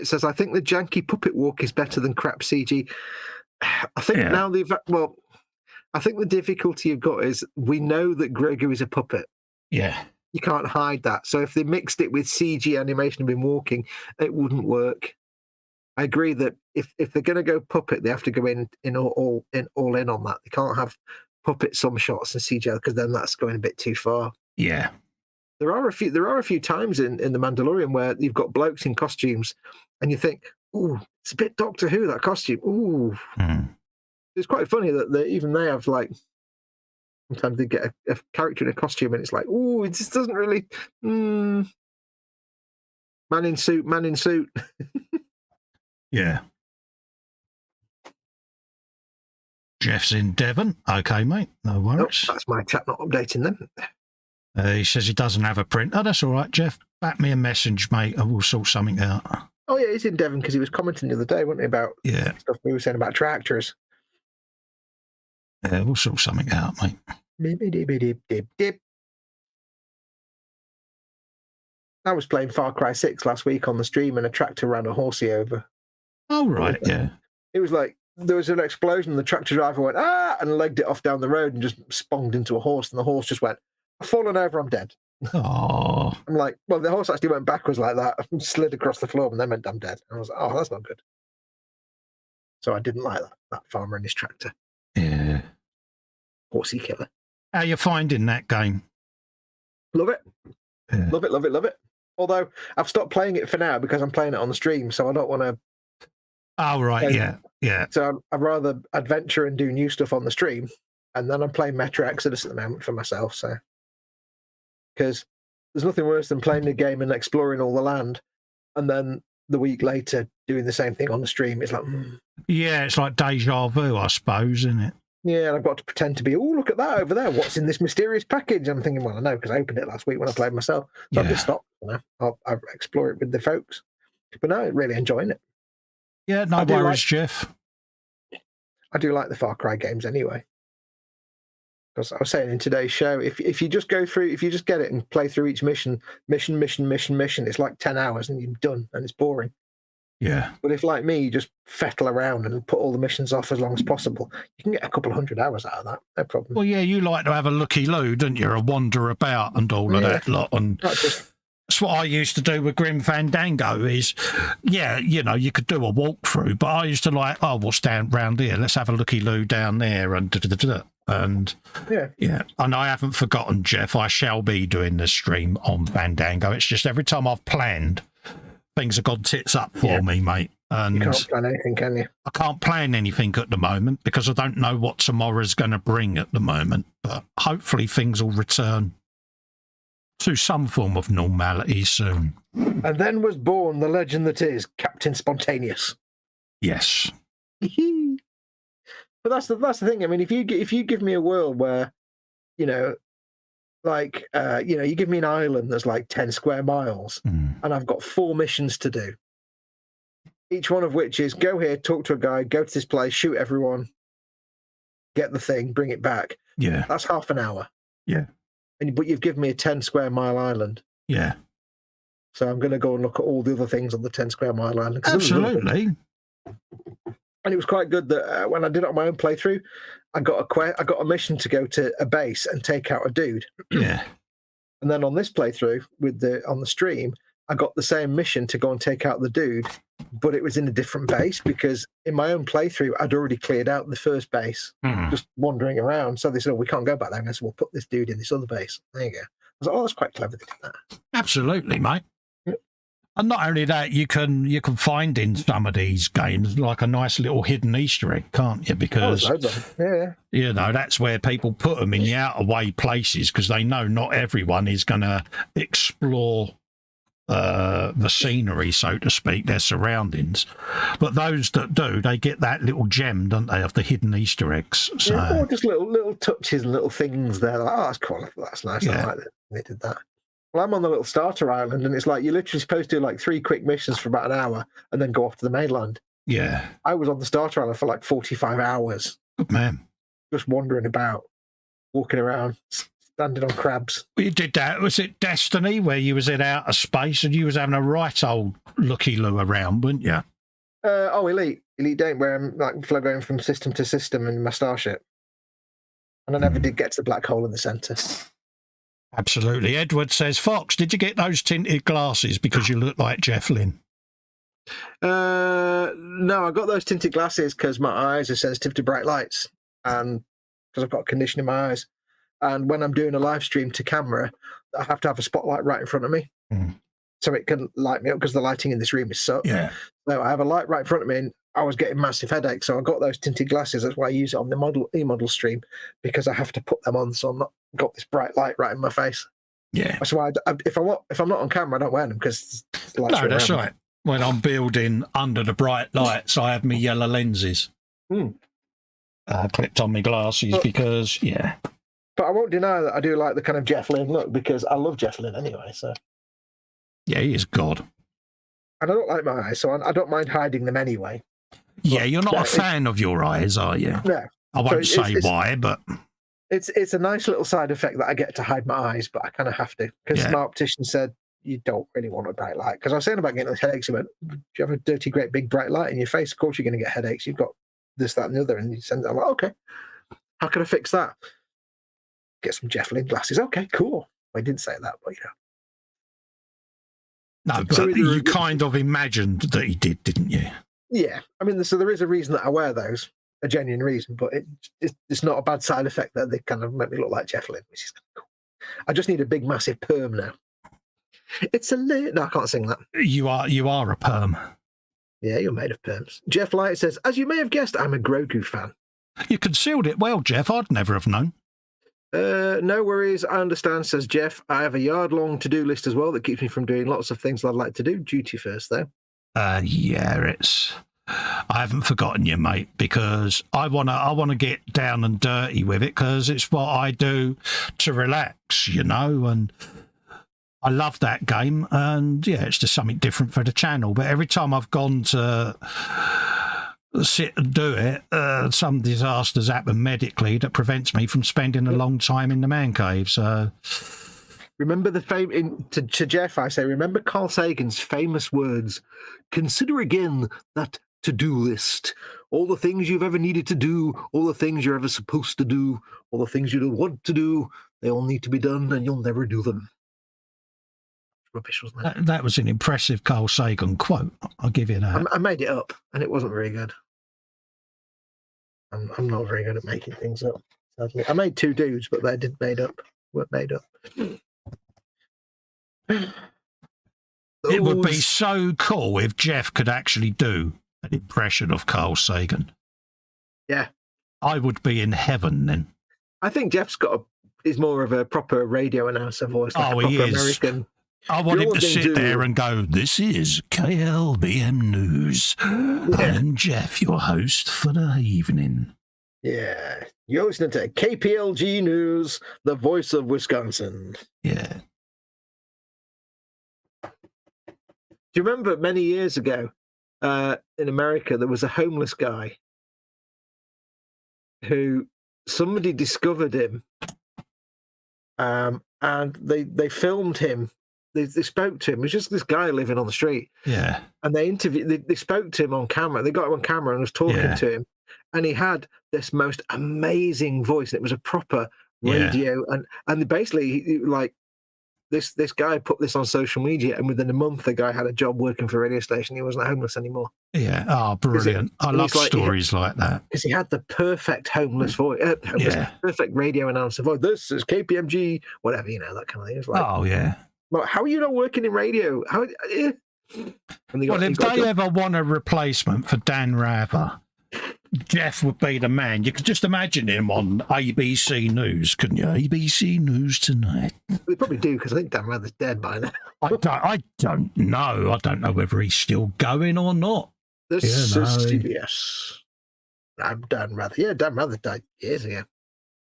says, I think the janky puppet walk is better than crap CG. I think now I think the difficulty you've got is we know that Grogu is a puppet. Yeah. You can't hide that. So if they mixed it with CG animation and been walking, it wouldn't work. I agree that if they're going to go puppet, they have to go all in on that. They can't have puppet some shots and CG because then that's going a bit too far. Yeah. There are a few times in The Mandalorian where you've got blokes in costumes and you think, ooh, it's a bit Doctor Who, that costume. Ooh. It's quite funny that even they have like, sometimes they get a character in a costume and it's like, ooh, it just doesn't really, man in suit. Yeah. Jeff's in Devon. Okay, mate. No worries. Nope, that's my chat not updating them. He says he doesn't have a printer. That's all right, Jeff. Back me a message, mate, and we'll sort something out. Oh, yeah, he's in Devon because he was commenting the other day, wasn't he, about stuff we were saying about tractors. Yeah, we'll sort something out, mate. I was playing Far Cry 6 last week on the stream and a tractor ran a horsey over. Oh, right, yeah. It was like, there was an explosion, the tractor driver went, and legged it off down the road and just sponged into a horse, and the horse just went, I've fallen over, I'm dead. Oh. I'm like, well, the horse actually went backwards like that and slid across the floor and then went, I'm dead. And I was like, oh, that's not good. So I didn't like that farmer and his tractor. Yeah. Horsey killer. How you finding that game? Love it. Yeah. Love it. Although I've stopped playing it for now because I'm playing it on the stream, so I don't want to. Oh, right, yeah. So I'd rather adventure and do new stuff on the stream, and then I'm playing Metro Exodus at the moment for myself. So, because there's nothing worse than playing the game and exploring all the land, and then the week later doing the same thing on the stream. It's like, yeah, it's like deja vu, I suppose, isn't it? Yeah, and I've got to pretend to be, oh, look at that over there. What's in this mysterious package? I'm thinking, well, I know because I opened it last week when I played myself. So I've just stopped. I'll explore it with the folks. But no, really enjoying it. Yeah, no worries, Jeff. I do like the Far Cry games anyway. Because I was saying in today's show, if you just go through, if you just get it and play through each mission, it's like 10 hours and you're done and it's boring. Yeah. But if, like me, you just fettle around and put all the missions off as long as possible, you can get a couple of 100 hours out of that. No problem. Well, yeah, you like to have a looky-loo, don't you? A wander about and all of that lot. And that's what I used to do with Grim Fandango is, yeah, you know, you could do a walkthrough, but I used to like, oh, we'll stand round here. Let's have a looky-loo down there and da-da-da-da. And yeah, and I haven't forgotten, Jeff. I shall be doing the stream on Fandango. It's just every time I've planned, things have gone tits up for me, mate. And you can't plan anything, can you? I can't plan anything at the moment because I don't know what tomorrow's going to bring at the moment. But hopefully things will return to some form of normality soon. And then was born the legend that is Captain Spontaneous. Yes. But that's the thing. I mean, if you give me a world where, you know, like you know, you give me an island that's like 10 square miles, and I've got 4 missions to do, each one of which is go here, talk to a guy, go to this place, shoot everyone, get the thing, bring it back. Yeah, that's half an hour. Yeah, but you've given me a 10 square mile island. Yeah. So I'm going to go and look at all the other things on the 10 square mile island. Absolutely. And it was quite good that when I did it on my own playthrough, I got a mission to go to a base and take out a dude. Yeah. And then on this playthrough on the stream, I got the same mission to go and take out the dude, but it was in a different base because in my own playthrough, I'd already cleared out the first base, just wandering around. So they said, oh, we can't go back there. So we'll put this dude in this other base. There you go. I was like, oh, that's quite clever they did that. Absolutely, mate. And not only that, you can find in some of these games like a nice little hidden Easter egg, can't you? Because you know that's where people put them in the out of way places because they know not everyone is going to explore the scenery, so to speak, their surroundings. But those that do, they get that little gem, don't they, of the hidden Easter eggs? So or just little touches and little things there. Like, oh, that's cool. That's nice. I like that they did that. Well, I'm on the little starter island, and it's like you're literally supposed to do like 3 quick missions for about an hour and then go off to the mainland. Yeah. I was on the starter island for like 45 hours. Good man. Just wandering about, walking around, standing on crabs. Well, you did that. Was it Destiny, where you was in outer space and you was having a right old looky-loo around, weren't you? Elite Date, where I'm like going from system to system in my starship. And I never did get to the black hole in the centre. Absolutely. Edward says, Fox, did you get those tinted glasses because you look like Jeff Lynne? No, I got those tinted glasses because my eyes are sensitive to bright lights and because I've got a condition in my eyes. And when I'm doing a live stream to camera, I have to have a spotlight right in front of me so it can light me up because the lighting in this room is so. Yeah. So I have a light right in front of me and I was getting massive headaches. So I got those tinted glasses. That's why I use it on the e-model stream because I have to put them on so I'm not got this bright light right in my face. Yeah. That's why if I'm not on camera, I don't wear them because the lights no, that's right. When I'm building under the bright lights, I have my yellow lenses clipped on my glasses because, But I won't deny that I do like the kind of Jeff Lynne look because I love Jeff Lynne anyway. So yeah, he is God. And I don't like my eyes, so I don't mind hiding them anyway. Yeah, but you're not a fan of your eyes, are you? No. I won't say why, but it's a nice little side effect that I get to hide my eyes, but I kind of have to because my optician said you don't really want a bright light. Because I was saying about getting those headaches, he went, "Do you have a dirty, great big bright light in your face? Of course you're going to get headaches. You've got this, that, and the other." And you send it. I'm like, okay, how can I fix that? Get some Jeff Lynne glasses. Okay, cool. I didn't say that, but No, but so you kind of imagined that he did, didn't you? Yeah. I mean, so there is a reason that I wear those, a genuine reason, but it's not a bad side effect that they kind of make me look like Jeff Lynne, which is cool. I just need a big, massive perm now. It's a no, I can't sing that. You are a perm. Yeah, you're made of perms. Jeff Light says, as you may have guessed, I'm a Grogu fan. You concealed it well, Jeff. I'd never have known. No worries, I understand, says Jeff. I have a yard-long to-do list as well that keeps me from doing lots of things I'd like to do. Duty first, though. I haven't forgotten you, mate, because I wanna get down and dirty with it because it's what I do to relax, you know, and I love that game, and yeah, it's just something different for the channel. But every time I've gone to sit and do it, some disasters happen medically that prevents me from spending a long time in the man cave. So remember to Jeff, I say, remember Carl Sagan's famous words: "Consider again that to-do list. All the things you've ever needed to do, all the things you're ever supposed to do, all the things you don't want to do, they all need to be done, and you'll never do them." Rubbish, wasn't it? That was an impressive Carl Sagan quote. I'll give you that. I made it up, and it wasn't very good. I'm not very good at making things up, sadly. I made 2 dudes, but they weren't made up. It would be so cool if Jeff could actually do an impression of Carl Sagan. Yeah. I would be in heaven then. I think Jeff's is more of a proper radio announcer voice, like a proper he is. American. I want him to sit there and go, "This is KLBM News. I'm Jeff, your host for the evening." Yeah. You're listening to KPLG News, the voice of Wisconsin. Yeah. Do you remember many years ago in America, there was a homeless guy who somebody discovered him and they filmed him. They spoke to him. It was just this guy living on the street. Yeah. And they spoke to him on camera. They got him on camera and was talking to him. And he had this most amazing voice. It was a proper radio. And basically, like, this guy put this on social media, and within a month, the guy had a job working for a radio station. He wasn't homeless anymore. Yeah. Oh, brilliant. I love stories like that. Because he had the perfect homeless voice, perfect radio announcer voice. This is KPMG, whatever, that kind of thing. It's like, oh, yeah. Well, how are you not working in radio? Well, if they ever want a replacement for Dan Rather, Jeff would be the man. You could just imagine him on ABC News, couldn't you? ABC News Tonight. They probably do, because I think Dan Rather's dead by now. I don't know. I don't know whether he's still going or not. This is CBS. I'm Dan Rather. Yeah, Dan Rather died years ago.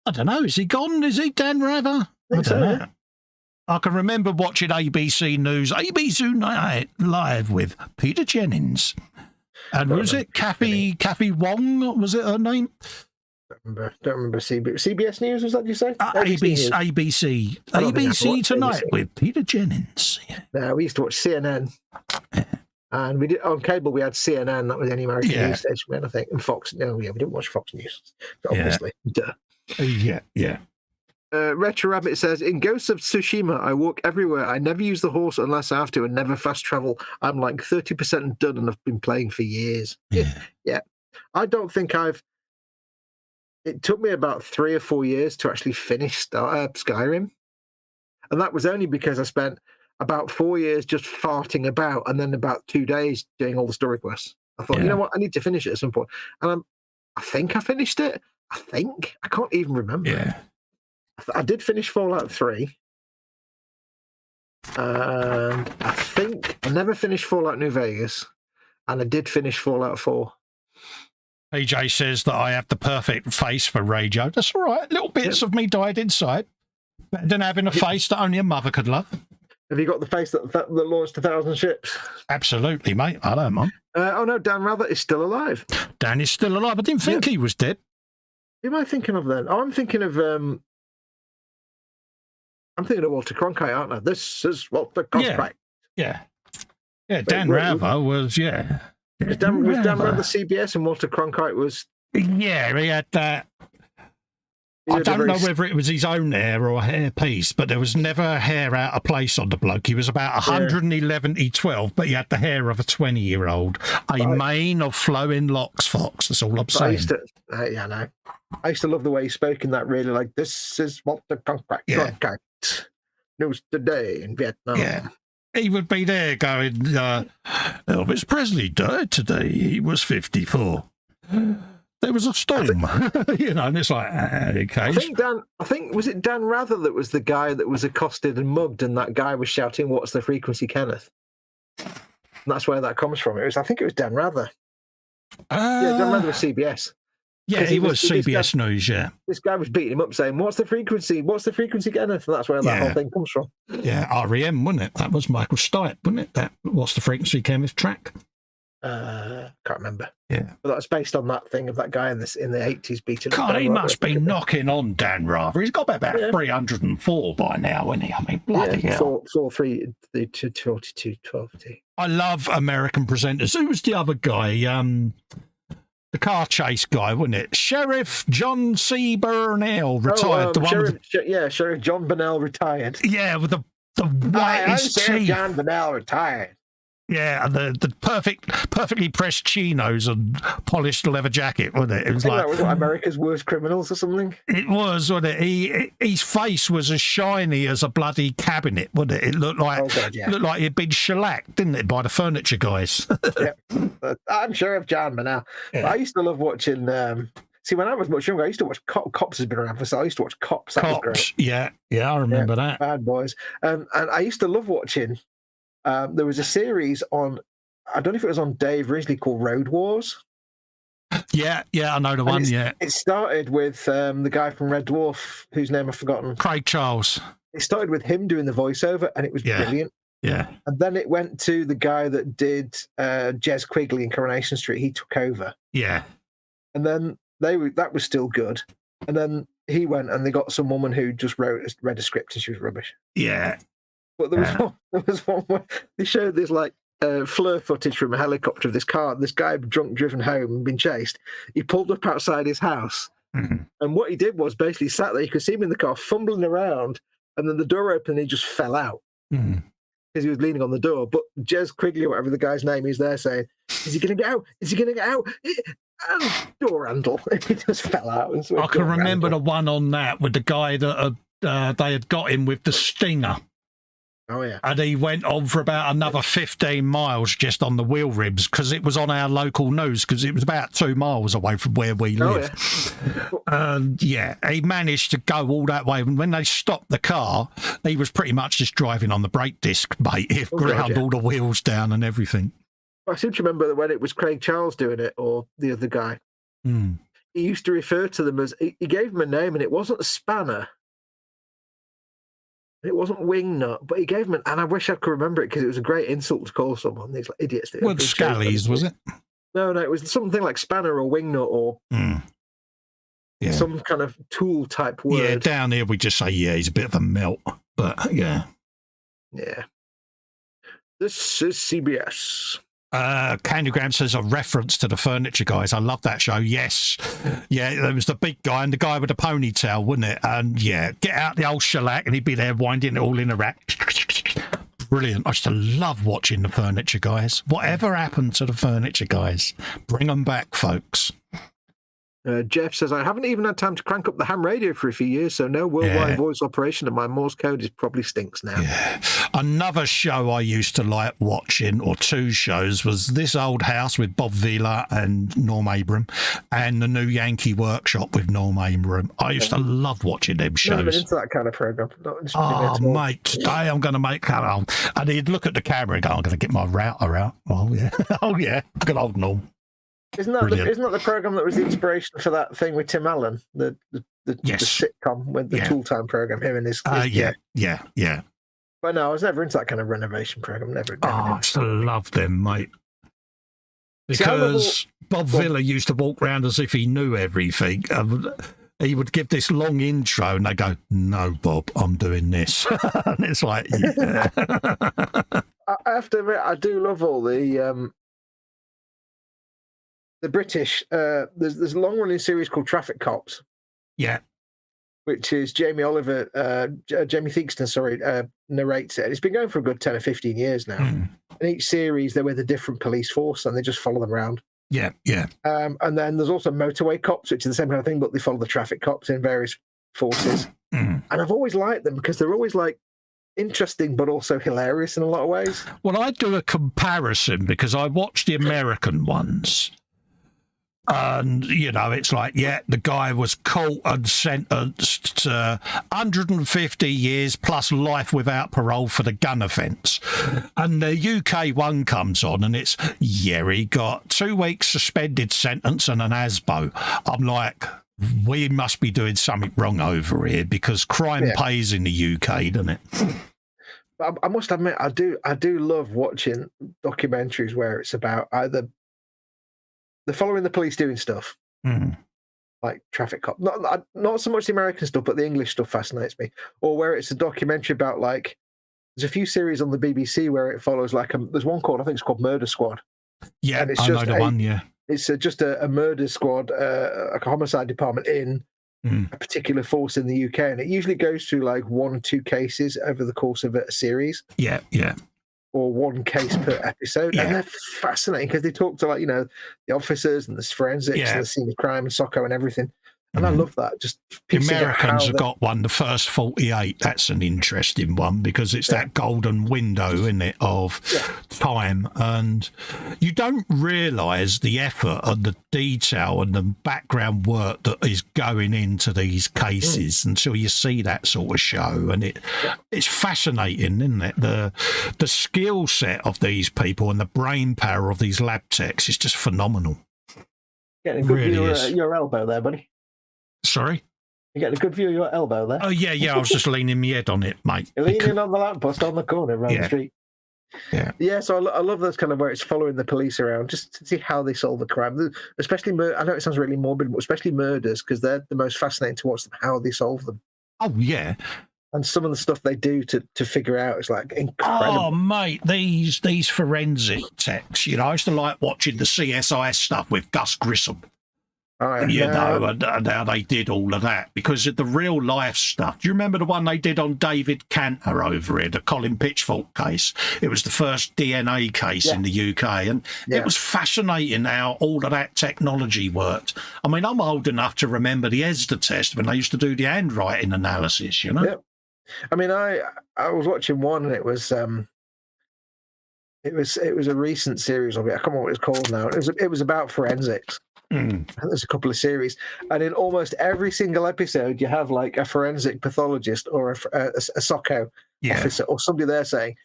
I don't know. Is he gone? Is he Dan Rather? I don't know. I can remember watching ABC News, ABC Night Live with Peter Jennings. And was it Kathy Wong? Was it her name? Don't remember CBS News, was that you say? ABC Tonight with Peter Jennings. Yeah. No, we used to watch CNN. And we did on cable, we had CNN, that was any American news station we had, I think. And Fox. No, we didn't watch Fox News. Obviously. Duh. Yeah. Retro Rabbit says, in Ghosts of Tsushima, I walk everywhere. I never use the horse unless I have to, and never fast travel. I'm like 30% done, and I've been playing for years. Yeah. I don't think it took me about 3 or 4 years to actually finish Skyrim. And that was only because I spent about 4 years just farting about, and then about 2 days doing all the story quests. I thought, you know what, I need to finish it at some point. And I think I finished it. I can't even remember. Yeah. I did finish Fallout 3. And I think I never finished Fallout New Vegas. And I did finish Fallout 4. PJ says that I have the perfect face for radio. That's all right. Little bits of me died inside. Better than having a face that only a mother could love. Have you got the face that launched 1,000 ships? Absolutely, mate. I don't mind. Oh, no, Dan Rather is still alive. Dan is still alive. I didn't think he was dead. Who am I thinking of then? Oh, I'm thinking of Walter Cronkite, aren't I? This is Walter Cronkite. Yeah, Dan Rather was, Was Dan Rather CBS and Walter Cronkite was... Yeah, he had that... I don't know whether it was his own hair or a hair piece, but there was never a hair out of place on the bloke. He was about 111, 12, but he had the hair of a 20-year-old. A mane of flowing locks, Fox. That's all I'm saying. I used to love the way he spoke in that, really, like, this is Walter Cronkite. News today in Vietnam. Yeah. He would be there going, Elvis Presley died today. He was 54. There was a storm, and it's like, okay. I think was it Dan Rather that was the guy that was accosted and mugged, and that guy was shouting, "What's the frequency, Kenneth?" And that's where that comes from. I think it was Dan Rather. Dan Rather was CBS. Yeah, he was CBS News, yeah. This guy was beating him up saying, what's the frequency? What's the frequency, Kenneth? And that's where that whole thing comes from. Yeah, REM, wasn't it? That was Michael Stipe, wasn't it? That What's the frequency, Kenneth track? Can't remember. Yeah. But that was based on that thing of that guy in the 80s beating up. God, he must be knocking on Dan Rather. He's got about 304 by now, isn't he? I mean, bloody hell. 4, 3, 2, 42, 12. I love American presenters. Who was the other guy? The car chase guy, wasn't it? Sheriff John C. Burnell, retired. Sheriff John Burnell, retired. Yeah, with the whitest teeth. Sheriff John Burnell, retired. Yeah, and the perfectly pressed chinos and polished leather jacket, wasn't it? It was that was America's Worst Criminals or something. It was, wasn't it? His face was as shiny as a bloody cabinet, wasn't it? It looked like looked like he'd been shellacked, didn't it, by the furniture guys? I'm Sheriff John Burnell. Yeah. I used to love watching. See, when I was much younger, I used to watch Cops. Has been around for so. I used to watch Cops. That was great. Yeah, I remember that. Bad Boys. And I used to love watching. There was a series on, I don't know if it was on Dave Risley, called Road Wars. Yeah, I know the one, It started with the guy from Red Dwarf, whose name I've forgotten. Craig Charles. It started with him doing the voiceover, and it was brilliant. Yeah. And then it went to the guy that did Jez Quigley in Coronation Street. He took over. Yeah. And then that was still good. And then he went and they got some woman who just read a script and she was rubbish. Yeah. But there was one where they showed this flare footage from a helicopter of this car. This guy drunk, driven home and been chased. He pulled up outside his house, and what he did was basically sat there. You could see him in the car fumbling around, and then the door opened and he just fell out because he was leaning on the door. But Jez Quigley, or whatever the guy's name is, there saying, "Is he going to get out? Is he going to get out?" And door handle. He just fell out. I can remember the one on that with the guy that they had got him with the Stinger. Oh, yeah. And he went on for about another 15 miles just on the wheel ribs because it was on our local news because it was about 2 miles away from where we live. And he managed to go all that way. And when they stopped the car, he was pretty much just driving on the brake disc, mate. He ground all the wheels down and everything. I seem to remember that when it was Craig Charles doing it, or the other guy, he used to refer to them as, he gave them a name, and it wasn't Spanner. It wasn't Wingnut, but he gave them and I wish I could remember it because it was a great insult to call someone. These idiots. Well, Scallies, was it? No, it was something like Spanner or Wingnut or some kind of tool type word. Yeah, down here we just say, he's a bit of a melt, but yeah. This is CBS. Candygram says a reference to the Furniture Guys. I love that show. Yes. Yeah, there was the big guy and the guy with the ponytail, wasn't it? And get out the old shellac and he'd be there winding it all in a rack. Brilliant. I used to love watching the Furniture Guys. Whatever happened to the Furniture Guys? Bring them back, folks. Jeff says, I haven't even had time to crank up the ham radio for a few years, so no worldwide voice operation, and my Morse code probably stinks now. Yeah. Another show I used to like watching, or 2 shows, was This Old House with Bob Vila and Norm Abram, and The New Yankee Workshop with Norm Abram. I used to love watching them shows. Never been into that kind of program. Mate, today I'm going to make that on. And he'd look at the camera and go, I'm going to get my router out. Oh, yeah. Good old Norm. Isn't that the program that was the inspiration for that thing with Tim Allen, the sitcom with the Tool Time program? Him and his yeah. But no, I was never into that kind of renovation program. Never. I still love them, mate. Because Bob Vila used to walk around as if he knew everything. He would give this long intro, and they go, "No, Bob, I'm doing this," and it's like, yeah. I have to admit, I do love all the British, there's a long-running series called Traffic Cops. Yeah. Which is Jamie Theakston, narrates it. It's been going for a good 10 or 15 years now. In each series, they're with a different police force, and they just follow them around. Yeah. And then there's also Motorway Cops, which is the same kind of thing, but they follow the traffic cops in various forces. And I've always liked them because they're always interesting but also hilarious in a lot of ways. Well, I do a comparison because I watch the American ones. And, you know, it's like, yeah, the guy was caught and sentenced to 150 years plus life without parole for the gun offence. And the UK one comes on and it's, yeah, he got 2 weeks suspended sentence and an ASBO. I'm like, we must be doing something wrong over here because crime pays in the UK, doesn't it? But I must admit, I do love watching documentaries where it's about either they're following the police doing stuff, like traffic cop. Not so much the American stuff, but the English stuff fascinates me. Or where it's a documentary about, like, there's a few series on the BBC where it follows, like, there's one called, I think it's called Murder Squad. Yeah, and it's I know the one, yeah. It's just a murder squad, like a homicide department in a particular force in the UK. And it usually goes through, like, 1 or 2 cases over the course of a series. Yeah, yeah. Or 1 case per episode. And they're fascinating because they talk to, like, you know, the officers and the forensics and the scene of crime and SOCO and everything. And I love that. Just the Americans have got one, the first 48. That's an interesting one because it's that golden window, isn't it, of time. And you don't realise the effort and the detail and the background work that is going into these cases until you see that sort of show. And it's fascinating, isn't it? The skill set of these people and the brain power of these lab techs is just phenomenal. Getting a good view of your elbow there, buddy. Sorry? You getting a good view of your elbow there? Oh, yeah, I was just leaning my head on it, mate. You're leaning on the lamppost on the corner around the street. Yeah, so I love those kind of where it's following the police around just to see how they solve the crime. Especially, I know it sounds really morbid, but especially murders, because they're the most fascinating to watch them, how they solve them. Oh, yeah. And some of the stuff they do to figure out is, like, incredible. Oh, mate, these forensic techs, you know, I used to like watching the CSI stuff with Gus Grissom. You know, and how they did all of that because of the real life stuff. Do you remember the one they did on David Cantor over here, the Colin Pitchfork case? It was the first DNA case in the UK, and it was fascinating how all of that technology worked. I mean, I'm old enough to remember the ESDA test when they used to do the handwriting analysis, you know? Yeah. I mean, I was watching one, and it was a recent series of it. I can't remember what it's called now. It was about forensics. There's a couple of series, and in almost every single episode, you have, like, a forensic pathologist or a SOCO officer or somebody there saying,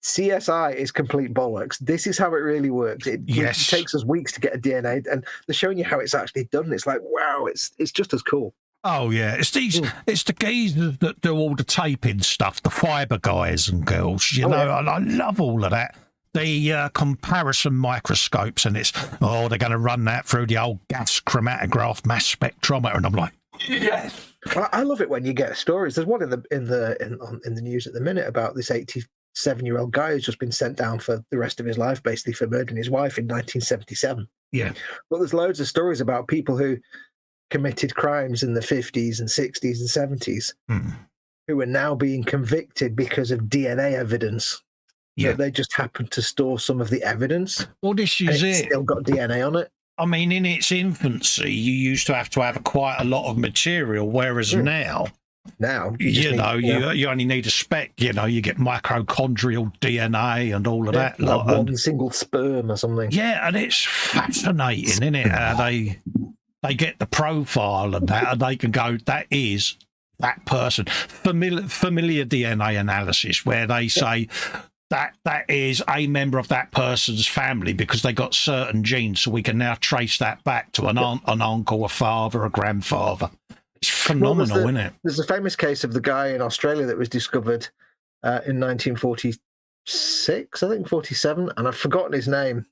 CSI is complete bollocks. This is how it really works. It takes us weeks to get a DNA, and they're showing you how it's actually done. It's like, wow, it's just as cool. Oh, yeah. It's the geezers that do all the taping stuff, the fibre guys and girls, you know, and I love all of that. The comparison microscopes, and it's, they're going to run that through the old gas chromatograph mass spectrometer, and I'm like, yes. I love it when you get stories. There's one in the news at the minute about this 87-year-old guy who's just been sent down for the rest of his life, basically for murdering his wife in 1977. Yeah. But there's loads of stories about people who committed crimes in the 50s and 60s and 70s who are now being convicted because of DNA evidence. Yeah, they just happened to store some of the evidence. Well, this is it. Still got DNA on it. I mean, in its infancy, you used to have quite a lot of material, whereas now you only need a speck. You know, you get mitochondrial DNA and all of that. Like one single sperm or something. Yeah, and it's fascinating, isn't it? How they get the profile and that, and they can go, that is that person. Familiar DNA analysis, where they say, that is a member of that person's family because they got certain genes, so we can now trace that back to an aunt, an uncle, a father, a grandfather. It's phenomenal, isn't it? There's a famous case of the guy in Australia that was discovered in 1946, I think 47, and I've forgotten his name.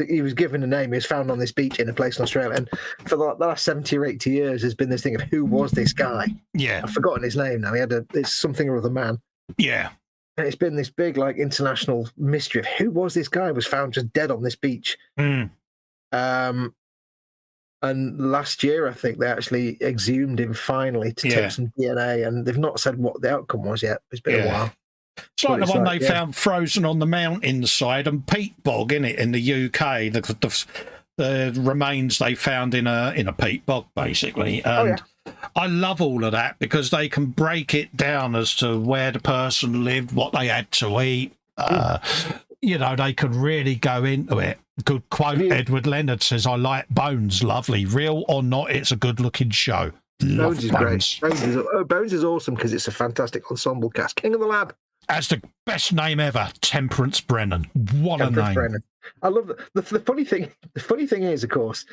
He was given a name. He was found on this beach in a place in Australia, and for the last 70 or 80 years, there's been this thing of who was this guy? Yeah, I've forgotten his name now. It's something or other man. Yeah. And it's been this big, like, international mystery of who was this guy was found just dead on this beach. And last year, I think they actually exhumed him finally to take some DNA, and they've not said what the outcome was yet. It's been a while. It's like the one they found frozen on the mountainside and peat bog, in the UK. The remains they found in a peat bog, basically. And I love all of that because they can break it down as to where the person lived, what they had to eat. You know, they could really go into it. Good quote. Edward Leonard says, "I like Bones. Lovely. Real or not, it's a good-looking show. Love Bones is Bones. great. Bones is awesome because it's a fantastic ensemble cast. King of the Lab. That's the best name ever. Temperance Brennan. What Temperance a name. Brennan. I love the funny thing. The funny thing is, of course,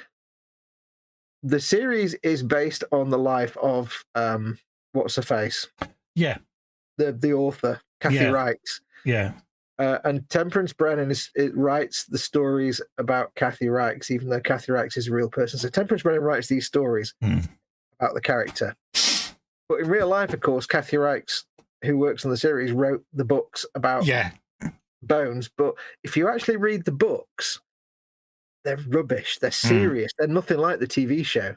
the series is based on the life of what's her face? Yeah. The author, Kathy Reichs. Yeah. And Temperance Brennan writes the stories about Kathy Reichs, even though Kathy Reichs is a real person. So Temperance Brennan writes these stories about the character. But in real life, of course, Kathy Reichs, who works on the series, wrote the books about Bones. But if you actually read the books, they're rubbish. They're serious. They're nothing like the TV show.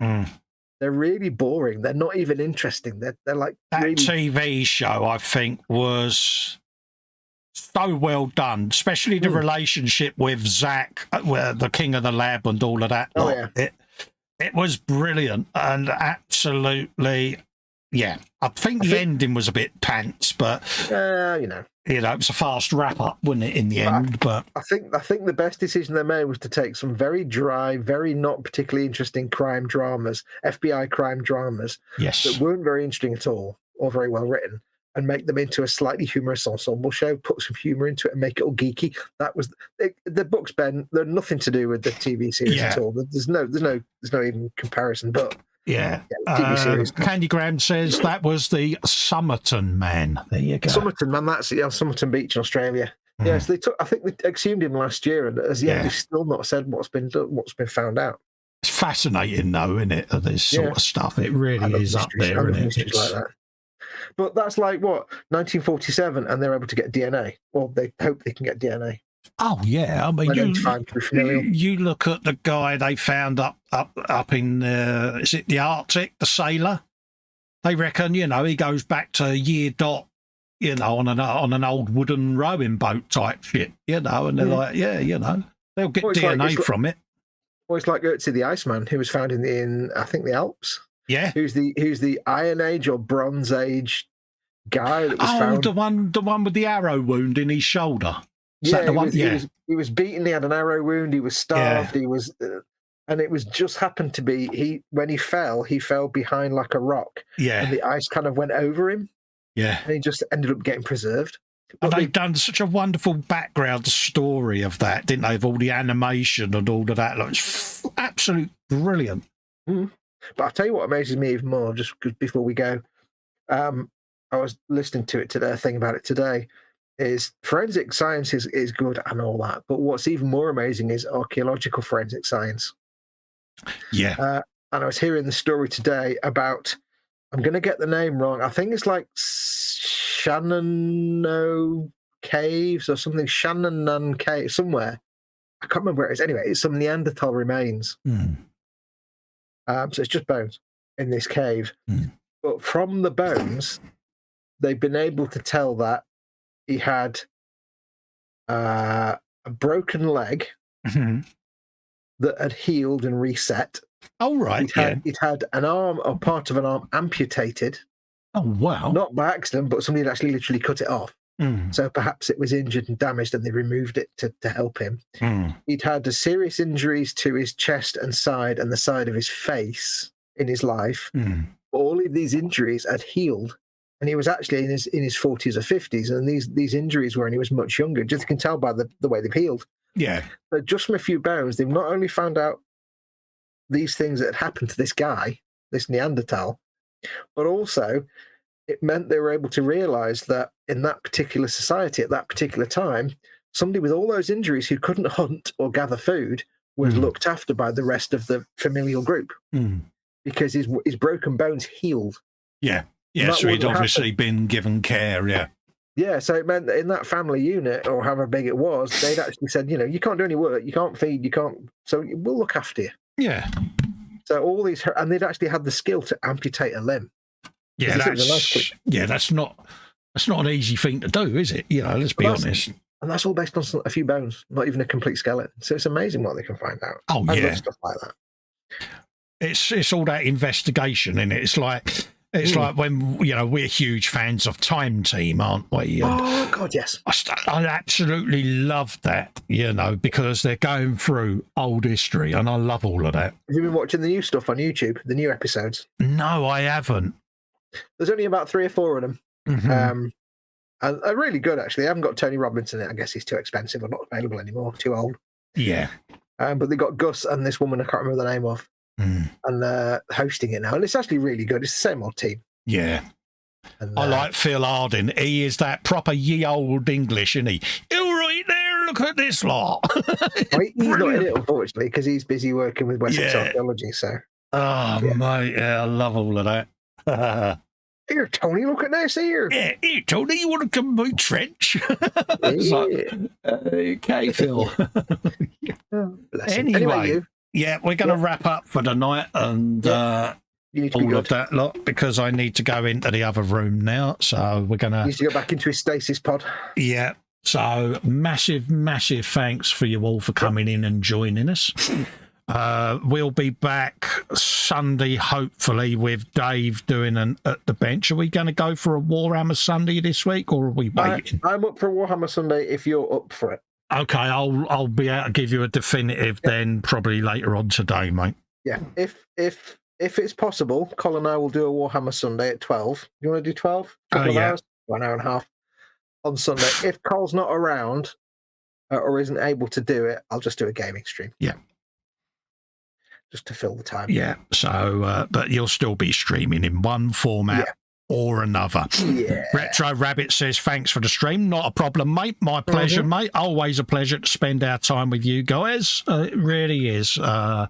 They're really boring. They're not even interesting. They're like that really... TV show, I think, was so well done, especially the relationship with Zach, the King of the Lab, and all of that. Oh, yeah. It was brilliant and absolutely, I think the ending was a bit pants, but it was a fast wrap up, wasn't it, in the end? But I think the best decision they made was to take some very dry, very not particularly interesting crime dramas, FBI crime dramas, that weren't very interesting at all or very well written, and make them into a slightly humorous ensemble show, put some humor into it and make it all geeky. That was the books, Ben. They're nothing to do with the TV series at all. There's no even comparison. But TV series. Candygram says that was the Somerton Man. There you go. Somerton Man. That's Somerton Beach in Australia. Yes, I think they exhumed him last year, and as yet they've still not said what's been found out. It's fascinating, though, isn't it? This sort of stuff. It really is up there, isn't it? Like that. But that's like, what, 1947, and they're able to get DNA. Well, they hope they can get DNA. Oh, yeah. I mean, you look at the guy they found up in, is it the Arctic, the sailor? They reckon, he goes back to year dot, on an old wooden rowing boat type shit, and they're like, they'll get DNA from it. Well, it's like Ötzi the Iceman, who was found in I think, the Alps. Yeah, who's the Iron Age or Bronze Age guy that was found? the one with the arrow wound in his shoulder. Is that the one? He was beaten. He had an arrow wound. He was starved. He was, and it was just happened to be when he fell behind like a rock. Yeah, and the ice kind of went over him. Yeah, and he just ended up getting preserved. And they've done such a wonderful background story of that, didn't they? Of all the animation and all of that. Like, it's absolute brilliant. But I'll tell you what amazes me even more, just before we go. I was listening to it today, a thing about it today, is forensic science is good and all that. But what's even more amazing is archaeological forensic science. Yeah. And I was hearing the story today about, I'm going to get the name wrong, I think it's like Shannon Caves or something, Shannon Cave, somewhere. I can't remember where it is. Anyway, it's some Neanderthal remains. So it's just bones in this cave. But from the bones, they've been able to tell that he had a broken leg that had healed and reset. Oh, right. He'd had an arm or part of an arm amputated. Oh, wow. Not by accident, but somebody had actually literally cut it off. So perhaps it was injured and damaged and they removed it to help him. He'd had serious injuries to his chest and side and the side of his face in his life. All of these injuries had healed, and he was actually in his 40s or 50s, and these injuries were when he was much younger. Just you can tell by the way they've healed. Yeah. But just from a few bones, they've not only found out these things that had happened to this guy, this Neanderthal, but also it meant they were able to realize that in that particular society at that particular time, somebody with all those injuries who couldn't hunt or gather food was looked after by the rest of the familial group because his broken bones healed. Yeah. Yeah, so he'd obviously been given care, Yeah, so it meant that in that family unit, or however big it was, they'd actually said, you can't do any work, you can't feed, so we'll look after you. Yeah. So all these, and they'd actually had the skill to amputate a limb. Yeah, that's not an easy thing to do, is it? Let's be honest. And that's all based on a few bones, not even a complete skeleton. So it's amazing what they can find out. Oh, I love stuff like that. It's all that investigation, and it's like It's like when, we're huge fans of Time Team, aren't we? And Oh, God, yes. I absolutely love that, because they're going through old history, and I love all of that. Have you been watching the new stuff on YouTube, the new episodes? No, I haven't. There's only about 3 or 4 of them. Mm-hmm. And they're really good, actually. They haven't got Tony Robbins in it. I guess he's too expensive or not available anymore, too old. Yeah. But they got Gus and this woman I can't remember the name of. And they're hosting it now. And it's actually really good. It's the same old team. Yeah. And, I like Phil Harding. He is that proper ye old English, isn't he? You're right there, look at this lot. He's not in it, unfortunately, because he's busy working with Wessex Archaeology. So. Mate, I love all of that. Here, Tony, look at this here. Yeah, here, Tony, you want to come my trench? Okay, Phil. Anyway, we're going to wrap up for the night and you need to all of that lot, because I need to go into the other room now. So we're going to... He needs to go back into his stasis pod. Yeah. So massive, massive thanks for you all for coming in and joining us. We'll be back Sunday, hopefully, with Dave doing an At the Bench. Are we going to go for a Warhammer Sunday this week, or are we waiting? I'm up for Warhammer Sunday if you're up for it. Okay, I'll be able to give you a definitive then probably later on today, mate. Yeah, if it's possible, Colin and I will do a Warhammer Sunday at 12. You want to do 12? Couple of hours? 1 hour and a half on Sunday. If Cole's not around or isn't able to do it, I'll just do a gaming stream. Yeah. Just to fill the time. Yeah, so, but you'll still be streaming in one format or another. Yeah. Retro Rabbit says, thanks for the stream. Not a problem, mate. My pleasure, mate. Always a pleasure to spend our time with you guys. It really is. So,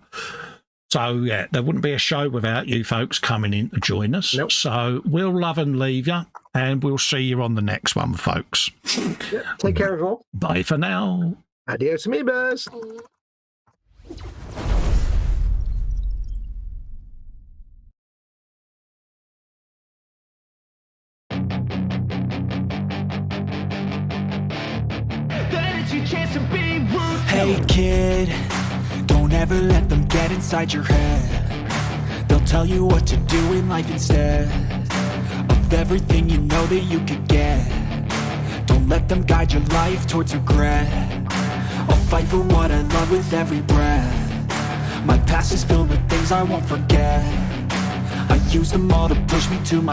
yeah, there wouldn't be a show without you folks coming in to join us. Nope. So we'll love and leave you, and we'll see you on the next one, folks. Take care, everyone. Bye for now. Adios, amigos. Hey kid, don't ever let them get inside your head. They'll tell you what to do in life instead of everything you know that you could get. Don't let them guide your life towards regret. I'll fight for what I love with every breath. My past is filled with things I won't forget. I use them all to push me to my